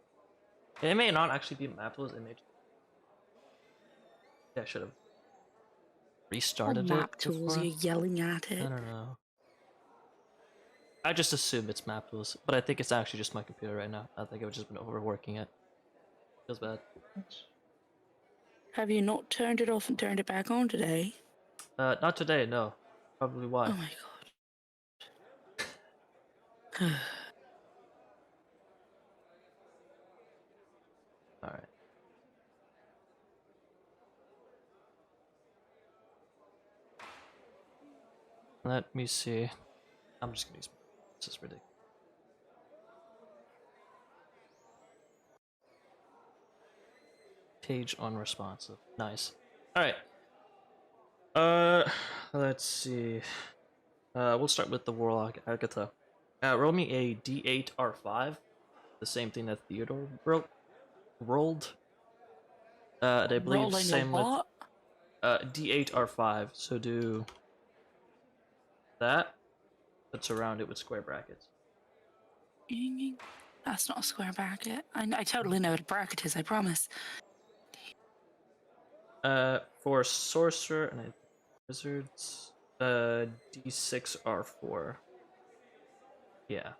It may not actually be map tools. It may. Yeah, I should have restarted map it tools? before. You're yelling at I it. don't know. I just assume it's map tools, but I think it's actually just my computer right now. I think I've just been overworking it. Feels bad. Have you not turned it off and turned it back on today? Not today. No. Probably why. Oh my god. All right. Let me see. I'm just gonna use. This is ridiculous. Page unresponsive. Nice. All right. Let's see. We'll start with the Warlock Agathok. Roll me a D8 R5. The same thing that Theodore rolled. And I believe Rolling a same with what? D8 R5. So do that, but surround it with square brackets. That's not a square bracket. I totally know what a bracket is, I promise. For sorcerer and wizards, D6 R4. Yeah.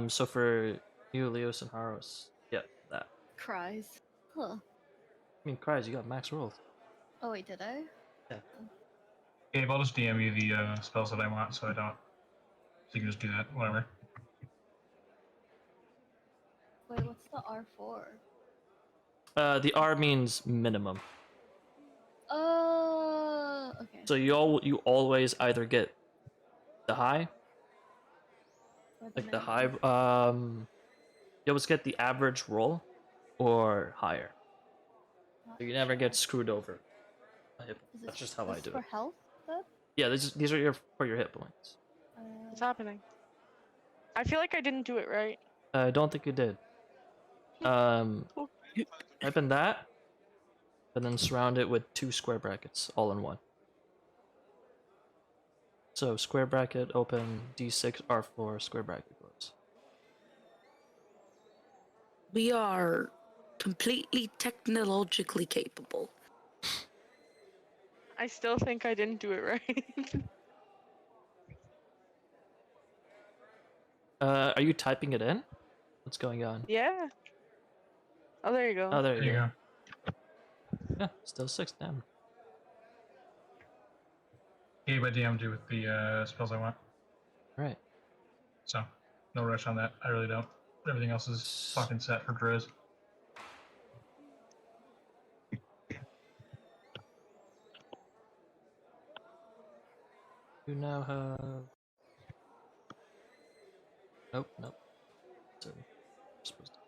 So for you, Leos, and Haros, yeah, that. Cries. Huh. I mean, cries, you got max rolls. Oh wait, did I? Gabe, I'll just DM you the spells that I want, so I don't. So you can just do that, whatever. Wait, what's the R4? The R means minimum. Okay. So you always either get the high, Or like the minimum. high. You always get the average roll, or higher. Not So you never get sure. screwed over. Is That's this, just how this I is do for it. health, then? Yeah, these are for your hit points. What's happening? I feel like I didn't do it right. I don't think you did. Type in that, and then surround it with 2 square brackets, all in one. So square bracket open, D6 R4, square bracket close. We are completely technologically capable. I still think I didn't do it right. Are you typing it in? What's going on? Yeah. Oh, there you go. Oh, there There you you go. go. Yeah, still 6, damn. Gabe, I DM'd you with the spells I want. Alright. So, no rush on that. I really don't. Everything else is fucking set for Driz. You now have. Nope. So, supposed to...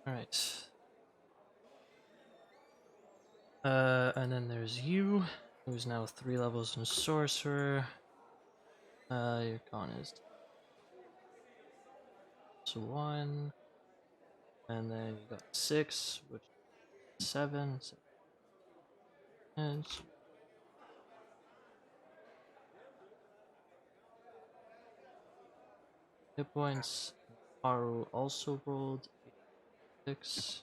Alright. And then there's you, who's now 3 levels in sorcerer. Your con is so 1. And then you got 6, which is 7. So and hit points. Haru also rolled 6.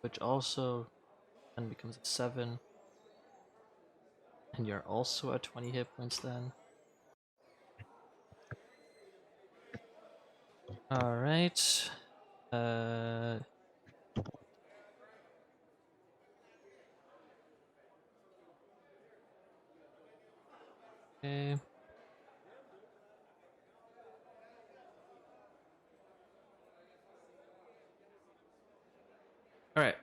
Which also then becomes a 7. And you're also at 20 hit points then. Alright. Okay. Alright.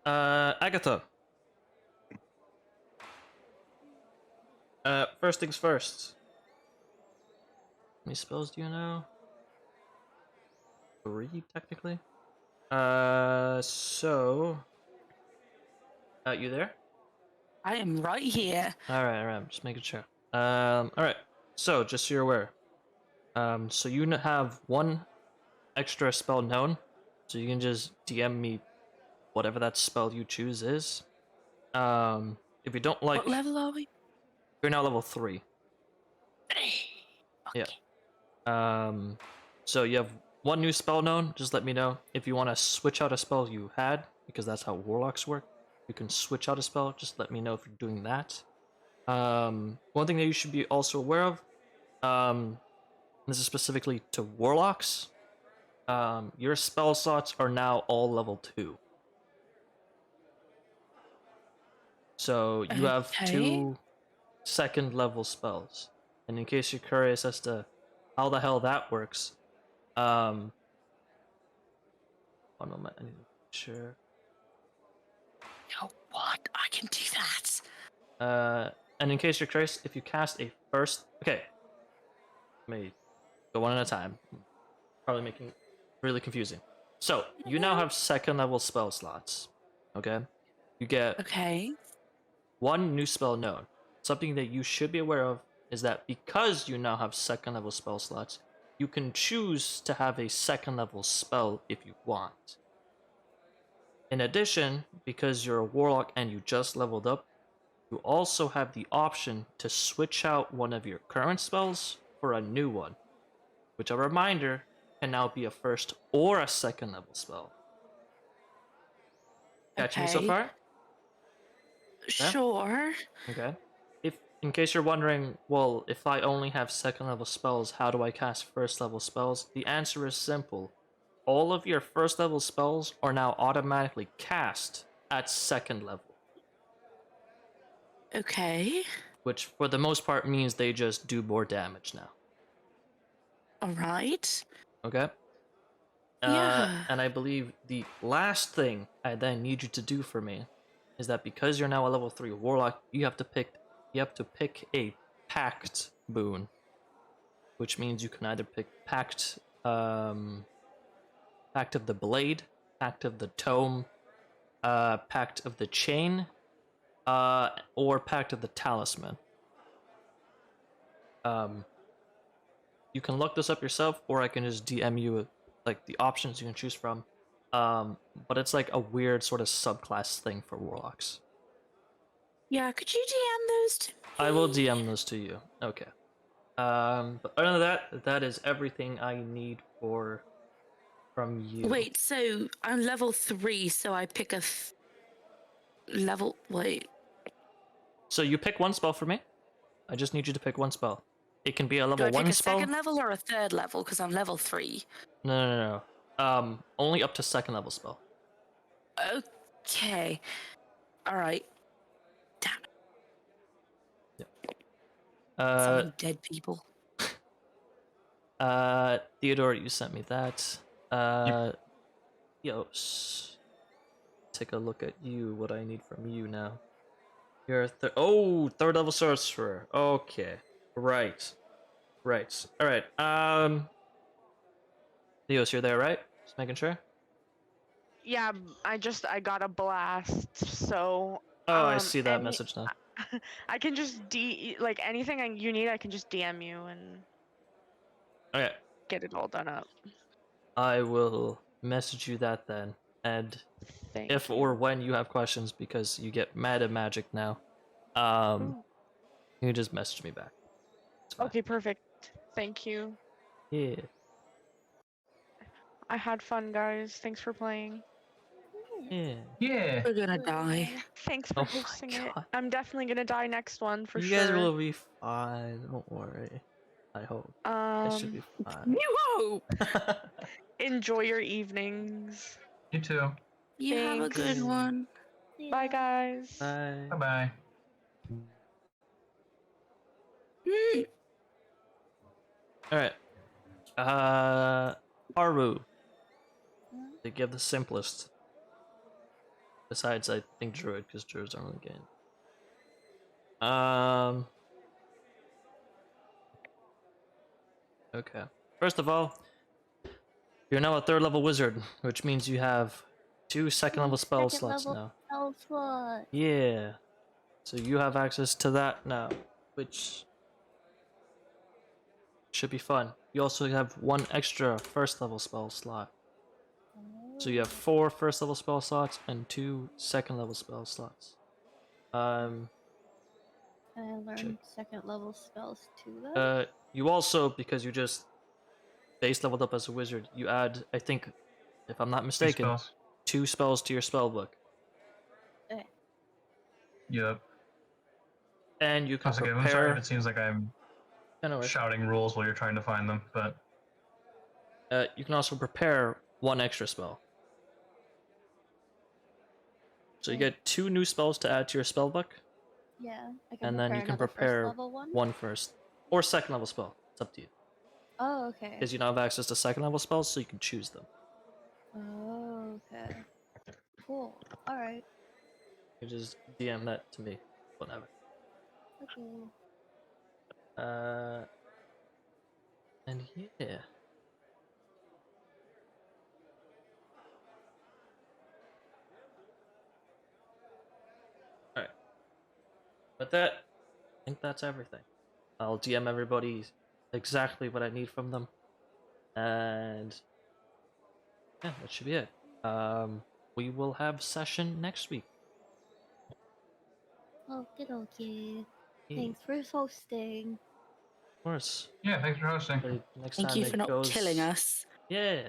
Agatha. First things first. How many spells do you know? 3, technically. So... you there? I am right here. Alright, I'm just making sure. Alright. So, just so you're aware. So you have 1 extra spell known. So you can just DM me whatever that spell you choose is. If you don't like... What level are we? You're now level 3. Okay. Yeah. So you have 1 new spell known. Just let me know. If you want to switch out a spell you had, because that's how warlocks work. You can switch out a spell. Just let me know if you're doing that. One thing that you should be also aware of, this is specifically to warlocks. Your spell slots are now all level 2. So you have Okay. 2 second level spells. And in case you're curious as to how the hell that works, one moment, I need to make sure. Oh, what? I can do that. And in case you're curious, if you cast a first... Okay. Let me go one at a time. Probably making it really confusing. So, you now have second level spell slots. Okay? You get Okay. 1 new spell known. Something that you should be aware of is that because you now have second level spell slots, you can choose to have a second level spell if you want. In addition, because you're a warlock and you just leveled up, you also have the option to switch out one of your current spells for a new one, which, a reminder, can now be a first or a second level spell. Catch me so Okay. far? Sure. Okay. If, in case you're wondering, well, if I only have second level spells, how do I cast first level spells? The answer is simple. All of your first level spells are now automatically cast at second level. Okay. Which, for the most part, means they just do more damage now. All right. Okay? Yeah. And I believe the last thing I then need you to do for me is that because you're now a level 3 warlock, you have to pick a pact boon, which means you can either pick pact of the blade, pact of the tome, pact of the chain, or pact of the talisman. You can look this up yourself, or I can just DM you like the options you can choose from. But it's like a weird sort of subclass thing for warlocks. Yeah, could you DM those to me? I will DM those to you. Okay. But other than that, that is everything I need from you. Wait, so I'm level 3, so I pick a level. Wait. So you pick 1 spell for me. I just need you to pick 1 spell. It can be a Do level I pick 1 a spell. second level or a third level? Because I'm level 3. No. Only up to second level spell. Okay. All right. Damn it. Summon dead people. Theodore, you sent me that. Yos. Take a look at you. What I need from you now. You're a third level sorcerer. Okay. Right. All right. Theos, you're there, right? Just making sure. Yeah, I got a blast, so Oh, I see that any message now. I can just like anything you need, I can just DM you and Okay. get it all done up. I will message you that then. And Thank if you. or when you have questions, because you get mad at magic now, you can just message me back. It's fine. Okay, perfect. Thank you. Yeah. I had fun, guys. Thanks for playing. Yeah. Yeah. We're gonna die. Thanks for Oh my hosting it. God. I'm definitely gonna die next one for You sure. guys will be fine. Don't worry. I hope. It should be fine. You hope. Enjoy your evenings. You too. You have a good Thanks. one. Bye, guys. Bye. Bye bye. All right. Haru. They give the simplest. Besides, I think Druid, because Druids aren't really getting. Okay. First of all, you're now a third level wizard, which means you have 2 second level spell slots now. Spell slot. Yeah. So you have access to that now, which should be fun. You also have 1 extra first level spell slot. So you have 4 first level spell slots and 2 second level spell slots. Can I learn second level spells too, though? You also, because you just base leveled up as a wizard, you add, I think, if I'm not mistaken, Spells. 2 spells to your spell book. Okay. Yep. And you can Once again, I'm sorry prepare. if it seems like I'm Anyways, shouting rules while you're trying to find them, but you can also prepare 1 extra spell. So you get 2 new spells to add to your spell book, Yeah, I can and then you can another prepare first level one. 1 first or second level spell. It's up to you, Oh, okay. because you now have access to second level spells, so you can choose them. Oh, okay. Cool. All right. You just DM that to me, whatever. Okay. And yeah. Alright. With that, I think that's everything. I'll DM everybody exactly what I need from them. And yeah, that should be it. We will have session next week. Okie dokie. Yeah, Thanks for hosting. of course. yeah, thanks for hosting. Hopefully next Thank time you for it not goes. killing us. Yeah.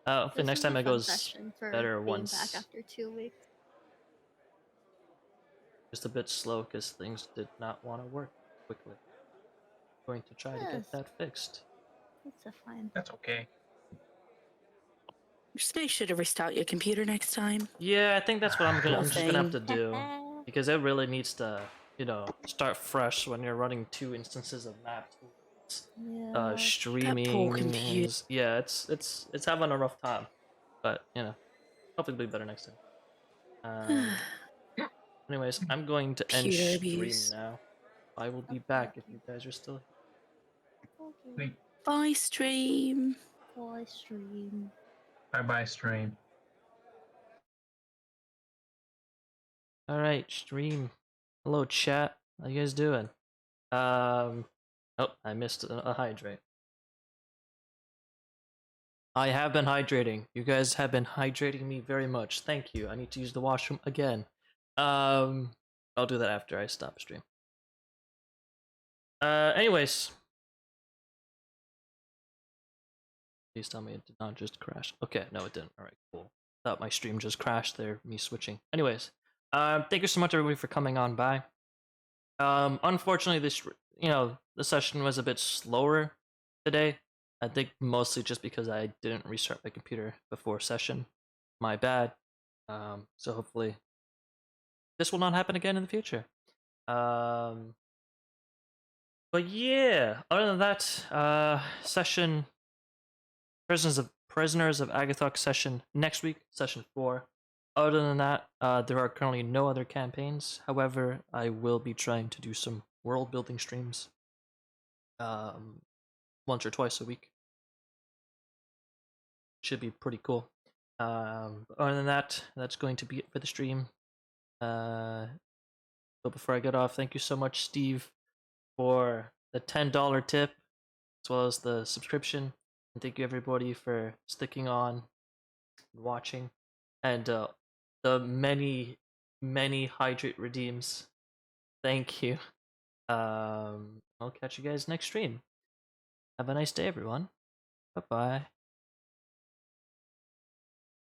Hopefully This next was time a it fun goes session for better being once. back after 2 weeks. Just a bit slow because things did not want to work quickly. Going to try to Yes. get that fixed. It's a fine. That's okay. Just make sure to restart your computer next time. Yeah, I think that's what I'm Poor just gonna have to thing. do, because it really needs to, start fresh when you're running 2 instances of map tools. Yeah. Streaming. computer. Yeah, it's having a rough time, but hopefully it'll be better next time. Anyways, I'm going to end Computer stream abuse. now. I will be back if you guys are still here. Okay. Sweet. Bye, stream. Bye, stream. Bye bye, stream. Alright, stream. Hello, chat. How you guys doing? Oh, I missed a hydrate. I have been hydrating. You guys have been hydrating me very much. Thank you. I need to use the washroom again. I'll do that after I stop stream. Anyways. Please tell me it did not just crash. Okay, no it didn't. Alright, cool. Thought my stream just crashed there, me switching. Anyways, thank you so much everybody for coming on by. Unfortunately the session was a bit slower today. I think mostly just because I didn't restart my computer before session. My bad. So hopefully this will not happen again in the future. But yeah, other than that, session Prisoners of Agathok session next week, session 4. Other than that, there are currently no other campaigns. However, I will be trying to do some world building streams once or twice a week. Should be pretty cool. Other than that, that's going to be it for the stream. But before I get off, thank you so much, Steve, for the $10 tip, as well as the subscription. And thank you, everybody, for sticking on and watching. And the many, many hydrate redeems. Thank you. I'll catch you guys next stream. Have a nice day, everyone. Bye-bye.